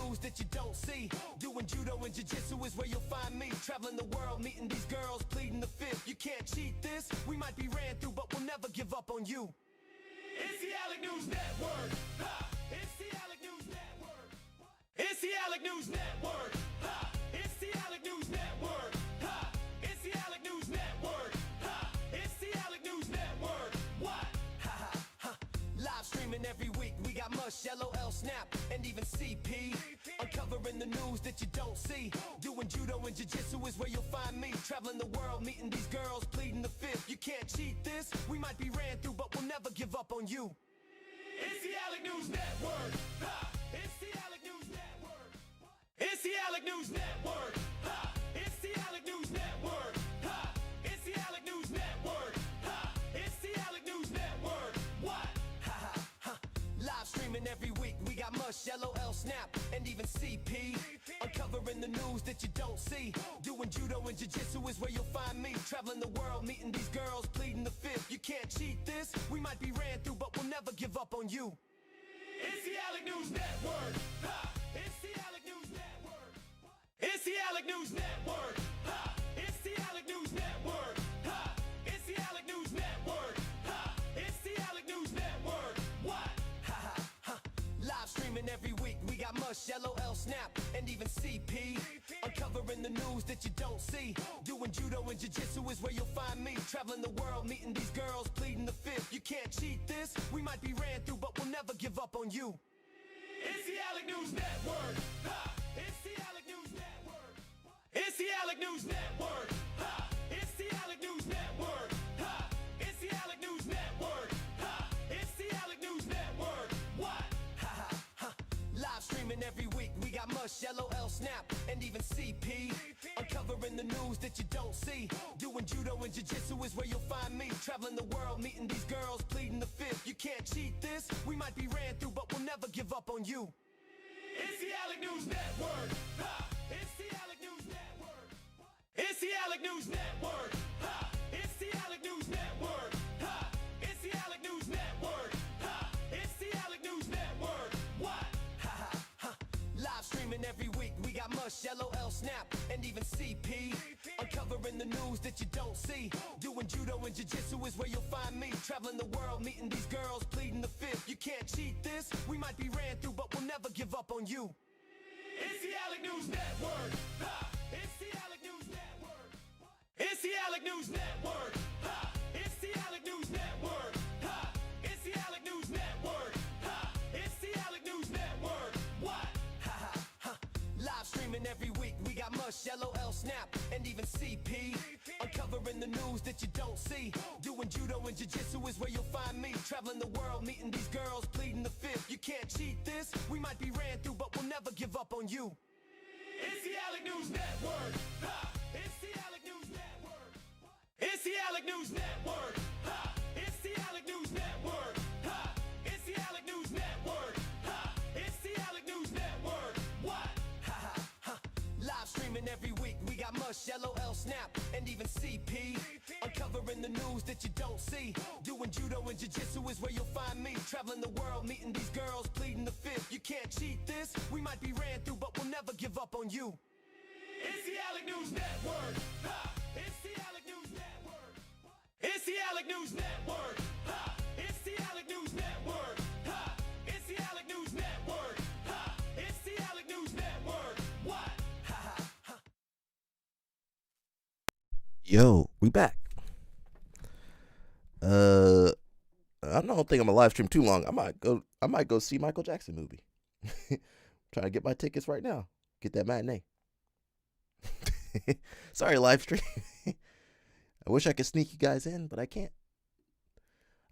news that you don't see. Doing judo and jiu-jitsu is where you'll find me. Traveling the world, meeting these girls, pleading the fifth. You can't cheat this. We might be ran through, but we'll never give up on you. It's the Alec News Network. Ha! It's the Alec News Network. It's the Alec News Network. Ha! It's the Alec News Network. Ha! It's the Alec News Network. Ha! It's the Alec News Network. What? Ha ha ha! Live streaming every week. We got Mush, LOL, Snap, and even CP. Uncovering the news that you don't see. Doing judo and jiu-jitsu is where you'll find me. Traveling the world, meeting these girls, pleading the fifth. You can't cheat this. We might be ran through, but we'll never give up on you. It's the Alec News Network. Ha! It's the Alec News Network. It's the Alec News Network. Ha! It's the Alec News Network. Ha! It's the Alec News Network. Ha! It's the Alec News Network. What? Ha ha ha! Live streaming every week. We got Mush, LOL, Snap, and even CP. Uncovering the news that you don't see. Doing judo and jiu-jitsu is where you'll find me. Traveling the world, meeting these girls, pleading the fifth. You can't cheat this. We might be ran through, but we'll never give up on you. It's the Alec News Network. Ha! It's the Alec News Network. It's the Alec News Network. Ha! It's the Alec News Network. Ha! It's the Alec News Network. Ha! It's the Alec News Network. What? Ha ha ha! Live streaming every week. We got Mush, LOL, Snap, and even CP. Uncovering the news that you don't see. Doing judo and jiu-jitsu is where you'll find me. Traveling the world, meeting these girls, pleading the fifth. You can't cheat this. We might be ran through, but we'll never give up on you. It's the Alec News Network. Ha! It's the Alec News Network. It's the Alec News Network. Ha! It's the Alec News Network. Ha! It's the Alec News Network. Ha! It's the Alec News Network. What? Ha ha ha! Live streaming every week. We got Mush, LOL, Snap, and even CP. Uncovering the news that you don't see. Doing judo and jiu-jitsu is where you'll find me. Traveling the world, meeting these girls, pleading the fifth. You can't cheat this. We might be ran through, but we'll never give up on you. It's the Alec News Network. Ha! It's the Alec News Network. It's the Alec News Network. Ha! It's the Alec News Network. Ha! It's the Alec News Network. Ha! It's the Alec News Network. What? Ha ha ha! Live streaming every week. We got Mush, LOL, Snap, and even CP. Uncovering the news that you don't see. Doing judo and jiu-jitsu is where you'll find me. Traveling the world, meeting these girls, pleading the fifth. You can't cheat this. We might be ran through, but we'll never give up on you. It's the Alec News Network. Ha! It's the Alec News Network. It's the Alec News Network. Ha! It's the Alec News Network. Ha! It's the Alec News Network. Ha! It's the Alec News Network. What? Ha ha ha! Live streaming every week. We got Mush, LOL, Snap, and even CP. Uncovering the news that you don't see. Doing judo and jiu-jitsu is where you'll find me. Traveling the world, meeting these girls, pleading the fifth. You can't cheat this. We might be ran through, but we'll never give up on you. It's the Alec News Network. Ha! It's the Alec News Network. It's the Alec News Network. Ha! It's the Alec News Network. Ha! It's the Alec News Network. Ha! It's the Alec News Network. What? Ha ha ha! Live streaming every week. We got Mush, LOL, Snap, and even CP. Uncovering the news that you don't see. Doing judo and jiu-jitsu is where you'll find me. Traveling the world, meeting these girls, pleading the fifth. You can't cheat this. We might be ran through, but we'll never give up on you. It's the Alec News Network. Ha! It's the Alec News Network. It's the Alec News Network. Ha! It's the Alec News Network. Ha! It's the Alec News Network. Ha! It's the Alec News Network. What? Ha ha ha! Yo, we back. I don't think I'm gonna live stream too long. I might go see Michael Jackson movie. Trying to get my tickets right now. Get that matinee. Sorry, live stream. I wish I could sneak you guys in, but I can't.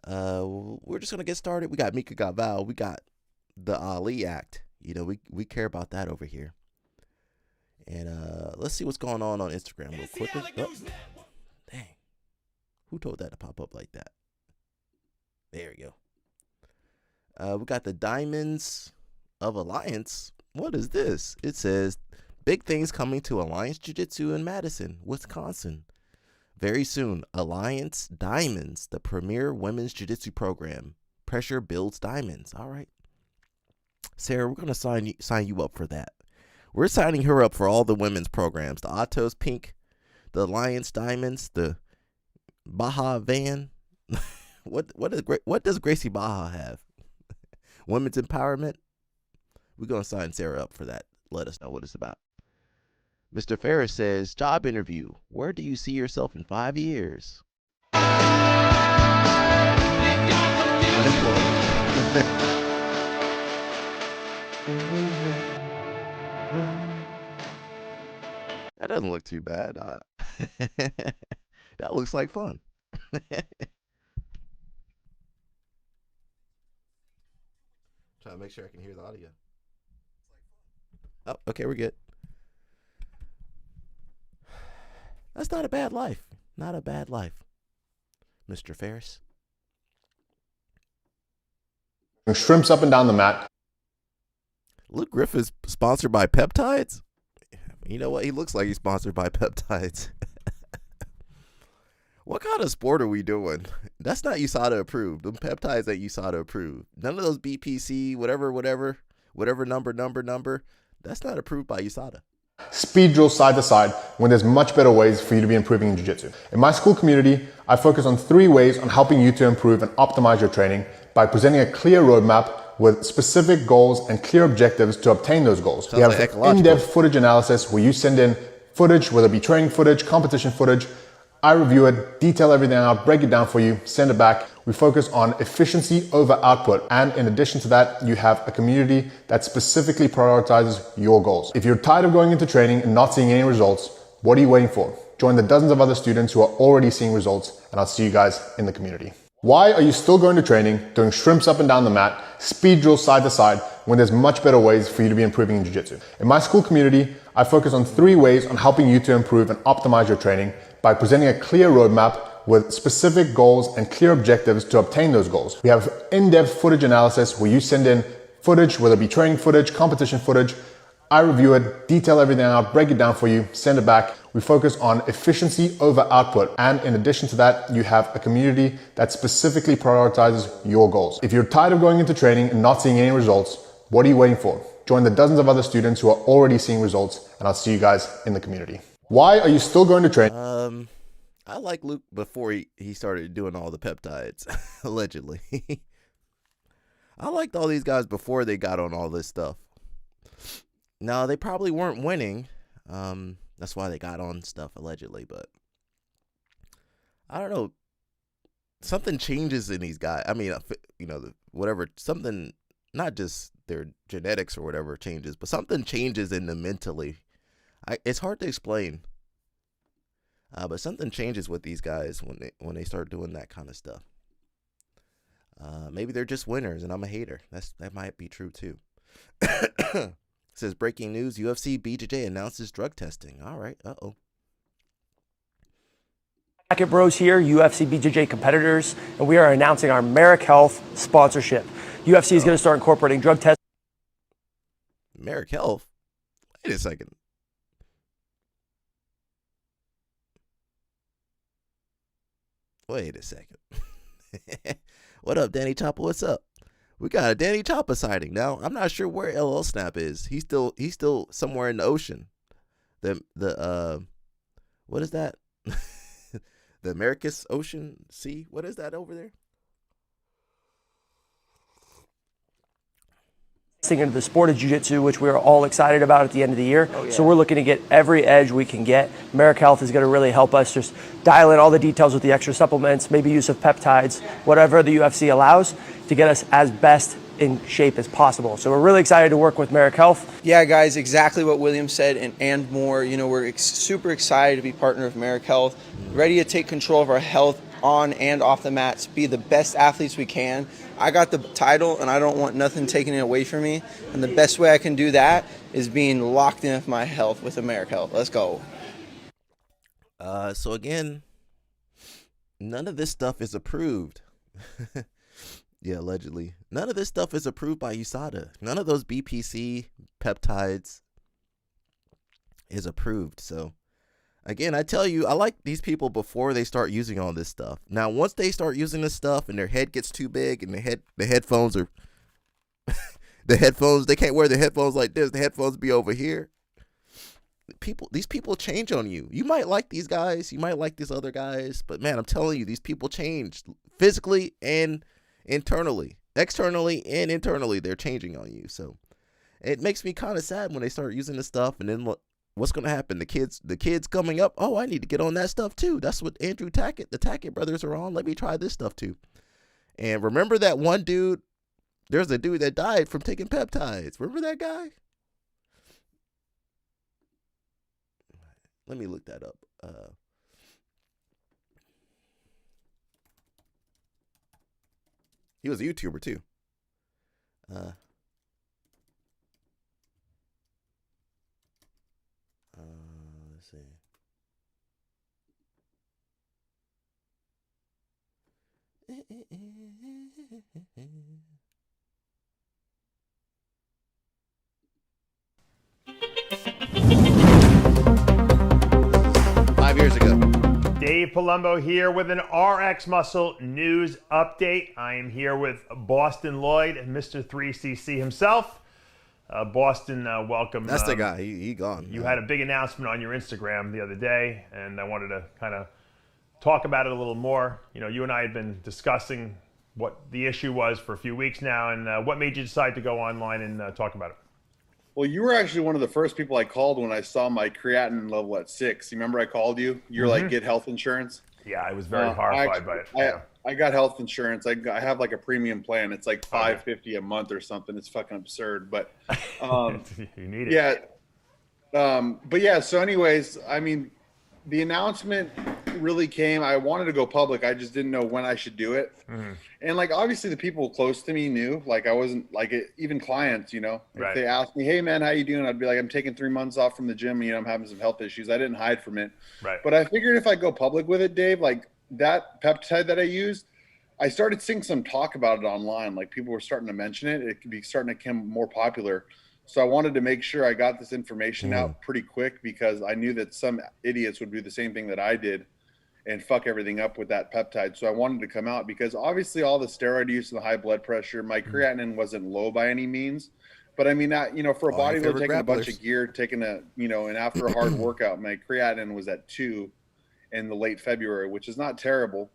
We're just gonna get started. We got Mica Galvao. We got the Ali Act. You know, we care about that over here. And let's see what's going on Instagram real quickly. Oh, dang. Who told that to pop up like that? There we go. We got the Diamonds of Alliance. What is this? It says, big things coming to Alliance Jiu-Jitsu in Madison, Wisconsin. Very soon, Alliance Diamonds, the premier women's jiu-jitsu program. Pressure builds diamonds. All right. Sarah, we're gonna sign you up for that. We're signing her up for all the women's programs: the Autos Pink, the Alliance Diamonds, the Baja Van. What does Gracie Baja have? Women's empowerment. We're gonna sign Sarah up for that. Let us know what it's about. Mr. Ferris says, job interview. Where do you see yourself in 5 years? That doesn't look too bad. That looks like fun. Trying to make sure I can hear the audio. Oh, okay, we're good. That's not a bad life. Not a bad life, Mr. Ferris. Shrimps up and down the mat. Luke Griffith's sponsored by peptides? You know what? He looks like he's sponsored by peptides. What kind of sport are we doing? That's not USADA approved. Them peptides ain't USADA approved. None of those BPC, whatever number. That's not approved by USADA. Speed drill side to side when there's much better ways for you to be improving in jiu-jitsu. In my school community, I focus on 3 ways on helping you to improve and optimize your training by presenting a clear roadmap with specific goals and clear objectives to obtain those goals. We have in-depth footage analysis where you send in footage, whether it be training footage, competition footage. I review it, detail everything out, break it down for you, send it back. We focus on efficiency over output. And in addition to that, you have a community that specifically prioritizes your goals. If you're tired of going into training and not seeing any results, what are you waiting for? Join the dozens of other students who are already seeing results, and I'll see you guys in the community. Why are you still going to training, doing shrimps up and down the mat, speed drills side to side, when there's much better ways for you to be improving in jiu-jitsu? In my school community, I focus on 3 ways on helping you to improve and optimize your training by presenting a clear roadmap with specific goals and clear objectives to obtain those goals. We have in-depth footage analysis where you send in footage, whether it be training footage, competition footage. I review it, detail everything out, break it down for you, send it back. We focus on efficiency over output. And in addition to that, you have a community that specifically prioritizes your goals. If you're tired of going into training and not seeing any results, what are you waiting for? Join the dozens of other students who are already seeing results, and I'll see you guys in the community. Why are you still going to train? I like Luke before he started doing all the peptides, allegedly. I liked all these guys before they got on all this stuff. Now, they probably weren't winning. That's why they got on stuff, allegedly. But I don't know. Something changes in these guys. I mean, something, not just their genetics or whatever changes, but something changes in them mentally. It's hard to explain. But something changes with these guys when they start doing that kind of stuff. Maybe they're just winners and I'm a hater. That might be true too. Says breaking news: UFC BJJ announces drug testing. All right. Bracket Bros here, UFC BJJ competitors, and we are announcing our Merrick Health sponsorship. UFC is going to start incorporating drug tests. Merrick Health? Wait a second. What up, Danny Choppa? What's up? We got a Danny Choppa sighting now. I'm not sure where LL Snap is. He's still somewhere in the ocean. The what is that? The Americas Ocean Sea. What is that over there? Into the sport of jiu-jitsu, which we're all excited about at the end of the year. Oh, yeah. So we're looking to get every edge we can get. Merrick Health is going to really help us just dial in all the details with the extra supplements, maybe use of peptides, whatever the UFC allows to get us as best in shape as possible. So we're really excited to work with Merrick Health. Yeah, guys, exactly what William said and more. You know, we're super excited to be partnered with Merrick Health, ready to take control of our health on and off the mats, be the best athletes we can. I got the title and I don't want nothing taken away from me. And the best way I can do that is being locked in with my health with Merrick Health. Let's go. So again, none of this stuff is approved. Yeah, allegedly. None of this stuff is approved by USADA. None of those BPC peptides is approved. So again, I tell you, I like these people before they start using all this stuff. Now, once they start using this stuff and their head gets too big and the headphones are The headphones, they can't wear the headphones like this. The headphones be over here. These people change on you. You might like these guys, you might like these other guys, but man, I'm telling you, these people change physically and internally, externally and internally. They're changing on you. So it makes me kind of sad when they start using this stuff, and then what's going to happen? The kids coming up, oh, I need to get on that stuff too. That's what the Tackett brothers are on. Let me try this stuff too. And remember that one dude, there's a dude that died from taking peptides. Remember that guy? Let me look that up. He was a YouTuber too. Let's see. 5 years ago. Dave Palumbo here with an RX Muscle news update. I am here with Boston Lloyd, Mr. 3cc himself. Boston, welcome. That's the guy. He gone. You had a big announcement on your Instagram the other day, and I wanted to kind of talk about it a little more. You know, you and I had been discussing what the issue was for a few weeks now, and what made you decide to go online and talk about it? Well, you were actually one of the first people I called when I saw my creatinine level at 6. You remember I called you? You're like, get health insurance. Yeah, I was very horrified by it. Yeah. I got health insurance. I have like a premium plan. It's like $550 a month or something. It's fucking absurd. But you need it. Yeah. But yeah. So, anyways, I mean, the announcement really came. I wanted to go public. I just didn't know when I should do it. And like, obviously, the people close to me knew. Like, I wasn't like even clients. You know, if they asked me, "Hey, man, how you doing?" I'd be like, "I'm taking 3 months off from the gym. You know, I'm having some health issues." I didn't hide from it. Right. But I figured if I go public with it, Dave, like that peptide that I used, I started seeing some talk about it online. Like people were starting to mention it. It could be starting to become more popular. So I wanted to make sure I got this information out pretty quick because I knew that some idiots would do the same thing that I did and fuck everything up with that peptide. So I wanted to come out because obviously all the steroid use and the high blood pressure, my creatinine wasn't low by any means. But I mean, that, you know, for a bodybuilder taking a bunch of gear, taking a, you know, and after a hard workout, my creatinine was at 2 in the late February, which is not terrible.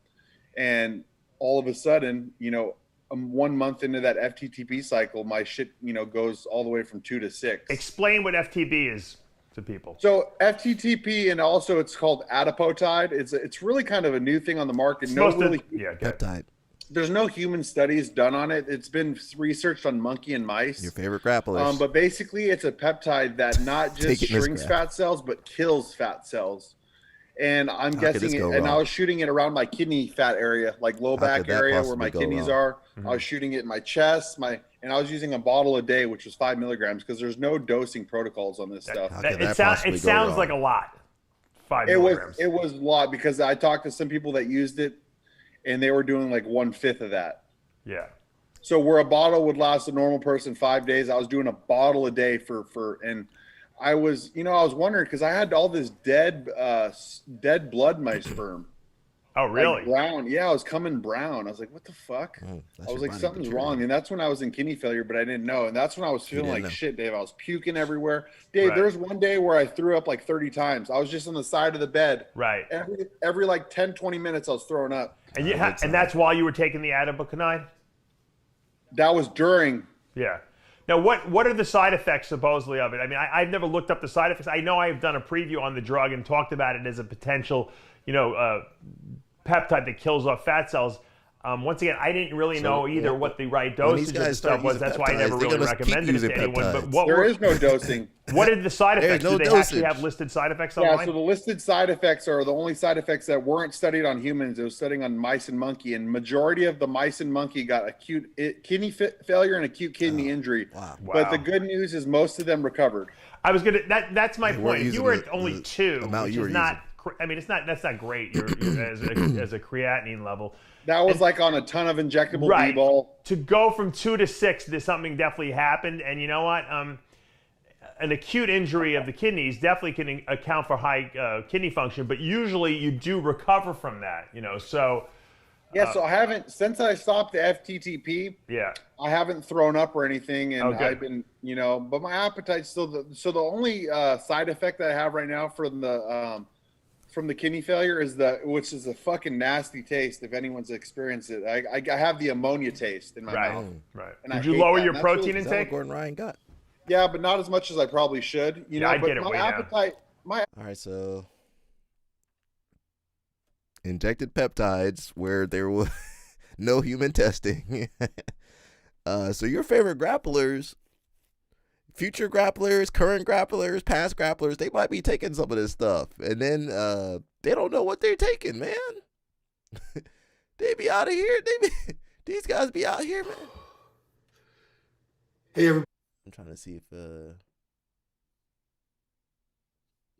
And all of a sudden, you know, 1 month into that FTTP cycle, my shit, you know, goes all the way from 2 to 6. Explain what FTP is to people. So FTTP, and also it's called adipotide. It's really kind of a new thing on the market. Peptide. There's no human studies done on it. It's been researched on monkey and mice. Your favorite grapplers. But basically, it's a peptide that not just shrinks fat cells, but kills fat cells. And I'm guessing it, and I was shooting it around my kidney fat area, like low back area where my kidneys are. I was shooting it in my chest, and I was using a bottle a day, which was 5 milligrams, because there's no dosing protocols on this stuff. It sounds like a lot. 5 milligrams. It was a lot because I talked to some people that used it, and they were doing like 1/5 of that. Yeah. So where a bottle would last a normal person 5 days, I was doing a bottle a day and I was, you know, I was wondering because I had all this dead blood in my sperm. Oh, really? Like brown. Yeah, I was coming brown. I was like, what the fuck? I was like, something's wrong. And that's when I was in kidney failure, but I didn't know. And that's when I was feeling like shit, Dave. I was puking everywhere. Dave, there was one day where I threw up like 30 times. I was just on the side of the bed. Right. Every like 10, 20 minutes, I was throwing up. And and that's while you were taking the adipocyanide? That was during. Yeah. Now, what are the side effects supposedly of it? I mean, I've never looked up the side effects. I know I've done a preview on the drug and talked about it as a potential, you know, peptide that kills off fat cells. Once again, I didn't really know either what the right dosage of the stuff was. That's why I never really recommended it to anyone. But there is no dosing. What are the side effects? Do they actually have listed side effects online? Yeah, so the listed side effects are the only side effects that weren't studied on humans. It was studied on mice and monkey, and majority of the mice and monkey got acute kidney failure and acute kidney injury. Wow. But the good news is most of them recovered. I was gonna. That's my point. If you were at only 2, which is not. I mean, that's not great. You're as a creatinine level. That was like on a ton of injectable B-ball. To go from 2 to 6, something definitely happened. And you know what? An acute injury of the kidneys definitely can account for high kidney function, but usually you do recover from that. You know, so Yeah, so I haven't, since I stopped the FTTP, Yeah. I haven't thrown up or anything, and Okay. I've been, but my appetite's still so the only side effect that I have right now from the kidney failure is which is a fucking nasty taste. If anyone's experienced it, I have the ammonia taste in my mouth. Right. And Did I you hate lower that. your And that's protein really- Is that what intake? Gordon Ryan got? Yeah, but not as much as I probably should. I but get it my way down. appetite, All right, so injected peptides where there was no human testing. So your favorite grapplers, future grapplers, current grapplers, past grapplers, they might be taking some of this stuff, and then they don't know what they're taking, man. They be out of here. These guys be out here, man. Hey, everybody. I'm trying to see if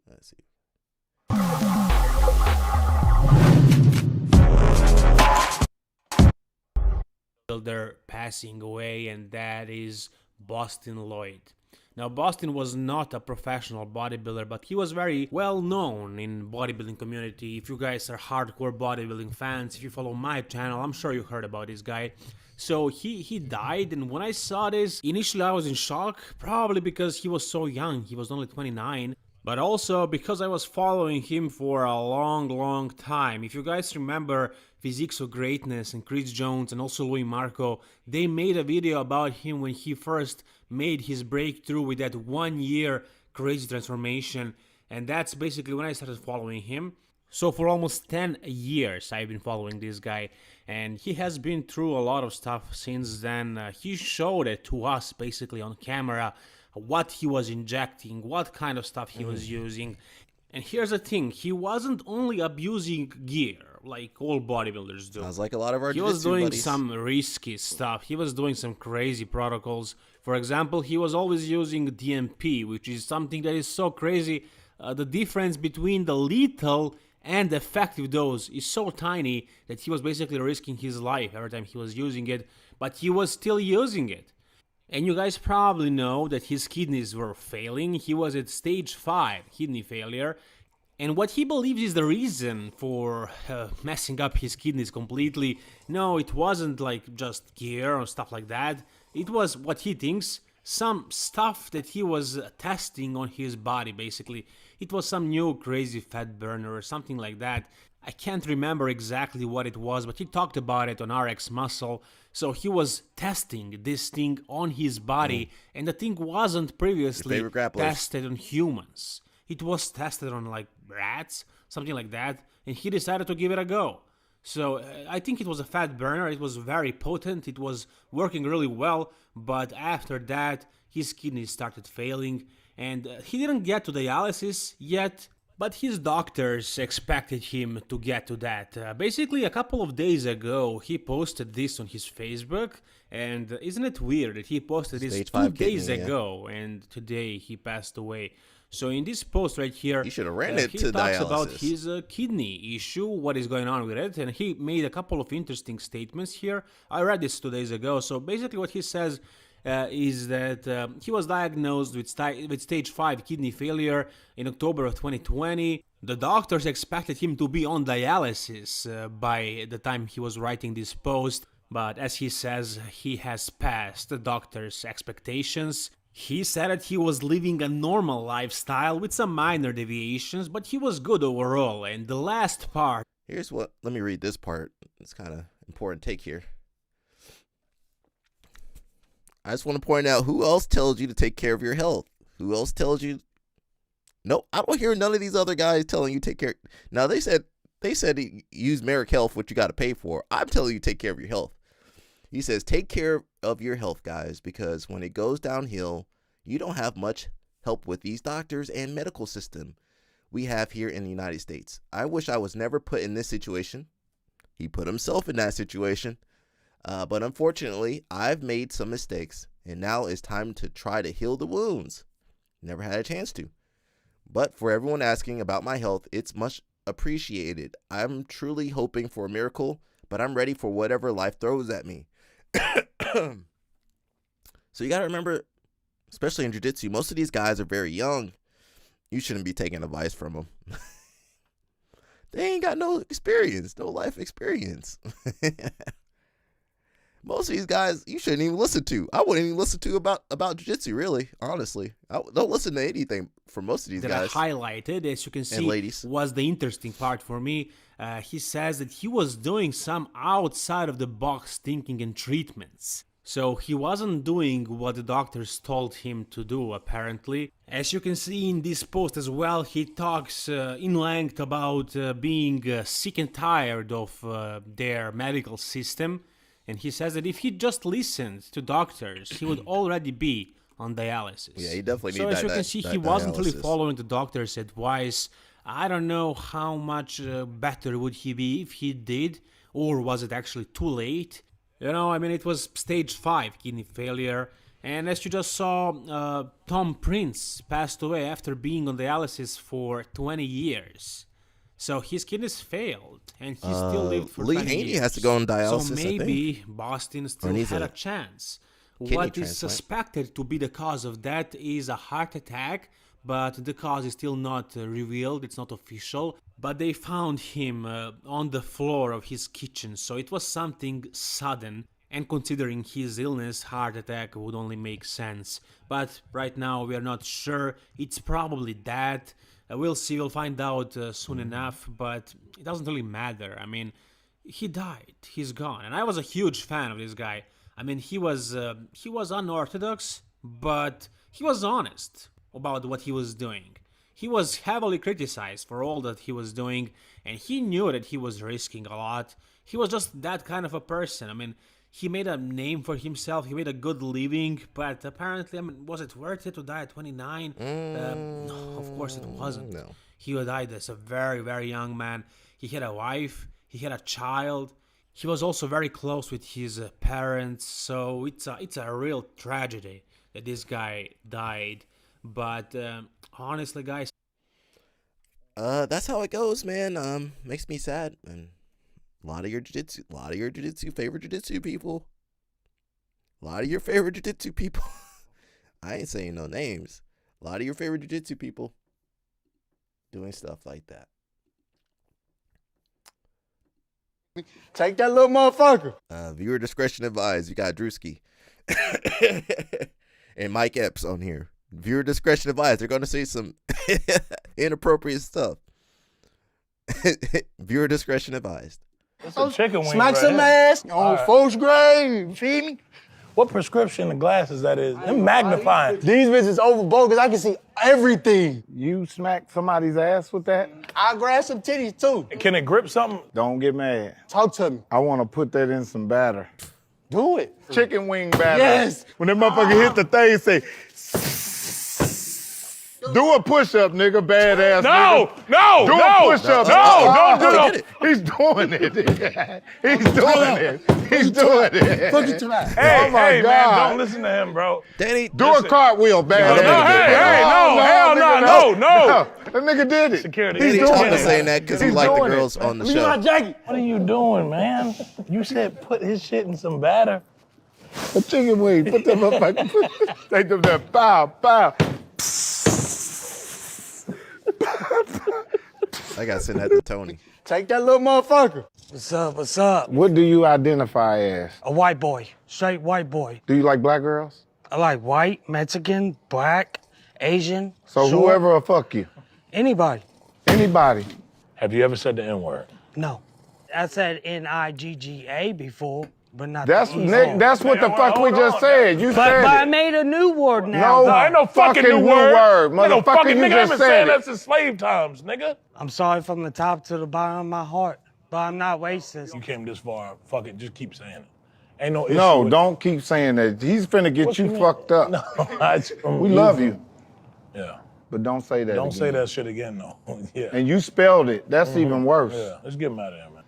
let's see. They're passing away, and that is Boston Lloyd. Now, Boston was not a professional bodybuilder, but he was very well known in bodybuilding community. If you guys are hardcore bodybuilding fans, if you follow my channel, I'm sure you heard about this guy. So he died, and when I saw this, initially I was in shock, probably because he was so young. He was only 29. But also because I was following him for a long time. If you guys remember Physiques of Greatness and Chris Jones and also Louis Marco, they made a video about him when he first made his breakthrough with that 1 year crazy transformation. And that's basically when I started following him. So for almost 10 years I've been following this guy, and he has been through a lot of stuff since then. He showed it to us basically on camera, what he was injecting, what kind of stuff he was using. And here's the thing, he wasn't only abusing gear like all bodybuilders do. Sounds like a lot of our He was jiu-jitsu doing buddies. some risky stuff. He was doing some crazy protocols. For example, he was always using DMP, which is something that is so crazy. The difference between the lethal and effective dose is so tiny that he was basically risking his life every time he was using it, but he was still using it. And you guys probably know that his kidneys were failing. He was at stage 5 kidney failure. And what he believes is the reason for messing up his kidneys completely, no, it wasn't like just gear or stuff like that. It was what he thinks, some stuff that he was testing on his body, basically. It was some new crazy fat burner or something like that. I can't remember exactly what it was, but he talked about it on RX Muscle. So he was testing this thing on his body, and the thing wasn't previously tested on humans. It was tested on like rats, something like that, and he decided to give it a go. So I think it was a fat burner. It was very potent. It was working really well, but after that, his kidneys started failing, and he didn't get to dialysis yet. But his doctors expected him to get to that. Basically, a couple of days ago, he posted this on his Facebook, and isn't it weird that he posted this 2 days ago, and today he passed away. So in this post right here, he should have ran it he to talks dialysis. about his kidney issue, what is going on with it, and he made a couple of interesting statements here. I read this 2 days ago. So basically what he says is that he was diagnosed with stage 5 kidney failure in October of 2020. The doctors expected him to be on dialysis by the time he was writing this post, but as he says, he has passed the doctors' expectations. He said that he was living a normal lifestyle with some minor deviations, but he was good overall. And the last part... Let me read this part. It's kind of important take here. I just want to point out, who else tells you to take care of your health? Who else tells you? No, I don't hear none of these other guys telling you take care. Now they said use Merrick Health, what you got to pay for. I'm telling you take care of your health. He says take care of your health, guys, because when it goes downhill, you don't have much help with these doctors and medical system we have here in the United States. I wish I was never put in this situation. He put himself in that situation. But unfortunately, I've made some mistakes, and now it's time to try to heal the wounds. Never had a chance to. But for everyone asking about my health, it's much appreciated. I'm truly hoping for a miracle, but I'm ready for whatever life throws at me. So you got to remember, especially in jiu-jitsu, most of these guys are very young. You shouldn't be taking advice from them. They ain't got no experience, no life experience. Most of these guys, you shouldn't even listen to. I wouldn't even listen to about jiu-jitsu, really, honestly. I don't listen to anything from most of these guys. That I highlighted, as you can see, ladies. was the interesting part for me. He says that he was doing some outside of the box thinking and treatments. So he wasn't doing what the doctors told him to do, apparently. As you can see in this post as well, he talks in length about being sick and tired of their medical system. And he says that if he just listened to doctors, he would already be on dialysis. Yeah, he definitely needs that. So as you can see, he wasn't really dialysis. following the doctor's advice. I don't know how much better would he be if he did, or was it actually too late? You know, I mean, it was stage 5 kidney failure. And as you just saw, Tom Prince passed away after being on dialysis for 20 years. So his kidneys failed, and he still lived for 20 Lee years. Haney has to go on dialysis, So maybe Boston still had a chance. What is suspected to be the cause of that is a heart attack, but the cause is still not revealed, it's not official. But they found him on the floor of his kitchen, so it was something sudden. And considering his illness, heart attack would only make sense. But right now we are not sure, it's probably that. We'll see, we'll find out soon enough, but it doesn't really matter. I mean, he died, he's gone. And I was a huge fan of this guy. I mean, he was unorthodox, but he was honest about what he was doing. He was heavily criticized for all that he was doing, and he knew that he was risking a lot. He was just that kind of a person. I mean, he made a name for himself, he made a good living, but apparently, I mean, was it worth it to die at 29? No, of course it wasn't. No. He died as a very, very young man. He had a wife, he had a child. He was also very close with his parents, so it's a real tragedy that this guy died. But honestly, guys, that's how it goes, man. Makes me sad, and a lot of your jiu-jitsu favorite jiu-jitsu people. A lot of your favorite jiu-jitsu people. I ain't saying no names. A lot of your favorite jiu-jitsu people doing stuff like that. Take that little motherfucker. Viewer discretion advised. You got Drewski and Mike Epps on here. Viewer discretion advised. They're going to say some inappropriate stuff. Viewer discretion advised. It's a chicken wing. Smack some ass on first grade. You feel me? What prescription of glasses that is? Them magnifying. These bitches overboard because I can see everything. You smack somebody's ass with that? I grab some titties too. Can it grip something? Don't get mad. Talk to me. I want to put that in some batter. Do it. Chicken wing batter. Yes. When that motherfucker hit the thing, say, do a push-up, nigga, badass nigga. No! Do a push-up. No, don't do it. He's doing it. He's doing it. He's doing it. Fuck it to that. Hey, Oh my hey, man, God. don't listen to him, bro. Danny, Do a cartwheel, badass. No, hey, hell no. That nigga did it. Security. He's Danny doing Chopper it. saying that because he He's liked the doing it. girls on the Look at my show. jacket. What are you doing, man? You said put his shit in some batter. A chicken wing. Put that motherfucker. Take them there. Pow, pow. I got to send that to Tony. Take that little motherfucker. What's up? What's up? What do you identify as? A white boy. Straight white boy. Do you like black girls? I like white, Mexican, black, Asian. So short, whoever will fuck you. Anybody. Anybody. Have you ever said the N-word? No. I said Nigga before, but not That's the E. Nick. That's what the fuck we hold just on. said. You But said I it. made a new word now. No, though. Ain't no fucking new word. Motherfucker, Ain't no fucking you nigga. I just been said saying it. that since slave times, nigga. I'm sorry from the top to the bottom of my heart, but I'm not racist. You came this far. Fuck it. Just keep saying it. Ain't no issue. No, with don't keep saying that. He's finna get What you you mean? fucked up. No, We love you, Yeah. but don't say that Don't again. say that shit again, though. Yeah. And you spelled it. That's even worse. Yeah. Let's get him out of here, man.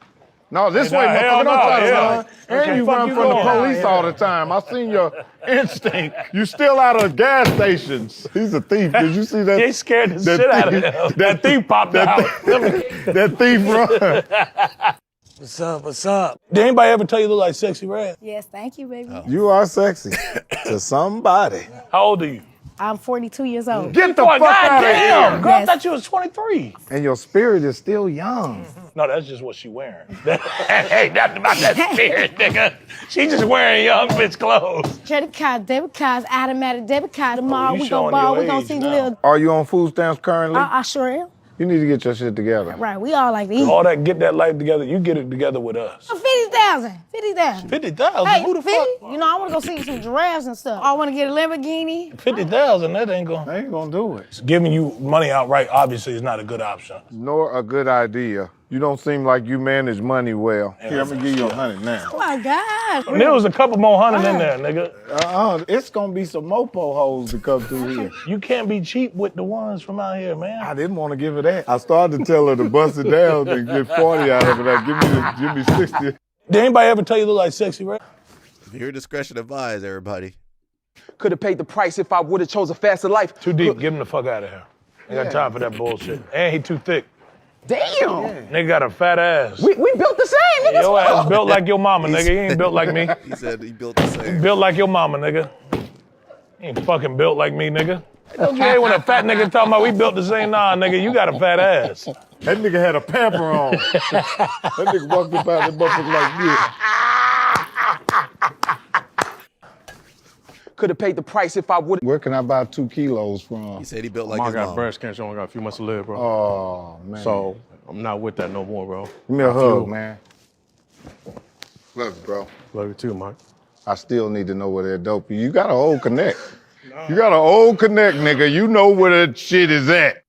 No, this Hey, way, nah, motherfucker. hell Don't no, try to yeah. run. And Okay, you fuck run you from the going. police Yeah. all the time. I seen your instinct. You still out of gas stations. He's a thief. Did you see that? They scared the shit out of him. That thief popped out. That thief run. What's up? What's up? Did anybody ever tell you look like Sexy Red? Yes, thank you, baby. You are sexy to somebody. How old are you? I'm 42 years old. Get the fuck out of here. Girl, I thought you was 23. And your spirit is still young. No, that's just what she wearing. Hey, nothing about that spirit, nigga. She just wearing young bitch clothes. Credit card, debit cards, automatic debit card. Tomorrow you we showing gonna ball. your We gonna age see now. little. Are you on food stamps currently? I sure am. You need to get your shit together. Right, we all like to eat. All that, get that life together. You get it together with us. 50,000. 50,000. 50,000? Hey, Who the 50? fuck? You know, I wanna go see some giraffes and stuff. I wanna get a Lamborghini. 50,000, that ain't gonna. They ain't gonna do it. Giving you money outright obviously is not a good option. Nor a good idea. You don't seem like you manage money well. Here, I'm gonna give you 100 now. Oh my God. There was a couple more hundred in there, nigga. It's gonna be some mopo hoes to come through here. You can't be cheap with the ones from out here, man. I didn't want to give her that. I started to tell her to bust it down and get 40 out of it. Like, give me 60. Did anybody ever tell you you look like Sexy Red? Your discretion advised, everybody. Could have paid the price if I would have chose a faster life. Too deep. Get him the fuck out of here. Ain't got time for that bullshit. And he too thick. Damn. Nigga got a fat ass. We built the same, nigga. Your ass built like your mama, nigga. He ain't built like me. He said he built the same. He built like your mama, nigga. He ain't fucking built like me, nigga. Don't you hate when a fat nigga talking about we built the same? Nah, nigga, you got a fat ass. That nigga had a pamper on. That nigga walked up out that motherfucker like this. Could have paid the price if I would. Where can I buy 2 kilos from? He said he built like I his got mom. breast cancer. I only got a few months to live, bro. Oh, man. So I'm not with that no more, bro. Give me a hug, man. Love you, bro. Love you too, Mike. I still need to know where that dope is. You got an old connect. You got an old connect, nigga. You know where that shit is at.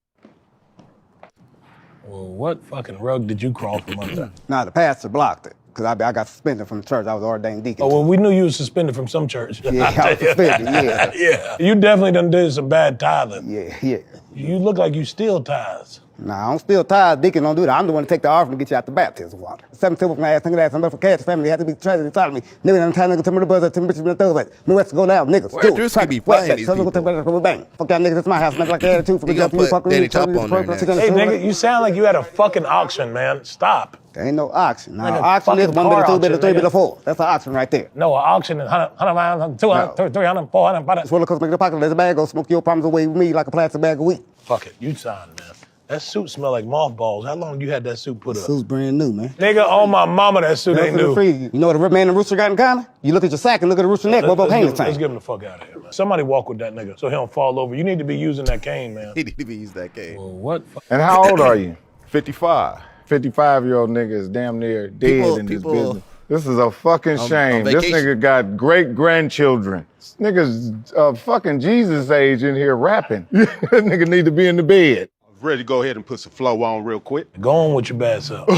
Well, what fucking rug did you crawl from under? Nah, the pastor blocked it. Because I got suspended from the church. I was ordained deacon. Oh, well, we knew you was suspended from some church. Yeah, I was suspended, yeah. Yeah. You definitely done did some bad tithing. Yeah. You look like you steal tithes. Nah, I don't steal tithes. Deacon don't do that. I'm the one to take the offering to get you out the baptism water. 7 silver from my ass, nigga, that's enough for cash family. Had to be treasured inside of me. Nigga, I'm trying to tell me the buzzer, tell me the throw it. Me west go down, niggas. Where Drewski be flying these people? Bang. Fuck y'all niggas, it's my house. Nigga like that attitude. He gonna put Danny Top on there next. Hey, nigga, you sound like you had a fucking auction, man. Stop. There ain't no auction. Nah, Like a auction is fucking 1 bit, car 2 bit, auction, 3 bit, nigga. 4. That's an auction right there. No, an auction is 100, 200, 300, 400, 500. Swallow comes make the pocket, let the bag go, smoke your problems away with me like a plastic bag of wheat. Fuck it, you signed, man. That suit smell like mothballs. How long you had that suit put up? Suit's brand new, man. Nigga, on my mama, that suit ain't new. You know what a man and the rooster got in common? You look at your sack and look at the rooster neck, both hang the Let's same. get him the fuck out of here, man. Somebody walk with that nigga so he don't fall over. You need to be using that cane, man. He need to be using that cane. Well, what? And how old are you? 55. 55-year-old nigga is damn near dead in this business. This is a fucking shame. This nigga got great-grandchildren. This nigga's fucking Jesus age in here rapping. That nigga need to be in the bed. Ready to go ahead and put some flow on real quick. Go on with your bad self.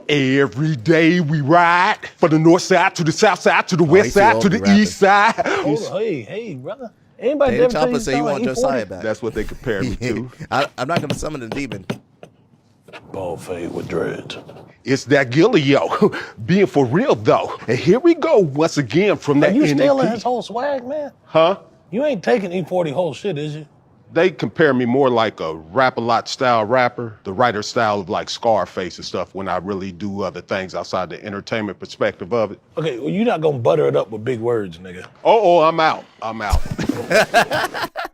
Every day we ride from the north side to the south side to the west side to the east side. Hold on, hey, brother. Anybody Danny ever tell Chopper you say he sound want like Josiah E40? back. That's what they compare me to. I'm not gonna summon the demon. Bald fade with dreads. It's that Gillio. Being for real though. And here we go once again from that Are you NAP. stealing his whole swag, man? Huh? You ain't taking E40 whole shit, is you? They compare me more like a rap-a-lot style rapper, the writer style of like Scarface and stuff when I really do other things outside the entertainment perspective of it. Okay, well, you're not gonna butter it up with big words, nigga. Oh, I'm out. I'm out.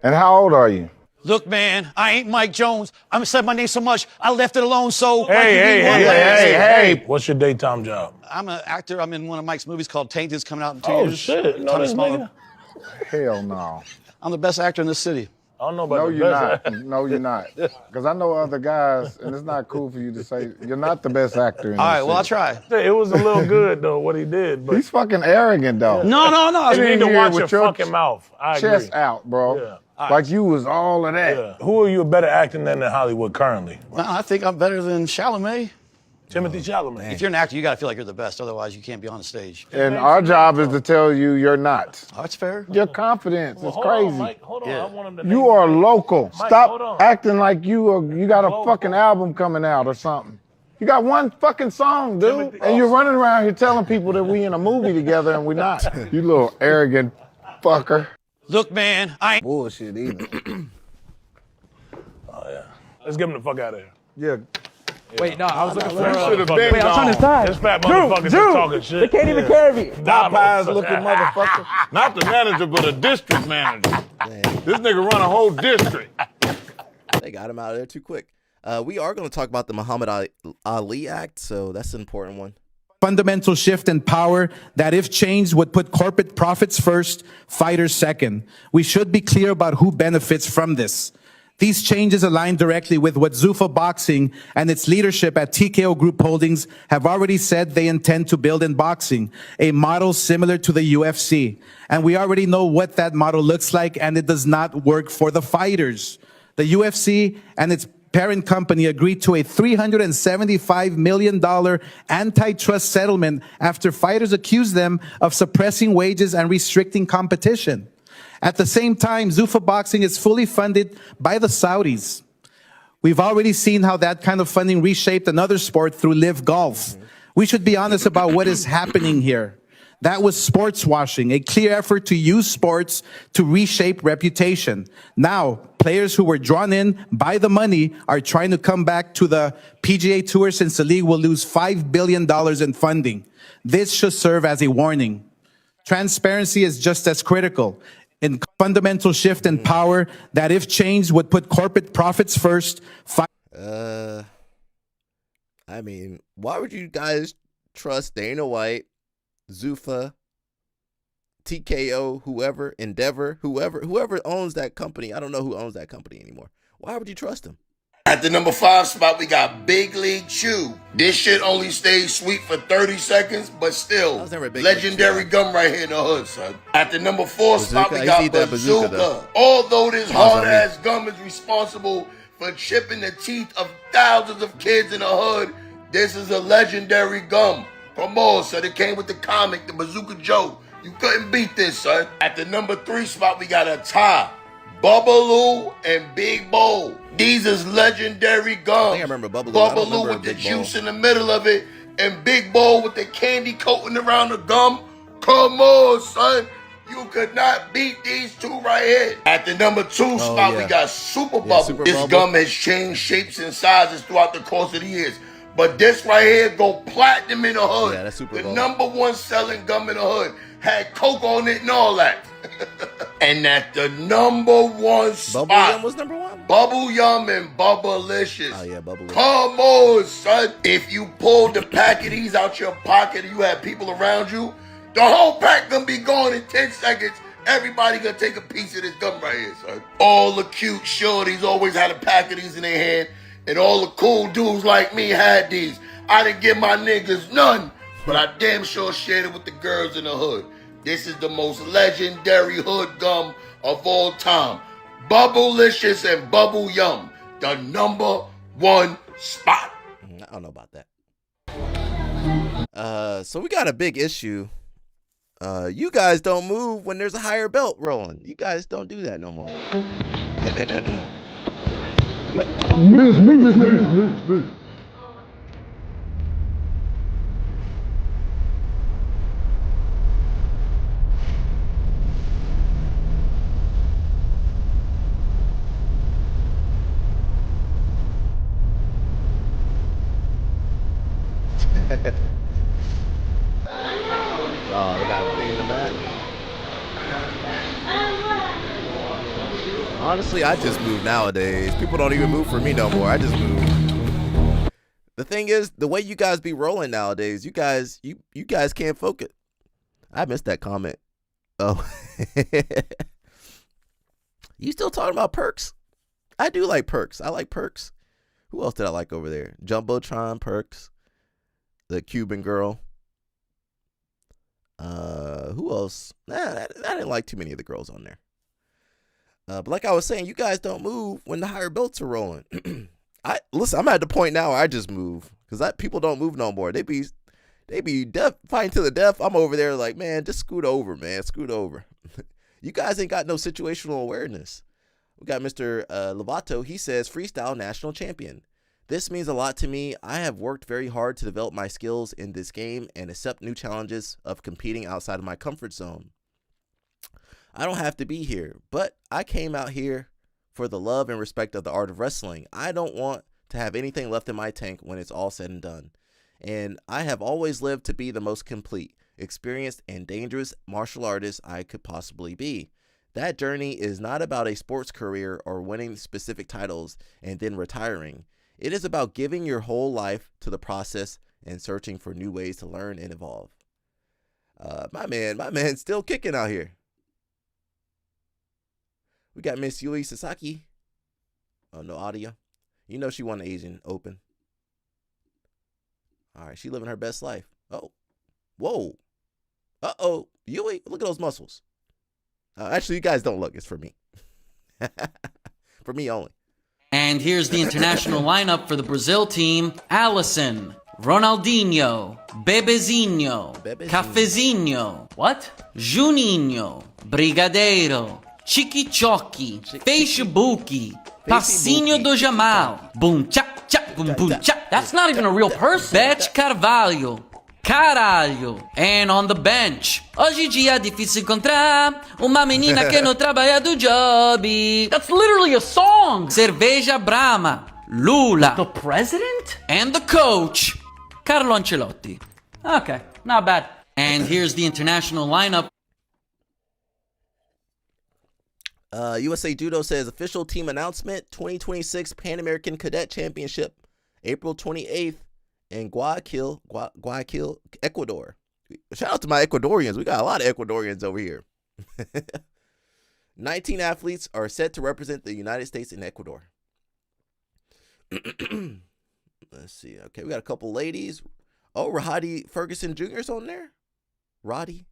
And how old are you? Look, man, I ain't Mike Jones. I'm said my name so much, I left it alone, so... Hey. What's your daytime job? I'm an actor. I'm in one of Mike's movies called Tainted. It's coming out in 2 Oh, years. shit. No, Tony this Smollett. nigga? Hell no. I'm the best actor in this city. I don't know about No, the you're best. not. No, you're not. Because I know other guys, and it's not cool for you to say you're not the best actor in All right, this well, I'll city. try. It was a little good, though, what he did. But He's fucking arrogant, though. No. you need to here watch with your fucking mouth. I chest agree. out, bro. Yeah. Like you was all of that. Yeah. Who are you better acting than in Hollywood currently? Well, I think I'm better than Chalamet. Timothy Chalamet. If you're an actor, you got to feel like you're the best. Otherwise, you can't be on the stage. And our job is to tell you you're not. Oh, that's fair. Your confidence is hold crazy. on, Mike. Hold on. I want him to You are local. Mike, hold Stop on. acting like you got a fucking album coming out or something. You got one fucking song, dude. And you're running around here telling people that we in a movie together and we're not. You little arrogant fucker. Look, man, I ain't... Bullshit either. Oh, yeah. Let's get him the fuck out of here. Yeah. Wait, no, I was looking for... You should have been Wait, gone. I was on his side. This fat motherfucker just talking shit. They can't even carry me. Popeyes looking motherfucker. Not the manager, but a district manager. This nigga run a whole district. They got him out of there too quick. We are going to talk about the Muhammad Ali Act, so that's an important one. Fundamental shift in power that, if changed, would put corporate profits first, fighters second. We should be clear about who benefits from this. These changes align directly with what Zuffa Boxing and its leadership at TKO Group Holdings have already said they intend to build in boxing, a model similar to the UFC. And we already know what that model looks like, and it does not work for the fighters. The UFC and its parent company agreed to a $375 million antitrust settlement after fighters accused them of suppressing wages and restricting competition. At the same time, Zuffa Boxing is fully funded by the Saudis. We've already seen how that kind of funding reshaped another sport through Live Golf. We should be honest about what is happening here. That was sports washing, a clear effort to use sports to reshape reputation. Now, players who were drawn in by the money are trying to come back to the PGA Tour since the league will lose $5 billion in funding. This should serve as a warning. Transparency is just as critical. In fundamental shift in power that, if changed, would put corporate profits first. I mean, why would you guys trust Dana White, Zuffa, TKO, whoever, Endeavor, whoever owns that company? I don't know who owns that company anymore. Why would you trust him? At the number 5 spot, we got Big League Chew. This shit only stays sweet for 30 seconds, but still, legendary gum right here in the hood, son. At the number 4 spot, we got Bazooka. Although this hard-ass gum is responsible for chipping the teeth of thousands of kids in the hood, this is a legendary gum. Come on, son. It came with the comic, the Bazooka Joe. You couldn't beat this, son. At the number 3 spot, we got a tie. Bubbaloo and Big Bowl. These is legendary gums. I think I remember Bubbaloo. Bubbaloo with the juice in the middle of it, and Big Bowl with the candy coating around the gum. Come on, son. You could not beat these two right here. At the number 2 spot, we got Super Bubble. This gum has changed shapes and sizes throughout the course of the years. But this right here go platinum in the hood. Yeah, that's Super Bubble. The number 1 selling gum in the hood. Had Coke on it and all that. And at the number 1 spot, Bubble Yum was number 1? Bubble Yum and Bubblicious. Oh yeah, Bubble. Come on, son. If you pulled the pack of these out your pocket and you had people around you, the whole pack gonna be gone in 10 seconds. Everybody gonna take a piece of this gum right here, son. All the cute shorties always had a pack of these in their hand, and all the cool dudes like me had these. I didn't give my niggas none, but I damn sure shared it with the girls in the hood. This is the most legendary hood gum of all time. Bubblicious and Bubble Yum, the number 1 spot. I don't know about that. So we got a big issue. You guys don't move when there's a higher belt rolling. You guys don't do that no more. Oh, they got a thing in the back. Honestly, I just move nowadays. People don't even move for me no more. I just move. The thing is, the way you guys be rolling nowadays, you guys can't focus. I missed that comment. Oh. You still talking about Perks? I do like Perks. I like Perks. Who else did I like over there? Jumbotron, Perks, the Cuban girl. Who else? I didn't like too many of the girls on there. But like I was saying, you guys don't move when the higher belts are rolling. Listen, I'm at the point now where I just move because people don't move no more. They be fighting to the death. I'm over there like, man, just scoot over, man, scoot over. You guys ain't got no situational awareness. We got Mr. Lovato. He says freestyle national champion. This means a lot to me. I have worked very hard to develop my skills in this game and accept new challenges of competing outside of my comfort zone. I don't have to be here, but I came out here for the love and respect of the art of wrestling. I don't want to have anything left in my tank when it's all said and done. And I have always lived to be the most complete, experienced, and dangerous martial artist I could possibly be. That journey is not about a sports career or winning specific titles and then retiring. It is about giving your whole life to the process and searching for new ways to learn and evolve. My man's still kicking out here. We got Miss Yui Sasaki. Oh, no audio. You know she won the Asian Open. All right, she living her best life. Oh, whoa. Uh-oh, Yui, look at those muscles. Actually, you guys don't look. It's for me. For me only. And here's the international lineup for the Brazil team. Alisson, Ronaldinho, Bebezinho, Cafezinho, what? Juninho, Brigadeiro, Chiquichoque, Facebooki, Passinho do Jamal, Boom Cha Cha Boom Boom Cha. That's not even a real person. Beth Carvalho, Caralho. And on the bench, hoje dia difícil encontrar uma menina que não trabalha do job. That's literally a song. Cerveja Brahma, Lula. The president? And the coach, Carlo Ancelotti. Okay, not bad. And here's the international lineup. USA Judo says official team announcement, 2026 Pan American Cadet Championship, April 28th in Guayaquil, Ecuador. Shout out to my Ecuadorians. We got a lot of Ecuadorians over here. 19 athletes are set to represent the United States in Ecuador. Let's see. Okay, we got a couple ladies. Oh, Roddy Ferguson Jr. is on there. Roddy.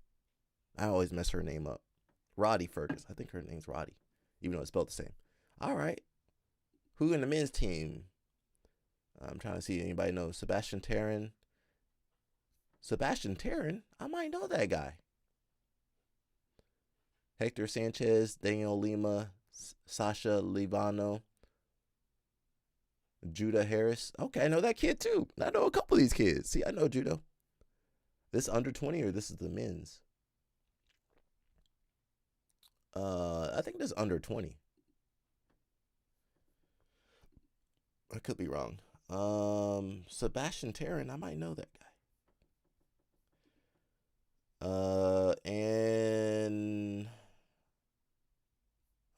I always mess her name up. Roddy Ferguson. I think her name's Roddy, even though it's spelled the same. All right. Who in the men's team? I'm trying to see. Anybody know Sebastian Taryn? Sebastian Taryn? I might know that guy. Hector Sanchez, Daniel Lima, Sasha Livano, Judah Harris. Okay, I know that kid too. I know a couple of these kids. See, I know judo. This under 20 or this is the men's? I think this is under 20. I could be wrong. Sebastian Taryn, I might know that guy. And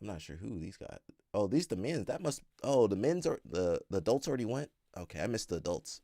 I'm not sure who these guys. Oh, these the men's. That must. Oh, the men's are the adults already went. Okay, I missed the adults.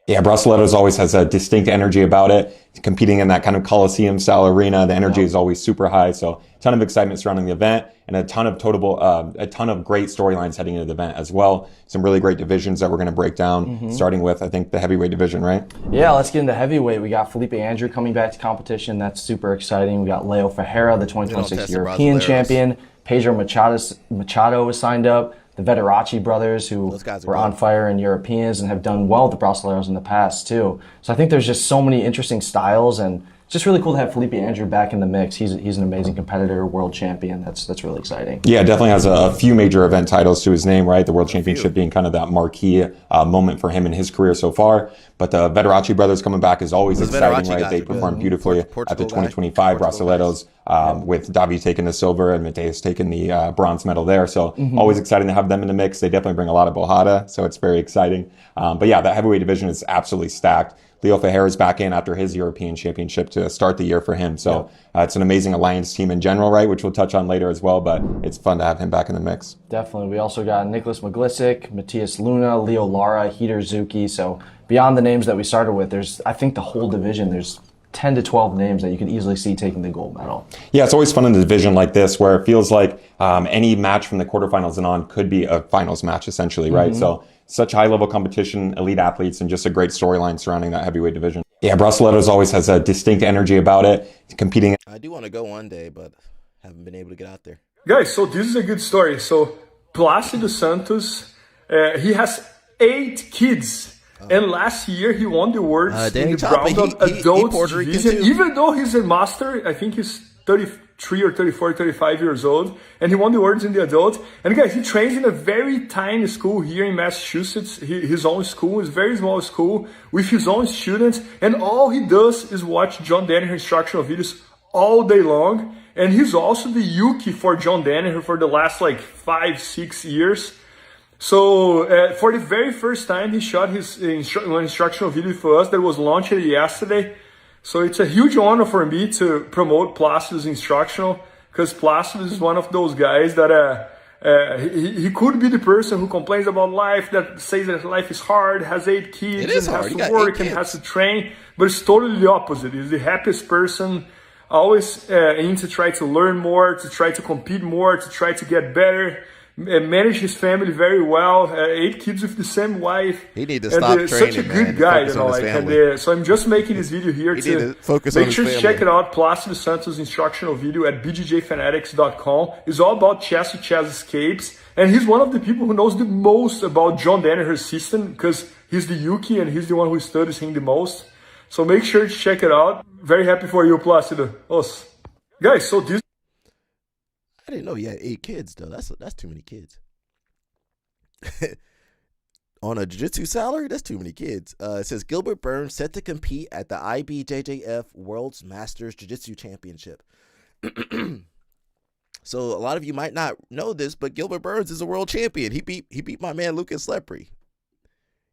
Yeah, Brasileiros always has a distinct energy about it. Competing in that kind of Coliseum style arena, the energy is always super high. So a ton of excitement surrounding the event and a ton of great storylines heading into the event as well. Some really great divisions that we're going to break down, starting with, I think, the heavyweight division, right? Yeah, let's get into heavyweight. We got Felipe Andrew coming back to competition. That's super exciting. We got Leo Ferreira, the 2026 European champion. Pedro Machado was signed up. The Vetteracci brothers, who were on fire in Europeans and have done well with the Brasileiros in the past too. So I think there's just so many interesting styles, and it's just really cool to have Felipe Andrew back in the mix. He's an amazing competitor, world champion. That's really exciting. Yeah, definitely has a few major event titles to his name, right? The World Championship being kind of that marquee moment for him in his career so far. But the Vetteracci brothers coming back is always exciting, right? They performed beautifully at the 2025 Brasileiros, with Davi taking the silver and Mateus taking the bronze medal there. So always exciting to have them in the mix. They definitely bring a lot of bojada, so it's very exciting. But yeah, that heavyweight division is absolutely stacked. Leo Ferreira is back in after his European championship to start the year for him. So it's an amazing alliance team in general, right? Which we'll touch on later as well, but it's fun to have him back in the mix. Definitely. We also got Nicholas Maglisic, Matthias Luna, Leo Lara, Hiter Zuki. So beyond the names that we started with, there's, I think the whole division, there's 10 to 12 names that you could easily see taking the gold medal. Yeah, it's always fun in a division like this where it feels like any match from the quarterfinals and on could be a finals match essentially, right? So such high-level competition, elite athletes, and just a great storyline surrounding that heavyweight division. Yeah, Brasileiros always has a distinct energy about it. Competing. I do want to go one day, but haven't been able to get out there. Guys, so this is a good story. So Plácido Santos, he has 8 kids. And last year he won the awards in the round of adults division. Even though he's a master, I think he's 33 or 34, 35 years old, and he won the awards in the adult. And guys, he trains in a very tiny school here in Massachusetts. His own school is a very small school with his own students, and all he does is watch John Danaher instructional videos all day long. And he's also the Yuki for John Danaher for the last like 5-6 years. So for the very first time, he shot his instructional video for us that was launched yesterday. So it's a huge honor for me to promote Placido's Instructional, because Placido is one of those guys that he could be the person who complains about life, that says that life is hard, has 8 kids, and has to work and has to train, but it's totally the opposite. He's the happiest person, always aim to try to learn more, to try to compete more, to try to get better, manage his family very well, 8 kids with the same wife. He need to stop training, such a good guy, you know. So I'm just making this video here to focus make on sure his to family. check it out. Placido Santos instructional video at bjjfanatics.com. It's all about chest-to-chest escapes, and he's one of the people who knows the most about John Danaher's system, because he's the Yuki and he's the one who studies him the most. So make sure to check it out. Very happy for you, Placido. Guys, so this. I didn't know he had 8 kids though. That's too many kids. On a jiu-jitsu salary, that's too many kids. It says Gilbert Burns set to compete at the IBJJF World's Masters Jiu-Jitsu Championship. So a lot of you might not know this, but Gilbert Burns is a world champion. He beat my man Lucas Lepre.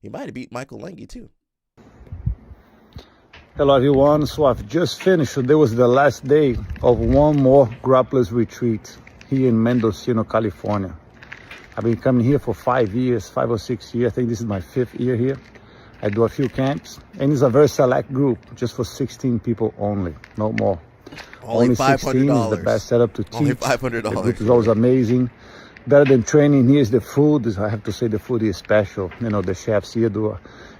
He might have beat Michael Lange too. Hello everyone, so I've just finished. Today was the last day of one more Grapplers retreat here in Mendocino, California. I've been coming here for 5 years, 5 or 6 years. I think this is my 5th year here. I do a few camps, and it's a very select group, just for 16 people only, no more. Only $16 is the best setup to teach. Only $500. The group is always amazing. Better than training here is the food. I have to say the food is special. You know, the chefs here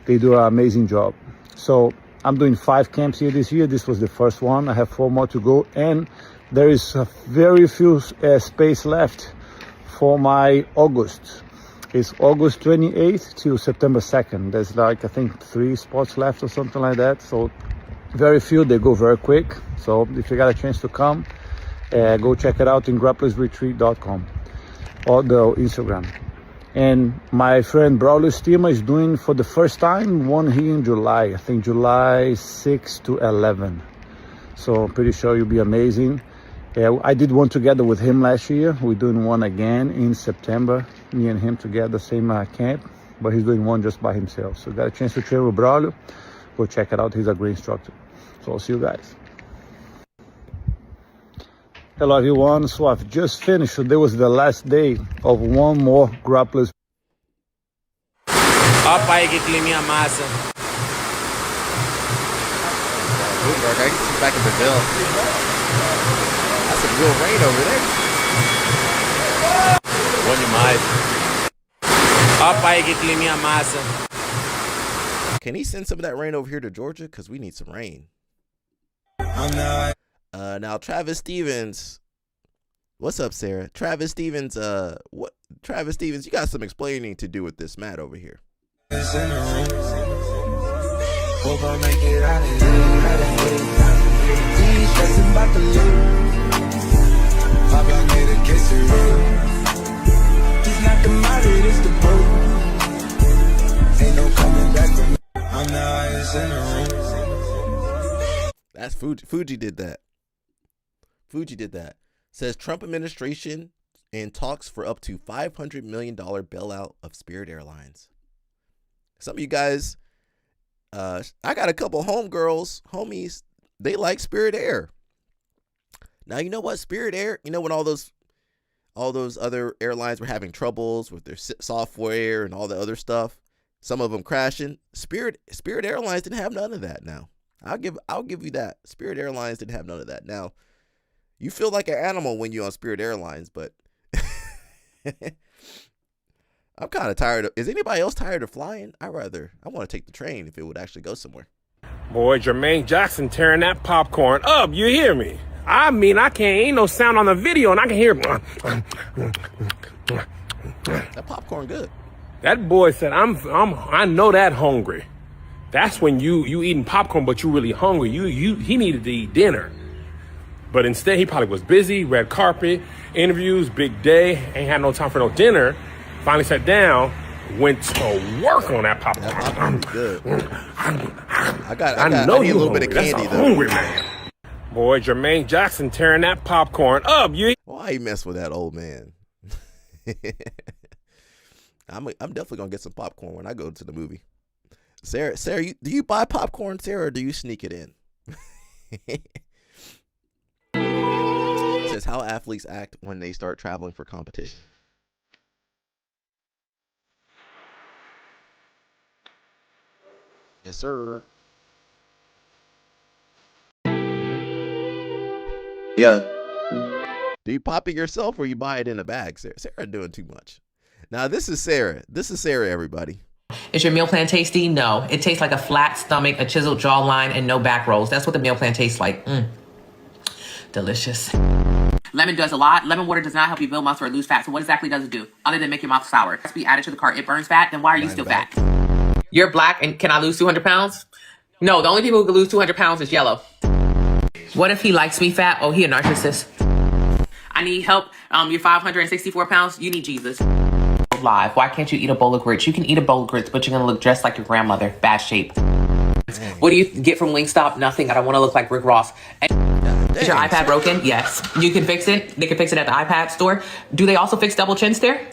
they do an amazing job. So I'm doing 5 camps here this year. This was the first one. I have 4 more to go, and there is a very few space left for my August. It's August 28th to September 2nd. There's like, I think 3 spots left or something like that. So very few, they go very quick. So if you got a chance to come, go check it out in grapplersretreat.com or the Instagram. And my friend Braulio Stima is doing for the first time one here in July. I think July 6 to 11. So I'm pretty sure you'll be amazing. I did one together with him last year. We're doing one again in September. Me and him together, same camp. But he's doing one just by himself. So got a chance to train with Braulio. Go check it out. He's a great instructor. So I'll see you guys. Hello everyone, so I've just finished. Today was the last day of one more Grapplers. Ó pai que climinha massa. Bloomberg, I can see back in Brazil. That's some real rain over there. Bom demais. Ó pai que climinha massa. Can he send some of that rain over here to Georgia? Because we need some rain. Now Travis Stevens, what's up, Sarah? Travis Stevens, Travis Stevens, you got some explaining to do with this mat over here. That's Fuji did that. Fuji did that. Says Trump administration in talks for up to $500 million bailout of Spirit Airlines. Some of you guys, I got a couple homies, they like Spirit Air. Now, you know what? Spirit Air, you know when all those other airlines were having troubles with their software and all the other stuff, some of them crashing, Spirit Airlines didn't have none of that now. I'll give you that. Spirit Airlines didn't have none of that. Now, you feel like an animal when you're on Spirit Airlines, but I'm kind of tired of. Is anybody else tired of flying? I want to take the train if it would actually go somewhere. Boy, Jermaine Jackson tearing that popcorn up. You hear me? I mean, ain't no sound on the video, and I can hear. That popcorn good. That boy said, I know that hungry. That's when you eating popcorn, but you really hungry. He needed to eat dinner. But instead, he probably was busy, red carpet, interviews, big day, ain't had no time for no dinner. Finally sat down, went to work on that popcorn. That popcorn's good. I need a little bit of candy, though. Hungry, man. Boy, Jermaine Jackson tearing that popcorn up. Why you mess with that old man? I'm definitely going to get some popcorn when I go to the movie. Sarah, do you buy popcorn, Sarah, or do you sneak it in? It says how athletes act when they start traveling for competition. Yes, sir. Yeah. Do you pop it yourself or you buy it in a bag, Sarah? Sarah doing too much. Now, this is Sarah. This is Sarah, everybody. Is your meal plan tasty? No. It tastes like a flat stomach, a chiseled jawline, and no back rolls. That's what the meal plan tastes like. Delicious. Lemon does a lot. Lemon water does not help you build muscle or lose fat. So what exactly does it do? Other than make your mouth sour. It has to be added to the cart. It burns fat. Then why are you still fat? You're black and can I lose 200 pounds? No, the only people who can lose 200 pounds is yellow. What if he likes me fat? Oh, he a narcissist. I need help. You're 564 pounds. You need Jesus. Live. Why can't you eat a bowl of grits? You can eat a bowl of grits, but you're gonna look just like your grandmother. Bad shape. Dang. What do you get from Wingstop? Nothing. I don't want to look like Rick Ross. Is your iPad broken? Yes. You can fix it. They can fix it at the iPad store. Do they also fix double chins there?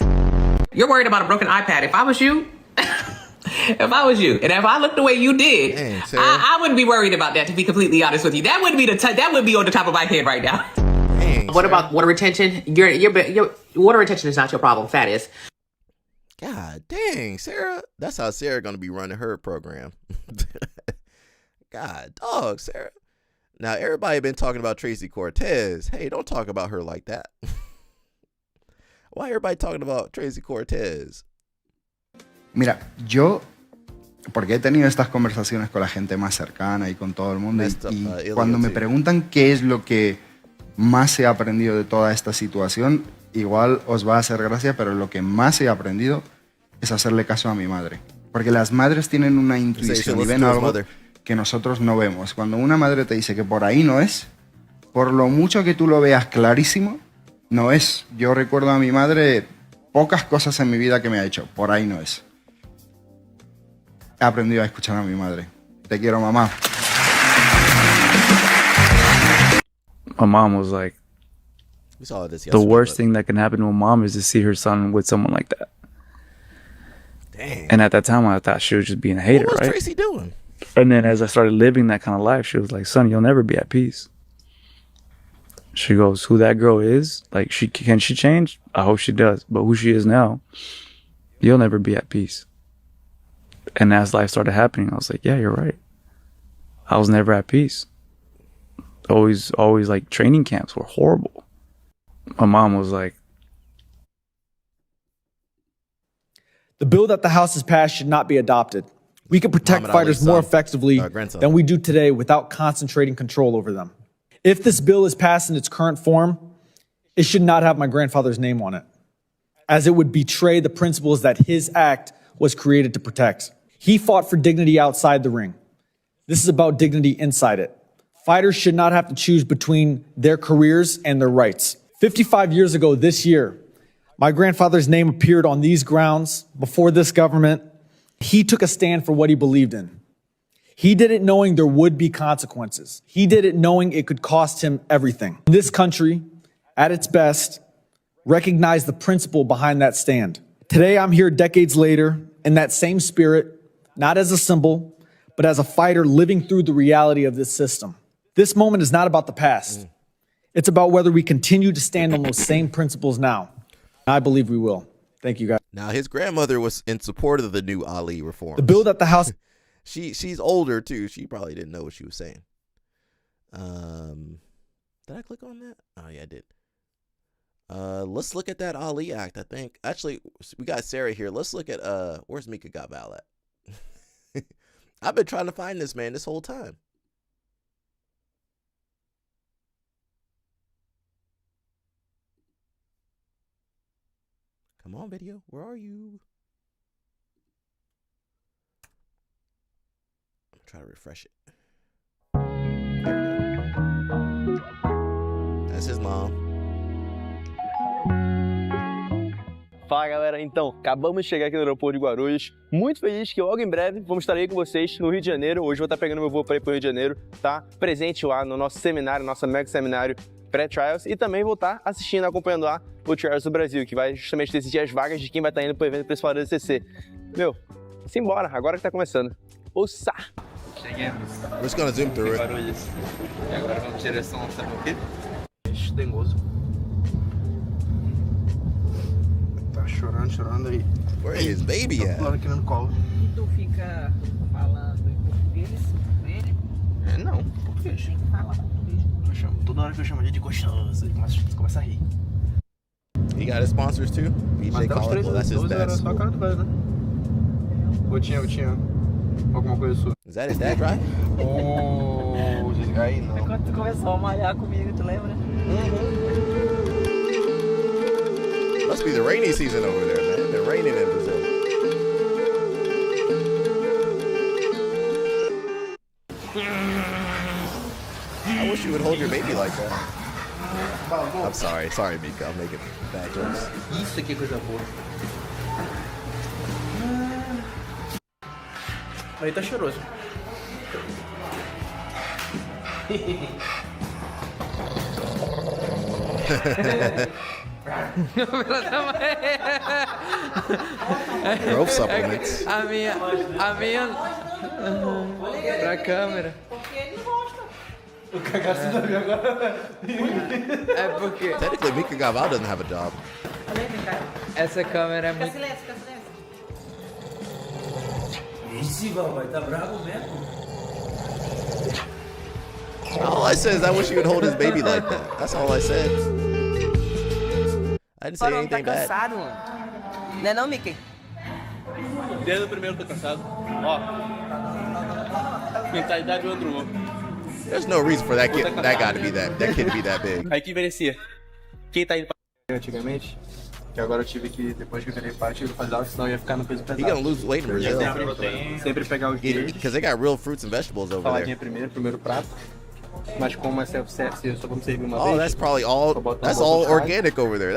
You're worried about a broken iPad. If I was you, and if I looked the way you did, dang, I wouldn't be worried about that. To be completely honest with you, that wouldn't be that would be on the top of my head right now. Dang, what about water retention? Your water retention is not your problem. Fat is. God dang, Sarah. That's how Sarah gonna be running her program. God dog, Sarah. Now everybody been talking about Tracy Cortez. Hey, don't talk about her like that. Why everybody talking about Tracy Cortez? Mira, yo, porque he tenido estas conversaciones con la gente más cercana y con todo el mundo, y cuando me preguntan qué es lo que más he aprendido de toda esta situación, igual os va a hacer gracia, pero lo que más he aprendido es hacerle caso a mi madre. Porque las madres tienen una intuición y ven algo que nosotros no vemos. Cuando una madre te dice que por ahí no es, por lo mucho que tú lo veas clarísimo, no es. Yo recuerdo a mi madre pocas cosas en mi vida que me ha hecho. Por ahí no es. He aprendido a escuchar a mi madre. Te quiero, mamá. My mom was like, we saw this the worst thing that can happen to a mom is to see her son with someone like that. Dang. And at that time, I thought she was just being a hater, what was right? Tracy doing? And then as I started living that kind of life, she was like, son, you'll never be at peace. She goes, who that girl is, like, can she change? I hope she does. But who she is now, you'll never be at peace. And as life started happening, I was like, yeah, you're right. I was never at peace. Always like training camps were horrible. My mom was like, the bill that the House has passed should not be adopted. We can protect fighters more effectively than we do today without concentrating control over them. If this bill is passed in its current form, it should not have my grandfather's name on it, as it would betray the principles that his act was created to protect. He fought for dignity outside the ring. This is about dignity inside it. Fighters should not have to choose between their careers and their rights. 55 years ago this year, my grandfather's name appeared on these grounds before this government. He took a stand for what he believed in. He did it knowing there would be consequences. He did it knowing it could cost him everything. This country, at its best, recognized the principle behind that stand. Today, I'm here decades later in that same spirit, not as a symbol, but as a fighter living through the reality of this system. This moment is not about the past. It's about whether we continue to stand on those same principles now. I believe we will. Thank you, guys. Now, his grandmother was in support of the new Ali reforms. The bill that the House... She's older, too. She probably didn't know what she was saying. Did I click on that? Oh, yeah, I did. Let's look at that Ali Act, I think. Actually, we got Sarah here. Let's look at, where's Mica Galvao at? I've been trying to find this man this whole time. Come on, video. Where are you? I'm gonna try to refresh it. There we go. That's his mom. Fala, galera. Então, acabamos de chegar aqui no aeroporto de Guarulhos. Muito feliz que logo em breve vamos estar aí com vocês no Rio de Janeiro. Hoje vou estar pegando meu voo para ir para o Rio de Janeiro, tá? Presente lá no nosso seminário, nosso mega seminário pré-trials, e também vou estar assistindo, acompanhando lá o Trials do Brasil, que vai justamente decidir as vagas de quem vai estar indo para o evento principal da DCC. Meu, simbora, agora que tá começando. Ouça! We're just gonna zoom through it. E agora vamos em direção, sabe o quê? Teimoso. Tá chorando aí. Where is baby at? Aqui no colo. Tu fica falando em português com ele? Não, português. Tem que falar português. Toda hora que eu chamo ele de gostoso, ele começa a rir. He got his sponsors too? BJ College? Well, that's his dad. Era só a cara do velho, né? Ou tinha alguma coisa sua? Is that his dad, right? Aí não. Quando tu começou a malhar comigo, tu lembra? Must be the rainy season over there, man. They're raining in Brazil. I wish you would hold your baby like that. I'm sorry, Mica. I'm making bad jokes. Isso aqui é coisa boa. Aí tá cheiroso. Growth supplements. A minha. Pra câmera. O cagaço da minha agora. É porque. Technically, Mica Galvao doesn't have a job. Essa câmera é muito. Fica silêncio. Esse vai tá bravo mesmo. All I said is I wish you would hold his baby like that. That's all I said. I didn't say anything bad. Cansado, mano. Não é não, Mickey? Desde o primeiro tô cansado. Ó. Mentalidade do Andrew. There's no reason for that kid to be that big. Aí que merecia. Quem tá indo pra antigamente, que agora eu tive que, depois que eu virei pai, tive que fazer algo, senão eu ia ficar no peso pesado. He gonna lose weight in Brazil. Sempre pegar os dias. Because they got real fruits and vegetables over Saladinha there. primeiro prato. Mas como é self-service, eu só vou me servir uma vez. Oh, that's probably all. That's all organic over there.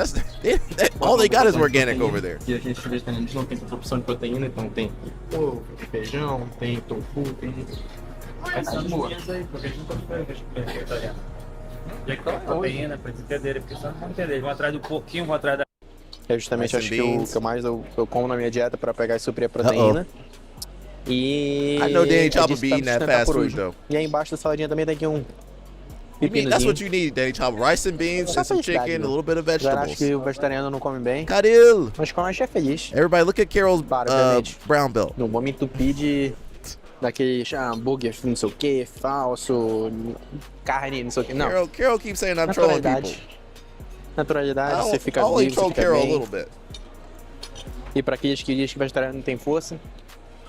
All they got is organic over there. E a gente vegetariano não tem tanta opção de proteína, então tem ovo, feijão, tem tofu, tem. Essa boa. Proteína, brincadeira, porque só não vão entender. Vão atrás do pouquinho, vão atrás da. É justamente acho que o que mais eu como na minha dieta para pegar e suprir a proteína. E I know Danny Chopper be eating that fast food though. E aí embaixo da saladinha também tem aqui um pepinozinho. That's what you need, Danny Chopper. Rice and beans, and some chicken, a little bit of Já acho vegetables. que o vegetariano não come bem. Caril! Mas quando a gente é feliz. Everybody look at Carol's brown belt. Não vou me entupir de daqueles hambúrguer, não sei o que, falso, carne, não sei o que. Não. Carol keeps saying I'm trolling people. Naturalidade, você fica I'll only vivo, troll você fica Carol a bem. little bit. E pra aqueles que dizem que vegetariano não tem força,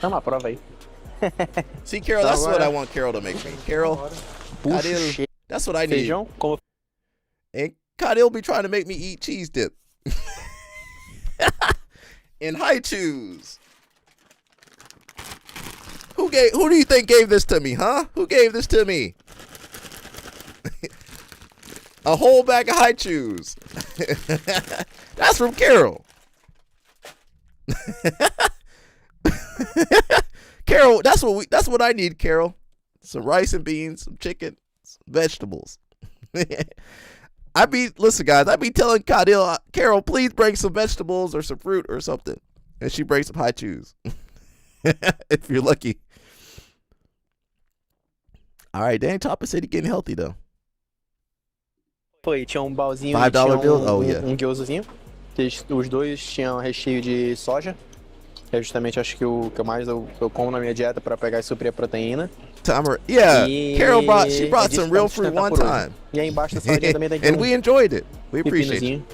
é uma prova aí. See, Carol, Então that's what agora- I want Carol to make me. Carol, Puxa, Caril, that's what I need. feijão, como And Caril be trying to make me eat cheese dip. And high chews. Who do you think gave this to me, huh? Who gave this to me? A whole bag of high chews. That's from Carol. Carol, that's what I need, Carol. Some rice and beans, some chicken, some vegetables. Listen, guys, I be telling Carol, please bring some vegetables or some fruit or something. And she brings some high chews. If you're lucky. All right, Danny Chopper said he getting healthy though. foi, tinha um balzinho $5 e tinha bills? Oh, yeah. um gyozazinho. Os dois tinham recheio de soja. É justamente acho que o que eu mais eu como na minha dieta para pegar e suprir a proteína. Yeah, E Carol brought some real fruit sustentar one por hoje. time. E aí embaixo da saladinha também tem And we enjoyed it. We appreciate it. pepinozinho.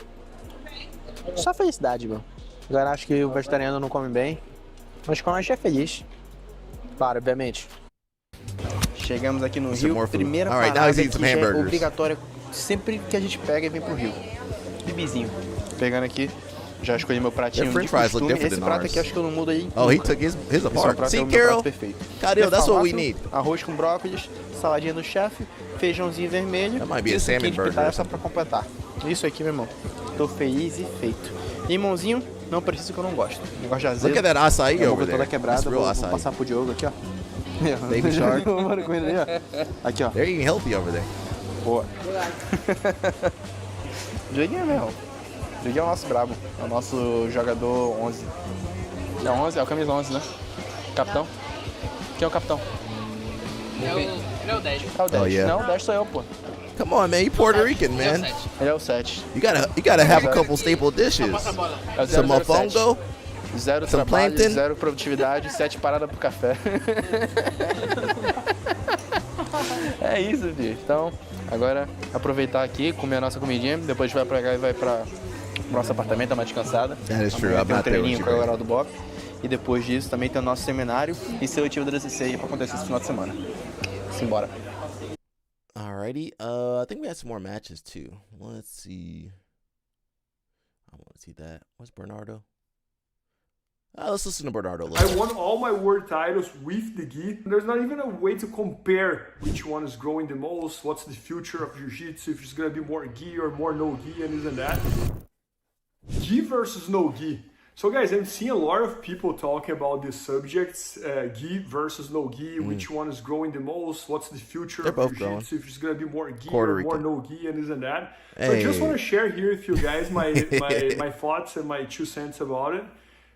Só felicidade, meu. Agora acho que o vegetariano não come bem, mas quando a gente é feliz, claro, obviamente. Chegamos aqui no Some Rio, more food. primeira All right, now parada he's eating que some já é hamburgers. obrigatória sempre que a gente pega e vem pro Rio. Bibizinho. Pegando aqui, já escolhi meu pratinho Their de french fries look costume. different Esse than prato ours. aqui acho que eu não mudo aí. Oh, he nunca. took his Esse é o apart. prato, See, é o meu prato Carol? perfeito. Carol, that's what we Farofa, need. Arroz com brócolis, saladinha do chefe, feijãozinho vermelho. That might be a e salmon suquinho de burger pitaia or só pra completar. Isso aqui, meu irmão. Tô feliz e feito. Limãozinho, não precisa que eu não gosto. Eu gosto de azedo. Look at that acai A boca over toda there. quebrada, That's real vou acai. passar pro Diogo aqui, ó. Baby shark. Bora com ele aí, ó. Aqui, ó. They're eating healthy over there. Boa. Dioguinho, meu irmão. Dioguinho é o nosso brabo. É o nosso jogador 11. É o 11? É o camisa 11, né? Capitão? Quem é o capitão? É o 10. É o 10. Oh, yeah. Não, o 10 sou eu, pô. Come on, man. You Puerto Rican, man. Ele é o 7. You gotta have a couple staple dishes. É o Some 007. mofongo. 0 Some trabalho, plankton. 0 produtividade, 7 paradas pro café. É isso, filho. Então, agora aproveitar aqui, comer a nossa comidinha, depois a gente vai pra cá e vai pra nosso apartamento, tá mais descansada. That is true. Amanhã I'm tem um not there with treininho you, com a bro. galera do BOP. E depois disso também tem o nosso seminário e seletivo da DCC aí pra acontecer esse final de semana. Simbora. Alrighty. I think we had some more matches too. Let's see. I want to see that. What's Bernardo? Let's listen to Bernardo. I won all my world titles with the gi. There's not even a way to compare which one is growing the most, what's the future of jiu-jitsu, if it's going to be more gi or more no gi and this and that. Gi versus no gi. So guys, I'm seeing a lot of people talking about these subjects, gi versus no gi, which one is growing the most, what's the future They're of both jiu-jitsu, if it's going to be more gi Puerto or more Rican. no gi and this and that. Hey. So I just want to share here with you guys my thoughts and my 2 cents about it.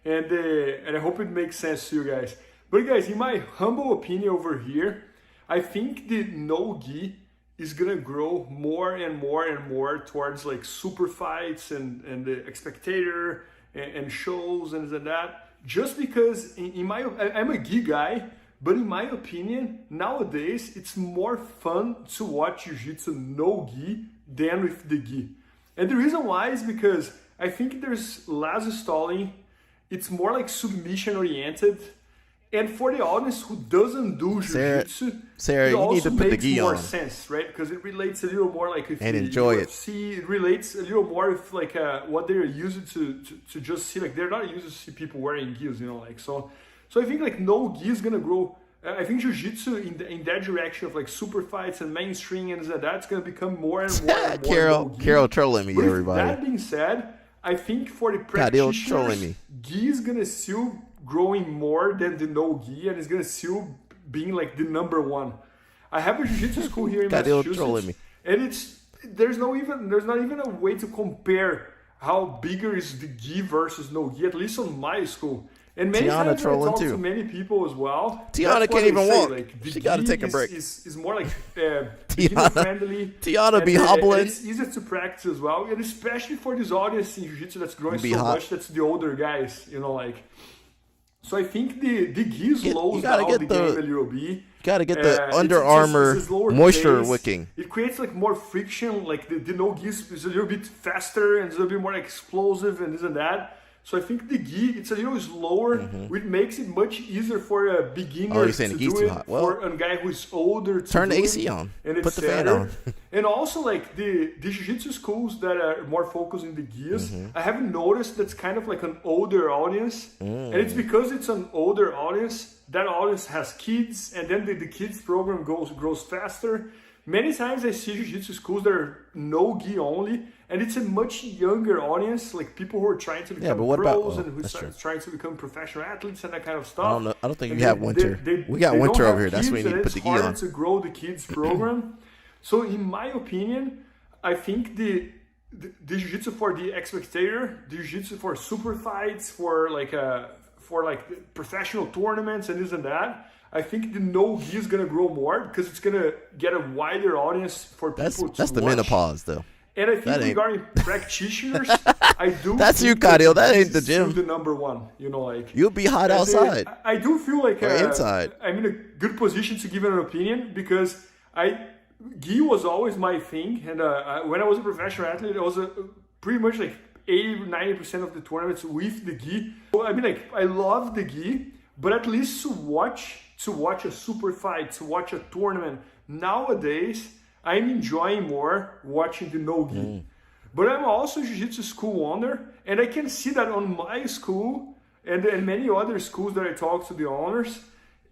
And I hope it makes sense to you guys. But guys, in my humble opinion over here, I think the no-gi is gonna grow more and more and more towards like super fights and the spectator and shows and this and that. Just because I'm a gi guy, but in my opinion, nowadays it's more fun to watch jiu-jitsu no-gi than with the gi. And the reason why is because I think there's less stalling. It's more like submission oriented, and for the audience who doesn't do jiu-jitsu, Sarah, it you also need to put the makes gi more on sense, right? Because it relates a little more like if and the enjoy it. UFC, it relates a little more with like what they're used to just see. Like they're not used to see people wearing gis, you know, like so. So I think like no gi is gonna grow. I think jiu-jitsu in that direction of like super fights and mainstream and that's gonna become more and more. And more Carol trolling me, but everybody. That being said, I think for the trolling practitioners, me. gi is gonna still growing more than the no gi, and it's gonna still being like the number one. I have a jiu-jitsu school here in Massachusetts, and there's not even a way to compare how bigger is the gi versus no gi, at least on my school. And many Tiana times I trolling talk too. to many people as well. Tiana That's what can't even they say, walk. like, the She got to gi take a break. Is more like beginner friendly. Tiana and, be hobbling. and it's easier to practice as well, and especially for this audience in jiu-jitsu that's growing Be so hot. much. That's the older guys, you know, like. So I think the gi slows gotta down get the the- game a little bit. You gotta get the It's Under a Armour slower moisture pace. wicking. It creates like more friction. Like the no gi is a little bit faster and it's a little bit more explosive and this and that. So I think the gi, it's a little slower, which makes it much easier for a beginner you're saying to the gi's do too it, hot. Well, for a guy who's older to turn the do AC it, on. and Put the fan etc. on. And also like the jiu-jitsu schools that are more focused in the gis, I have noticed that's kind of like an older audience, and it's because it's an older audience. That audience has kids, and then the kids program grows faster. Many times I see jiu-jitsu schools that are no gi only, and it's a much younger audience, like people who are trying to become but what about- pros and that's true. who's trying to become professional athletes and that kind of I stuff. don't know. I don't think And you have winter. We got they winter don't over here. have That's when kids, you need to and put the gi it's harder on. to grow the kids program. So in my opinion, I think the jiu-jitsu for the spectator, the jiu-jitsu for super fights, for professional tournaments and this and that, I think the no gi is gonna grow more because it's gonna get a wider audience for people to That's the watch. menopause though. And I think That ain't- regarding practitioners, I do. That's you, think that Cadio. That gi ain't the is still gym. The number one, you know, like You'll be hot and, outside. I do feel like Or inside. I'm in a good position to give an opinion because gi was always my thing, and when I was a professional athlete, I was pretty much like 80-90% of the tournaments with the gi. So, I mean, like I love the gi, but at least to watch a super fight, to watch a tournament nowadays, I'm enjoying more watching the no gi. But I'm also a jiu-jitsu school owner, and I can see that on my school and many other schools that I talk to the owners,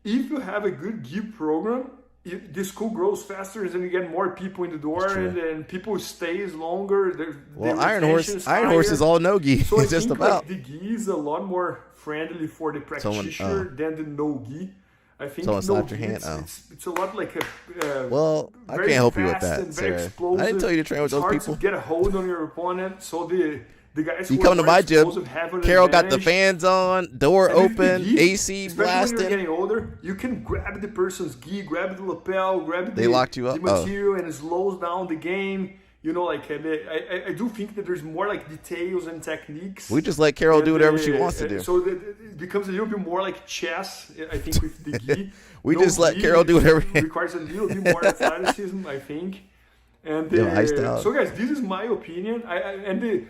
if you have a good gi program, the school grows faster and you get more people in the door, and people stays longer. Well, Iron Horse is all no gi. So I It's just think, about. like, the gi is a lot more friendly for the practitioner than the no gi. I think Someone no slapped your gi, hand. it's a lot like a Well, I very can't help you with fast that, and very Sarah. explosive. I didn't tell you to train with It's those hard people. to get a hold on your opponent, so The guys you who come are to my gym, have an Carol got the advantage. fans on, door And with open, the gi, AC especially blasting. when you're getting older, you can grab the person's gi, grab the lapel, grab They locked you up? the material, and it slows down the game. You know, like I do think that there's more like details and techniques. We just let Carol do whatever she wants to do. So it becomes a little bit more like chess, I think, with the gi. We just let Carol do whatever. Requires a little bit more athleticism, I think. And so, guys, this is my opinion.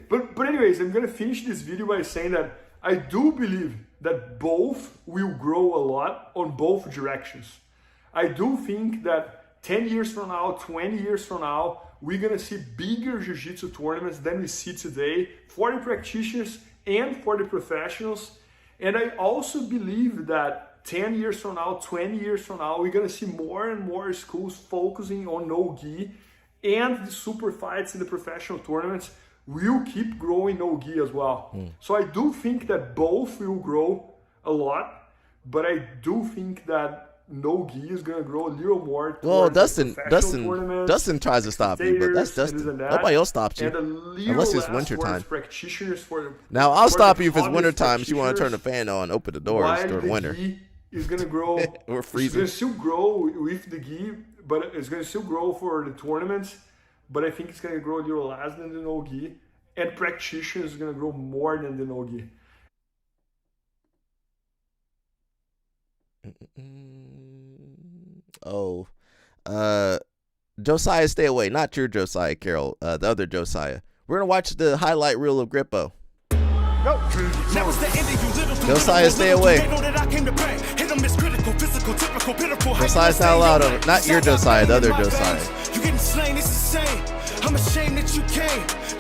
But anyways, I'm gonna finish this video by saying that I do believe that both will grow a lot on both directions. I do think that 10 years from now, 20 years from now, we're gonna see bigger jiu-jitsu tournaments than we see today for the practitioners and for the professionals. And I also believe that 10 years from now, 20 years from now, we're gonna see more and more schools focusing on no-gi, and the super fights in the professional tournaments will keep growing no-gi as well. So I do think that both will grow a lot, but I do think that no-gi is going to grow a little more. Well, Dustin tries to stop you, but that's Dustin. Nobody else stops you unless it's winter time. Now I'll stop you if it's winter time. If you want to turn the fan on, open the doors during winter. Is going to grow. We're freezing. It's going to still grow with the gi, but it's going to still grow for the tournaments. But I think it's going to grow a little less than the no-gi, and practitioners is going to grow more than the no-gi. Josiah, stay away. Not your Josiah, Carol. The other Josiah. We're gonna watch the highlight reel of Grippo. Josiah, stay away. Josiah's not allowed on it. Not your Josiah, the other Josiah.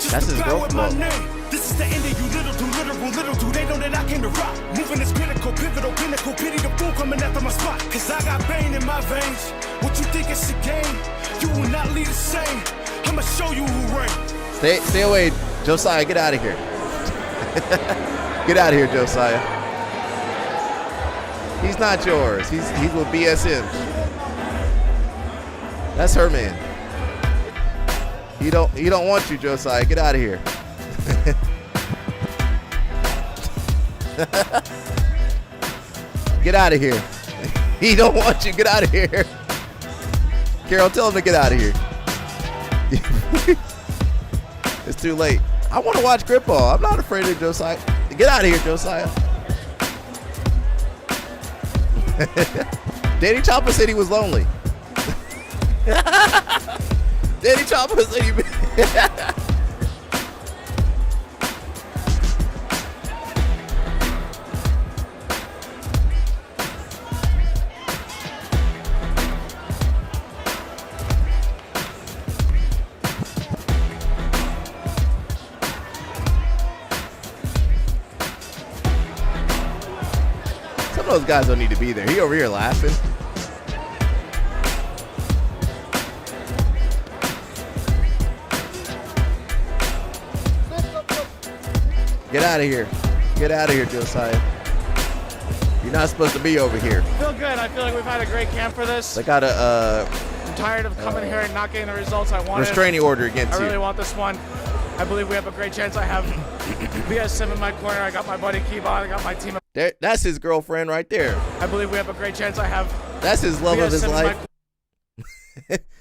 That's his girlfriend. This is the end of you, little do they know that I came to rock. Moving is critical, pivotal, pinnacle, pity the fool coming after my spot. Cause I got pain in my veins. What you think it's a game? You will not leave the same. I'ma show you who reigns. Stay away, Josiah, get out of here. Get out of here, Josiah. He's not yours. He's with BSM. That's her man. He don't want you, Josiah. Get out of here. Get out of here. He don't want you. Get out of here. Carol, tell him to get out of here. It's too late. I want to watch Grippo. I'm not afraid of Josiah. Get out of here, Josiah. Danny Chopper said he was lonely. Danny Chopper said he... Some of those guys don't need to be there. He over here laughing. Get out of here. Get out of here, Josiah. You're not supposed to be over here. I feel good. I feel like we've had a great camp for this. They got I'm tired of coming here and not getting the results I wanted. restraining order against you. I really want this one. I believe we have a great chance. I have BSM in my corner. I got my buddy Kevon. I got my team. That's his girlfriend right there. I believe we have a great chance. I have. That's his love of his BSM in my life.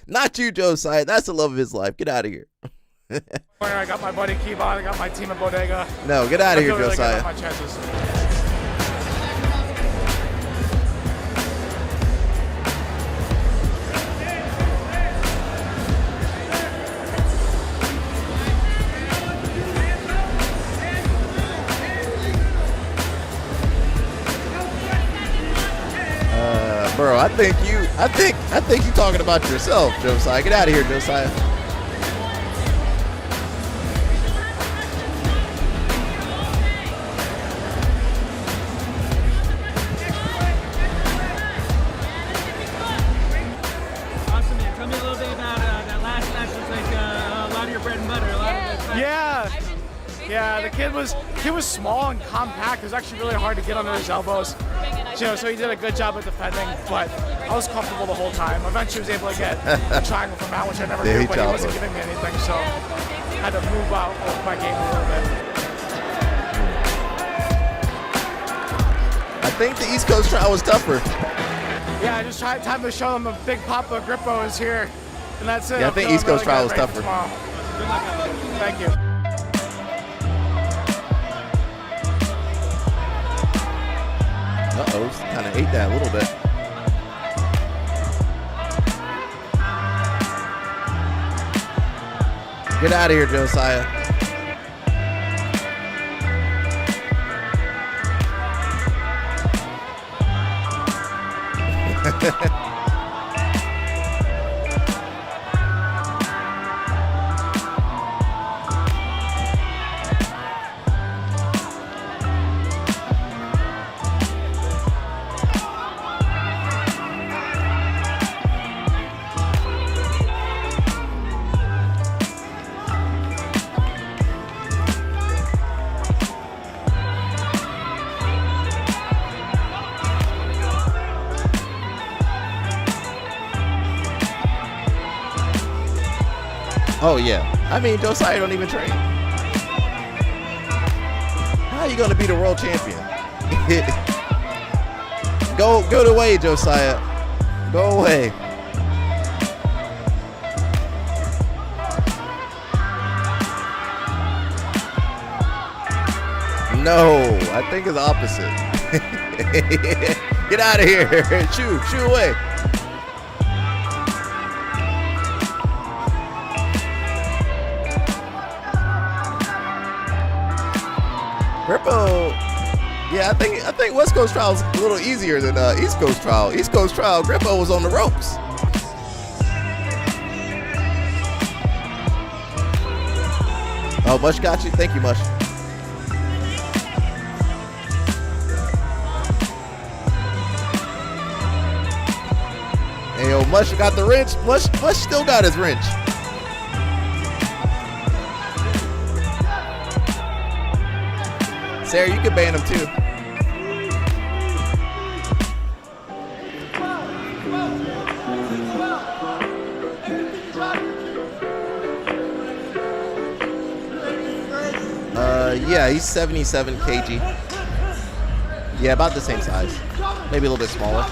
Not you, Josiah. That's the love of his life. Get out of here. corner. I got my buddy Kevon. I got my team at Bodega. No, get out of here, I feel really Josiah. good about my chances. Bro, I think you talking about yourself, Josiah. Get out of here, Josiah. Awesome, man. Tell me a little bit about that last match. Looks like a lot of your bread and butter. Yeah, the kid was small and compact. It was actually really hard to get under his elbows. So he did a good job at defending, but I was comfortable the whole time. Eventually, he was able to get a triangle from out, which I never did, but he wasn't giving me anything, so I had to move out of my game a little bit. think the East Coast trial was tougher. Yeah, I just tried time to show them a big Papa Grippo is here, and that's it. Yeah, I think East Coast trial was tougher. Thank you. Uh-oh, kind of ate that a little bit. Get out of here, Josiah. Oh yeah, I mean Josiah don't even train. How are you gonna be the world champion? Go away, Josiah. Go away. No, I think it's opposite. Get out of here. Shoo away. Grippo, yeah, I think West Coast trial is a little easier than East Coast trial. East Coast trial, Grippo was on the ropes. Oh, Mush got you. Thank you, Mush. Hey, yo, Mush got the wrench. Mush still got his wrench. Sarah, you can ban him too. Yeah, he's 77 kg. Yeah, about the same size. Maybe a little bit smaller.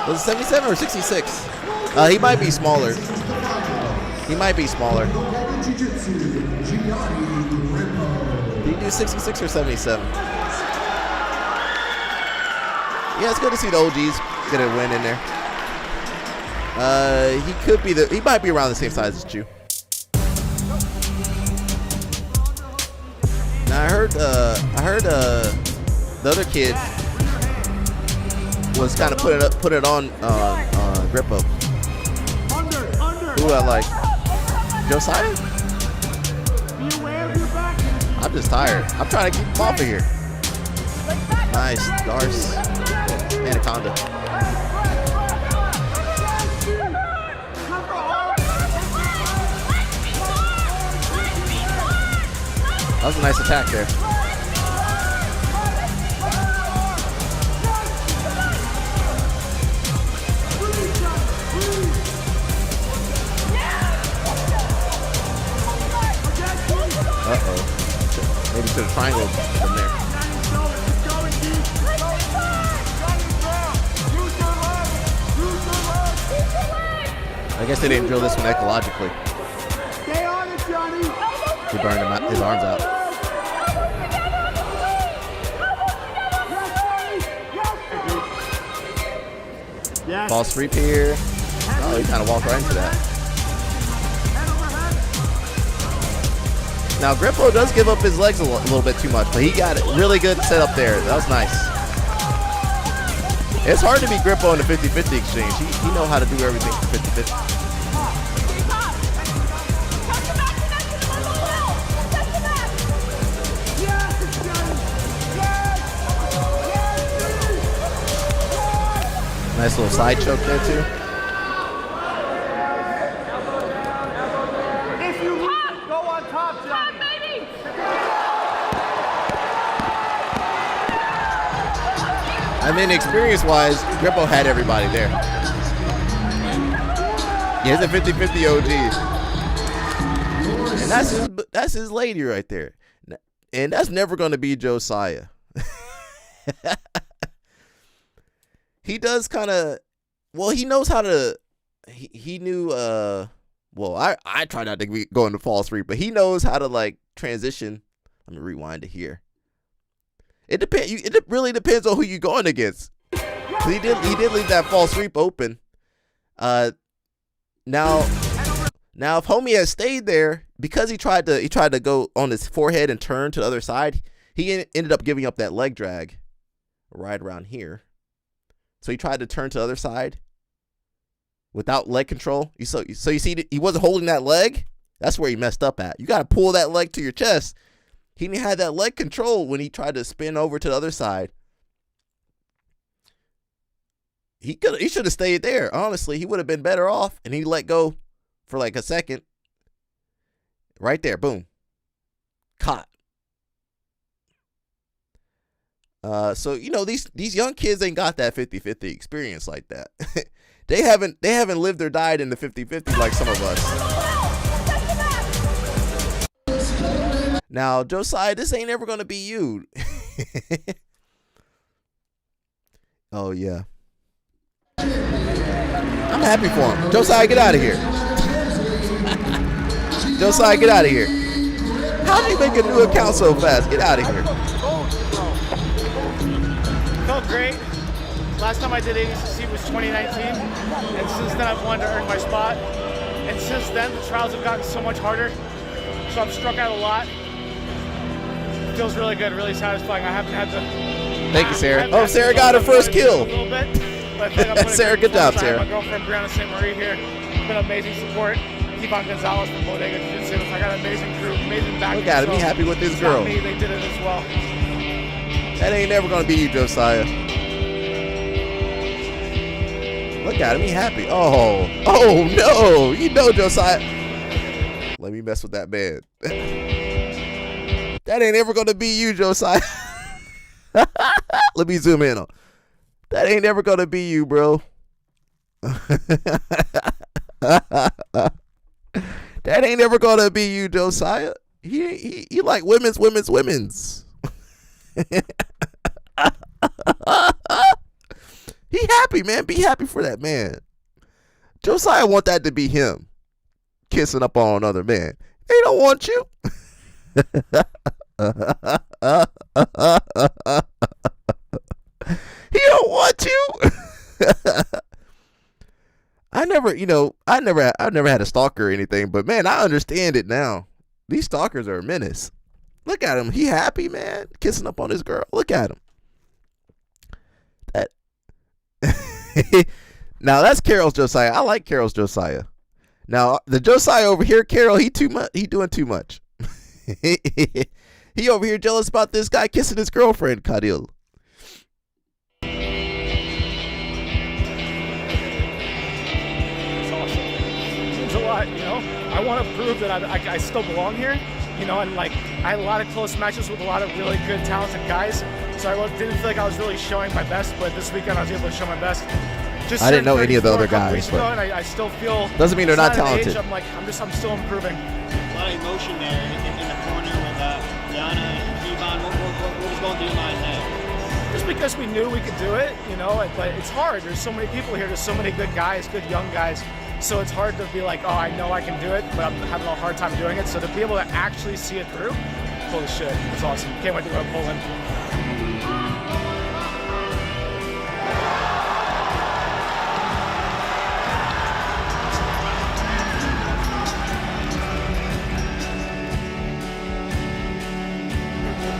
Was it 77 or 66? He might be smaller. He might be smaller. Did he do 66 or 77? Yeah, it's good to see the OGs get a win in there. He might be around the same size as Chew. Now I heard the other kid was kind of put it on Grippo. Who I like? Josiah? I'm just tired. I'm trying to keep him off of here. Nice, Darce, Anaconda. That was a nice attack there. Uh-oh. Maybe should have triangled from there. I guess they didn't drill this one ecologically. He burned his arms out. False sweep here. Oh, he kind of walked right into that. Now, Grippo does give up his legs a little bit too much, but he got it really good set up there. That was nice. It's hard to beat Grippo in the 50-50 exchange. He knows how to do everything for 50-50. Nice little side choke there, too. If you lose, go on top, Johnny. Baby. I mean, experience-wise, Grippo had everybody there. He's a 50-50 OG. And that's his lady right there. And that's never going to be Josiah. He does kind of, well, he knows how to, he knew, well, I try not to go into false read, but he knows how to like transition. Let me rewind it here. It really depends on who you're going against. So he did leave that false sweep open. Now if homie had stayed there, because he tried to go on his forehead and turn to the other side, he ended up giving up that leg drag right around here. So he tried to turn to the other side without leg control. So you see, he wasn't holding that leg. That's where he messed up at. You got to pull that leg to your chest. He didn't have that leg control when he tried to spin over to the other side. He should have stayed there. Honestly, he would have been better off, and he let go for like a second. Right there, boom. Caught. So you know, these young kids ain't got that 50-50 experience like that. They haven't lived or died in the 50-50 like some of us. Now, Josiah, this ain't ever gonna be you. Oh yeah. I'm happy for him. Josiah, get out of here. Josiah, get out of here. How do you make a new account so fast? Get out of here. Felt great. Last time I did ADCC was 2019, and since then I've wanted to earn my spot. And since then, the trials have gotten so much harder. So I've struck out a lot. It feels really good, really satisfying. I haven't had to. Thank you, Sarah. Oh, Sarah got her first kill. A little bit, but I think I'm putting Sarah, good job, Sarah. My girlfriend Brianna St. Marie here. It's been amazing support. Yvonne Gonzalez from Bodega Jiu-Jitsu. I got an amazing crew, amazing backing. Look at him. Be happy with this girl. Not me, they did it as well. That ain't never gonna be you, Josiah. Look at him. He happy. Oh no. You know, Josiah. Let me mess with that man. That ain't ever gonna be you, Josiah. Let me zoom in on. That ain't ever gonna be you, bro. That ain't ever gonna be you, Josiah. He like women's. He happy, man. Be happy for that man. Josiah want that to be him, kissing up on another man. They don't want you. He don't want you. I've never had a stalker or anything, but man, I understand it now. These stalkers are a menace. Look at him. He happy, man. Kissing up on his girl. Look at him. That. Now that's Carol's Josiah. I like Carol's Josiah. Now the Josiah over here, Carol, he doing too much. He over here jealous about this guy kissing his girlfriend, Khalil. It's awesome. It means a lot, you know. I want to prove that I still belong here, you know, and like I had a lot of close matches with a lot of really good, talented guys. So I didn't feel like I was really showing my best, but this weekend I was able to show my best. I didn't know any of the other guys, but and I still feel doesn't mean they're not talented. I'm still improving. A lot of emotion there in the corner with Yana and Yvonne. What was going through your mind there? Just because we knew we could do it, you know, but it's hard. There's so many people here. There's so many good guys, good young guys. So it's hard to be like, oh, I know I can do it, but I'm having a hard time doing it. So to be able to actually see it through, holy shit, it's awesome. Can't wait to go to Poland.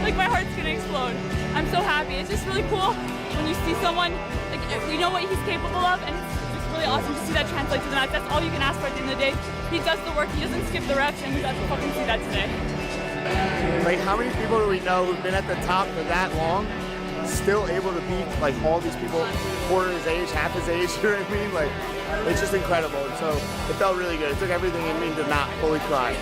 Like my heart's gonna explode. I'm so happy. It's just really cool when you see someone, like you know what he's capable of, and it's really awesome to see that translate to the match. That's all you can ask for at the end of the day. He does the work, he doesn't skip the reps, and we got to fucking see that today. Like how many people do we know who've been at the top for that long, still able to beat like all these people quarter his age, half his age, you know what I mean? Like it's just incredible. And so it felt really good. It took everything in me to not fully cry.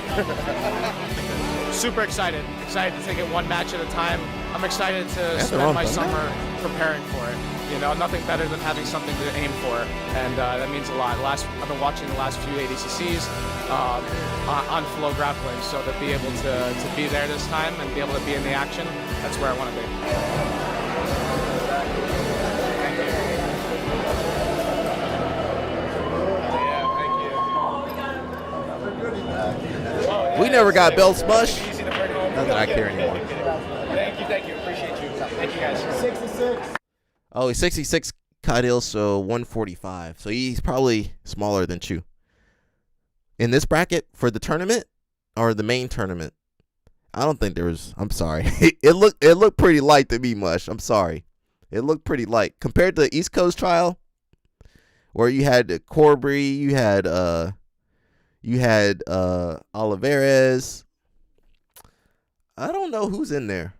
Super excited to take it one match at a time. I'm excited to spend my summer preparing for it. You know, nothing better than having something to aim for, and that means a lot. I've been watching the last few ADCCs on Flow Grappling, so to be able to be there this time and be able to be in the action, that's where I want to be. We never got belt smush. Not that I care anymore. Thank you. Appreciate you. Thank you guys. 66. Oh, he's 66 Cadil, so 145. So he's probably smaller than Chu. In this bracket for the tournament or the main tournament, I don't think there was. I'm sorry. It looked pretty light to me, Mush. I'm sorry. It looked pretty light compared to the East Coast trial, where you had Corbry, you had Olivares. I don't know who's in there.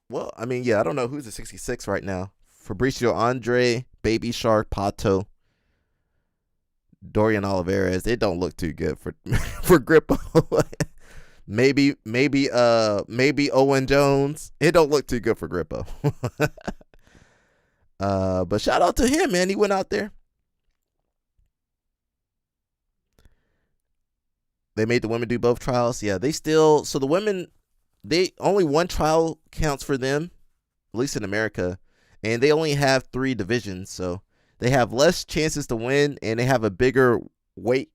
Well, I mean, yeah, I don't know who's at 66 right now. Fabricio Andre, Baby Shark, Pato, Dorian Olivares. It don't look too good for Grippo. maybe Owen Jones. It don't look too good for Grippo. But shout out to him, man. He went out there. They made the women do both trials. Yeah, so the women, they only one trial counts for them, at least in America, and they only have 3 divisions, so they have less chances to win, and they have a bigger weight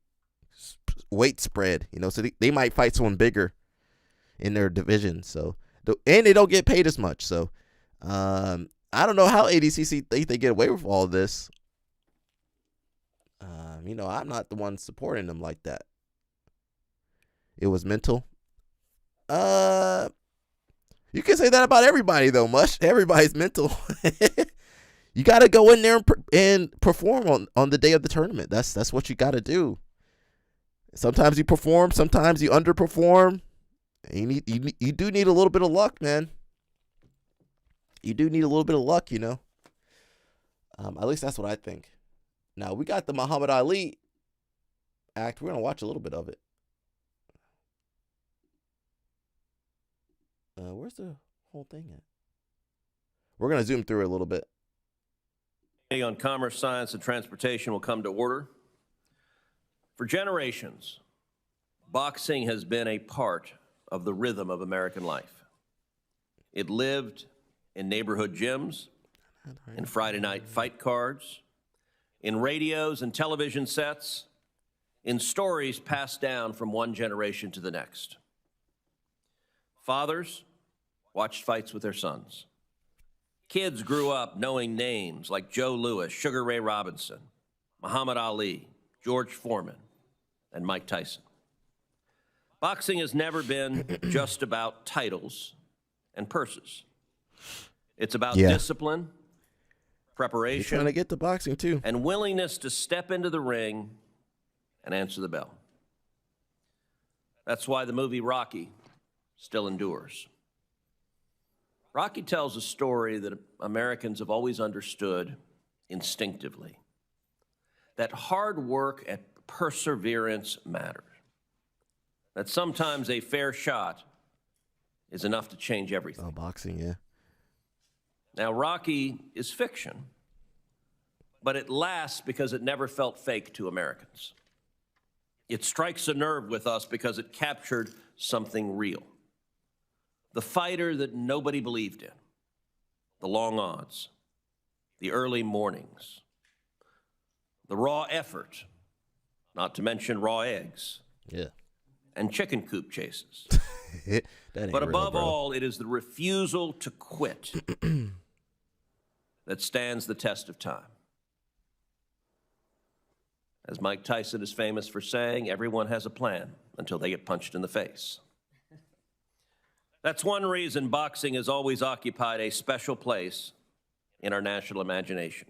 spread, so they might fight someone bigger in their division. So, and they don't get paid as much. So, I don't know how ADCC think they get away with all this. I'm not the one supporting them like that. It was mental. You can say that about everybody though, Mush. Everybody's mental. You got to go in there and perform on the day of the tournament. That's what you got to do. Sometimes you perform, sometimes you underperform. And you do need a little bit of luck, man. You do need a little bit of luck, At least that's what I think. Now, we got the Muhammad Ali Act. We're going to watch a little bit of it. Where's the whole thing at? We're going to zoom through it a little bit. On Commerce, Science, and Transportation will come to order. For generations, boxing has been a part of the rhythm of American life. It lived in neighborhood gyms, in Friday night fight cards, in radios and television sets, in stories passed down from one generation to the next. Fathers watched fights with their sons. Kids grew up knowing names like Joe Louis, Sugar Ray Robinson, Muhammad Ali, George Foreman, and Mike Tyson. Boxing has never been just about titles and purses. It's about discipline, preparation, you're trying to get to boxing too, and willingness to step into the ring and answer the bell. That's why the movie Rocky still endures. Rocky tells a story that Americans have always understood instinctively, that hard work and perseverance matter, that sometimes a fair shot is enough to change everything. Oh, boxing, yeah. Now, Rocky is fiction, but it lasts because it never felt fake to Americans. It strikes a nerve with us because it captured something real. The fighter that nobody believed in, the long odds, the early mornings, the raw effort, not to mention raw eggs, and chicken coop chases. But above all, it is the refusal to quit that stands the test of time. As Mike Tyson is famous for saying, everyone has a plan until they get punched in the face. That's one reason boxing has always occupied a special place in our national imagination.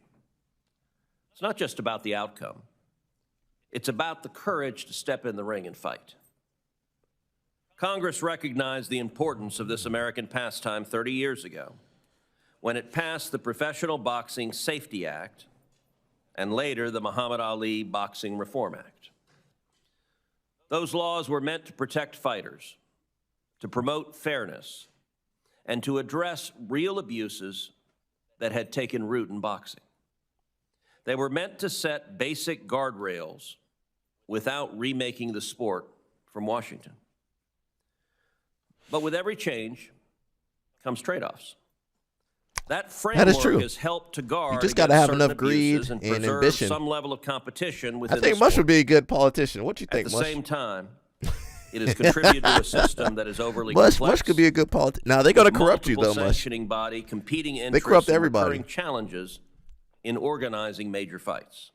It's not just about the outcome. It's about the courage to step in the ring and fight. Congress recognized the importance of this American pastime 30 years ago when it passed the Professional Boxing Safety Act and later the Muhammad Ali Boxing Reform Act. Those laws were meant to protect fighters, to promote fairness, and to address real abuses that had taken root in boxing. They were meant to set basic guardrails without remaking the sport from Washington. But with every change comes trade-offs. That framework has helped to guard. You just got to have enough greed and ambition. Some level of competition within I think the Mush sport. would be a good politician. What do you think, At the Mush? same time, It has contributed to a system that is overly Mush complex. could be a good politician. Now they're going to corrupt you, though, multiple Mush. sanctioning body, competing interests, They corrupt and everybody. recurring challenges in organizing major fights.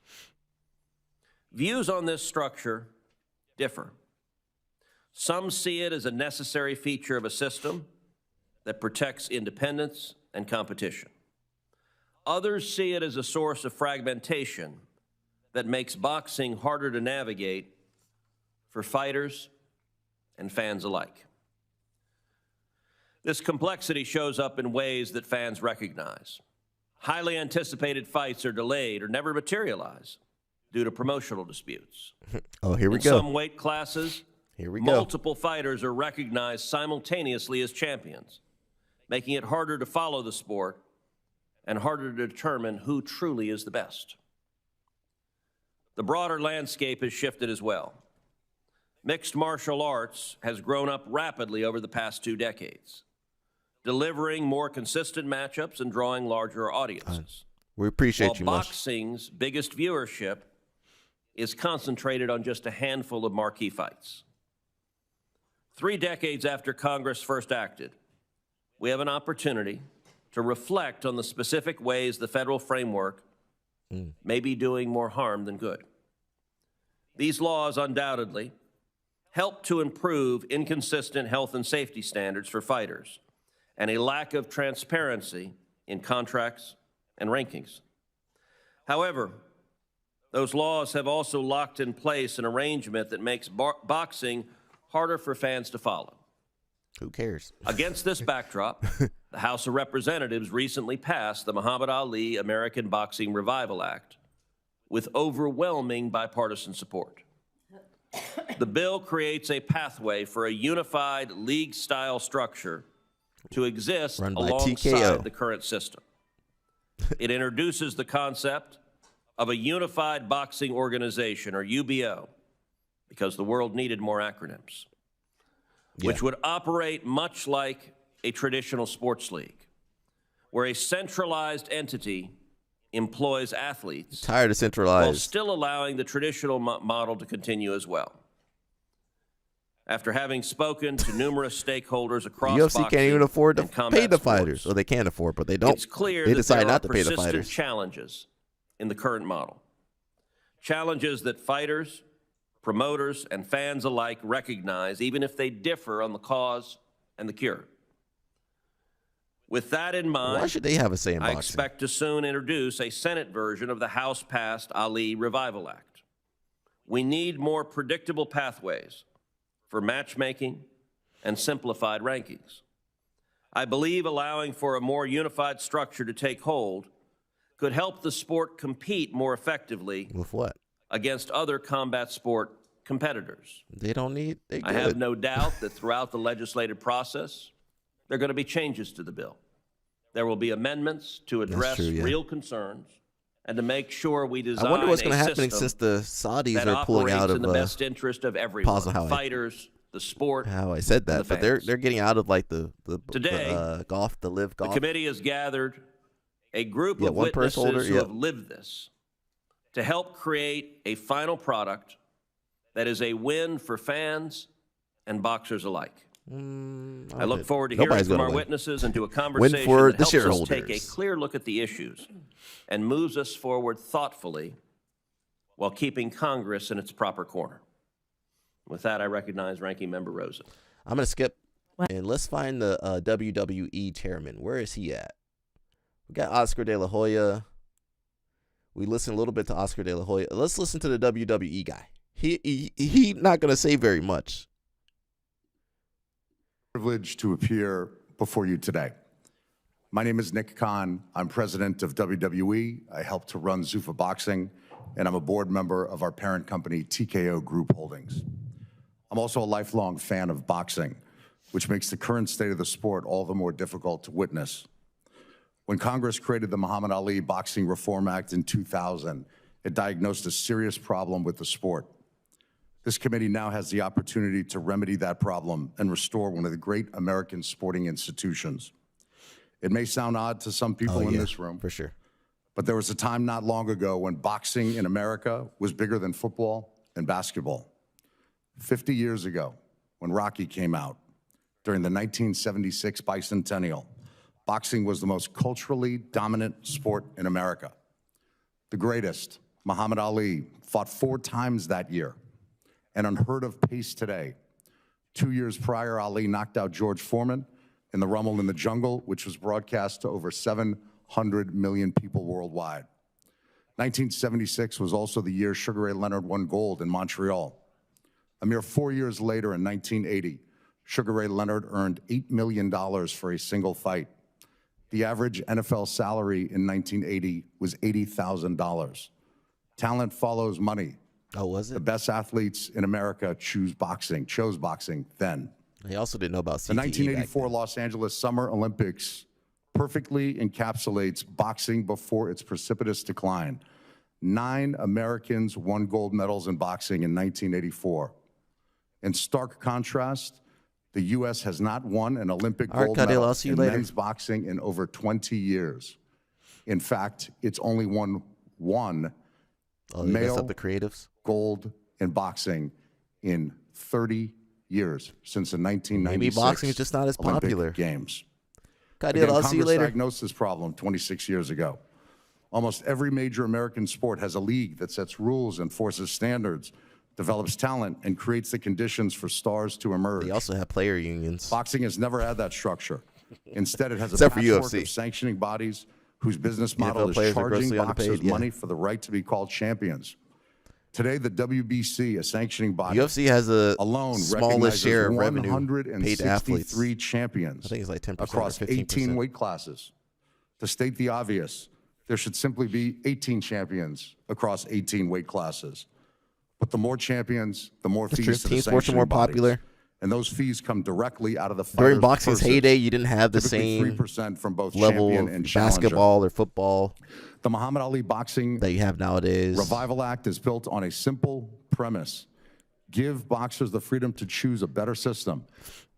Views on this structure differ. Some see it as a necessary feature of a system that protects independence and competition. Others see it as a source of fragmentation that makes boxing harder to navigate for fighters and fans alike. This complexity shows up in ways that fans recognize. Highly anticipated fights are delayed or never materialize due to promotional disputes. Oh, here we In go. some weight classes, Here we go. multiple fighters are recognized simultaneously as champions, making it harder to follow the sport and harder to determine who truly is the best. The broader landscape has shifted as well. Mixed martial arts has grown up rapidly over the past 2 decades, delivering more consistent matchups and drawing larger audiences. We appreciate While you, Mush. boxing's biggest viewership is concentrated on just a handful of marquee fights. 3 decades after Congress first acted, we have an opportunity to reflect on the specific ways the federal framework may be doing more harm than good. These laws undoubtedly help to improve inconsistent health and safety standards for fighters and a lack of transparency in contracts and rankings. However, those laws have also locked in place an arrangement that makes boxing harder for fans to follow. Who cares? Against this backdrop, the House of Representatives recently passed the Muhammad Ali American Boxing Revival Act with overwhelming bipartisan support. The bill creates a pathway for a unified league-style structure to exist Run by alongside TKO. the current system. It introduces the concept of a unified boxing organization, or UBO, because the world needed more acronyms, which would operate much like a traditional sports league, where a centralized entity employs athletes Tired of while centralized. still allowing the traditional model to continue as well. After having spoken to numerous stakeholders across UFC boxing can't even afford to and combat pay the sports, fighters. Well, they can afford, but they don't. it's clear They that decide there not are to pay the persistent fighters. challenges in the current model. Challenges that fighters, promoters, and fans alike recognize, even if they differ on the cause and the cure. With that in mind, Why should they have a say in I boxing? expect to soon introduce a Senate version of the House-passed Ali Revival Act. We need more predictable pathways for matchmaking and simplified rankings. I believe allowing for a more unified structure to take hold could help the sport compete more effectively With what? against other combat sport competitors. They don't need. They I have good. no doubt that throughout the legislative process, there are going to be changes to the bill. There will be amendments to address true, yeah. real concerns and to make sure we design I wonder what's going to a happen system since the Saudis that are pulling operates out of in the best interest of everyone, pause on how I- fighters, the sport. how I said and that, the but they're fans. getting out of like the Today, golf, the live The golf. committee has gathered a group Yeah, of one purse witnesses holder, who yep. have lived this to help create a final product that is a win for fans and boxers alike. I look forward to hearing Nobody's from gonna our win. witnesses and to a Win conversation for that the helps us take a shareholders. clear look at the issues and moves us forward thoughtfully while keeping Congress in its proper corner. With that, I recognize Ranking Member Rosa. I'm gonna skip and let's find the WWE chairman. Where is he at? We got Oscar De La Hoya. We listened a little bit to Oscar De La Hoya. Let's listen to the WWE guy. He not gonna say very much. Privilege to appear before you today. My name is Nick Khan. I'm president of WWE. I help to run Zuffa Boxing, and I'm a board member of our parent company, TKO Group Holdings. I'm also a lifelong fan of boxing, which makes the current state of the sport all the more difficult to witness. When Congress created the Muhammad Ali Boxing Reform Act in 2000, it diagnosed a serious problem with the sport. This committee now has the opportunity to remedy that problem and restore one of the great American sporting institutions. It may sound odd to some people in this room, for sure, but there was a time not long ago when boxing in America was bigger than football and basketball. 50 years ago, when Rocky came out during the 1976 bicentennial. Boxing was the most culturally dominant sport in America. The greatest, Muhammad Ali, fought 4 times that year, an unheard of pace today. 2 years prior, Ali knocked out George Foreman in the Rumble in the Jungle, which was broadcast to over 700 million people worldwide. 1976 was also the year Sugar Ray Leonard won gold in Montreal. A mere 4 years later, in 1980, Sugar Ray Leonard earned $8 million for a single fight. The average NFL salary in 1980 was $80,000. Talent follows money. Oh, was it? The best athletes in America chose boxing then. He also didn't know about CTE. The 1984 Los Angeles Summer Olympics perfectly encapsulates boxing before its precipitous decline. 9 Americans won gold medals in boxing in 1984. In stark contrast, the U.S. has not won an Olympic gold medal in men's boxing in over 20 years. In fact, it's only won one male gold in boxing in 30 years since the 1996 Maybe boxing is just not as Olympic popular. Games. Again, I'll see you later. Diagnosed this problem 26 years ago. Almost every major American sport has a league that sets rules, enforces standards, develops talent, and creates the conditions for stars to emerge. They also have player unions. Boxing has never had that structure. Instead, it has a Except for patchwork UFC. of sanctioning bodies whose business model NFL is players are charging grossly boxers underpaid, yeah. money for the right to be called champions. Today, the WBC, a sanctioning body, UFC has a alone smallest share of revenue paid to 163 athletes. champions I think it's like 10% or across 15%. 18 weight classes. To state the obvious, there should simply be 18 champions across 18 weight classes. But the more champions, the more That's fees true. to the Team sports are more sanctioning bodies. popular. And those fees come directly out of the During fighters' boxing's purses. heyday, you didn't have the Typically same 3% from both level champion of and challenger. basketball or football The Muhammad Ali Boxing that you have nowadays. Revival Act is built on a simple premise. Give boxers the freedom to choose a better system.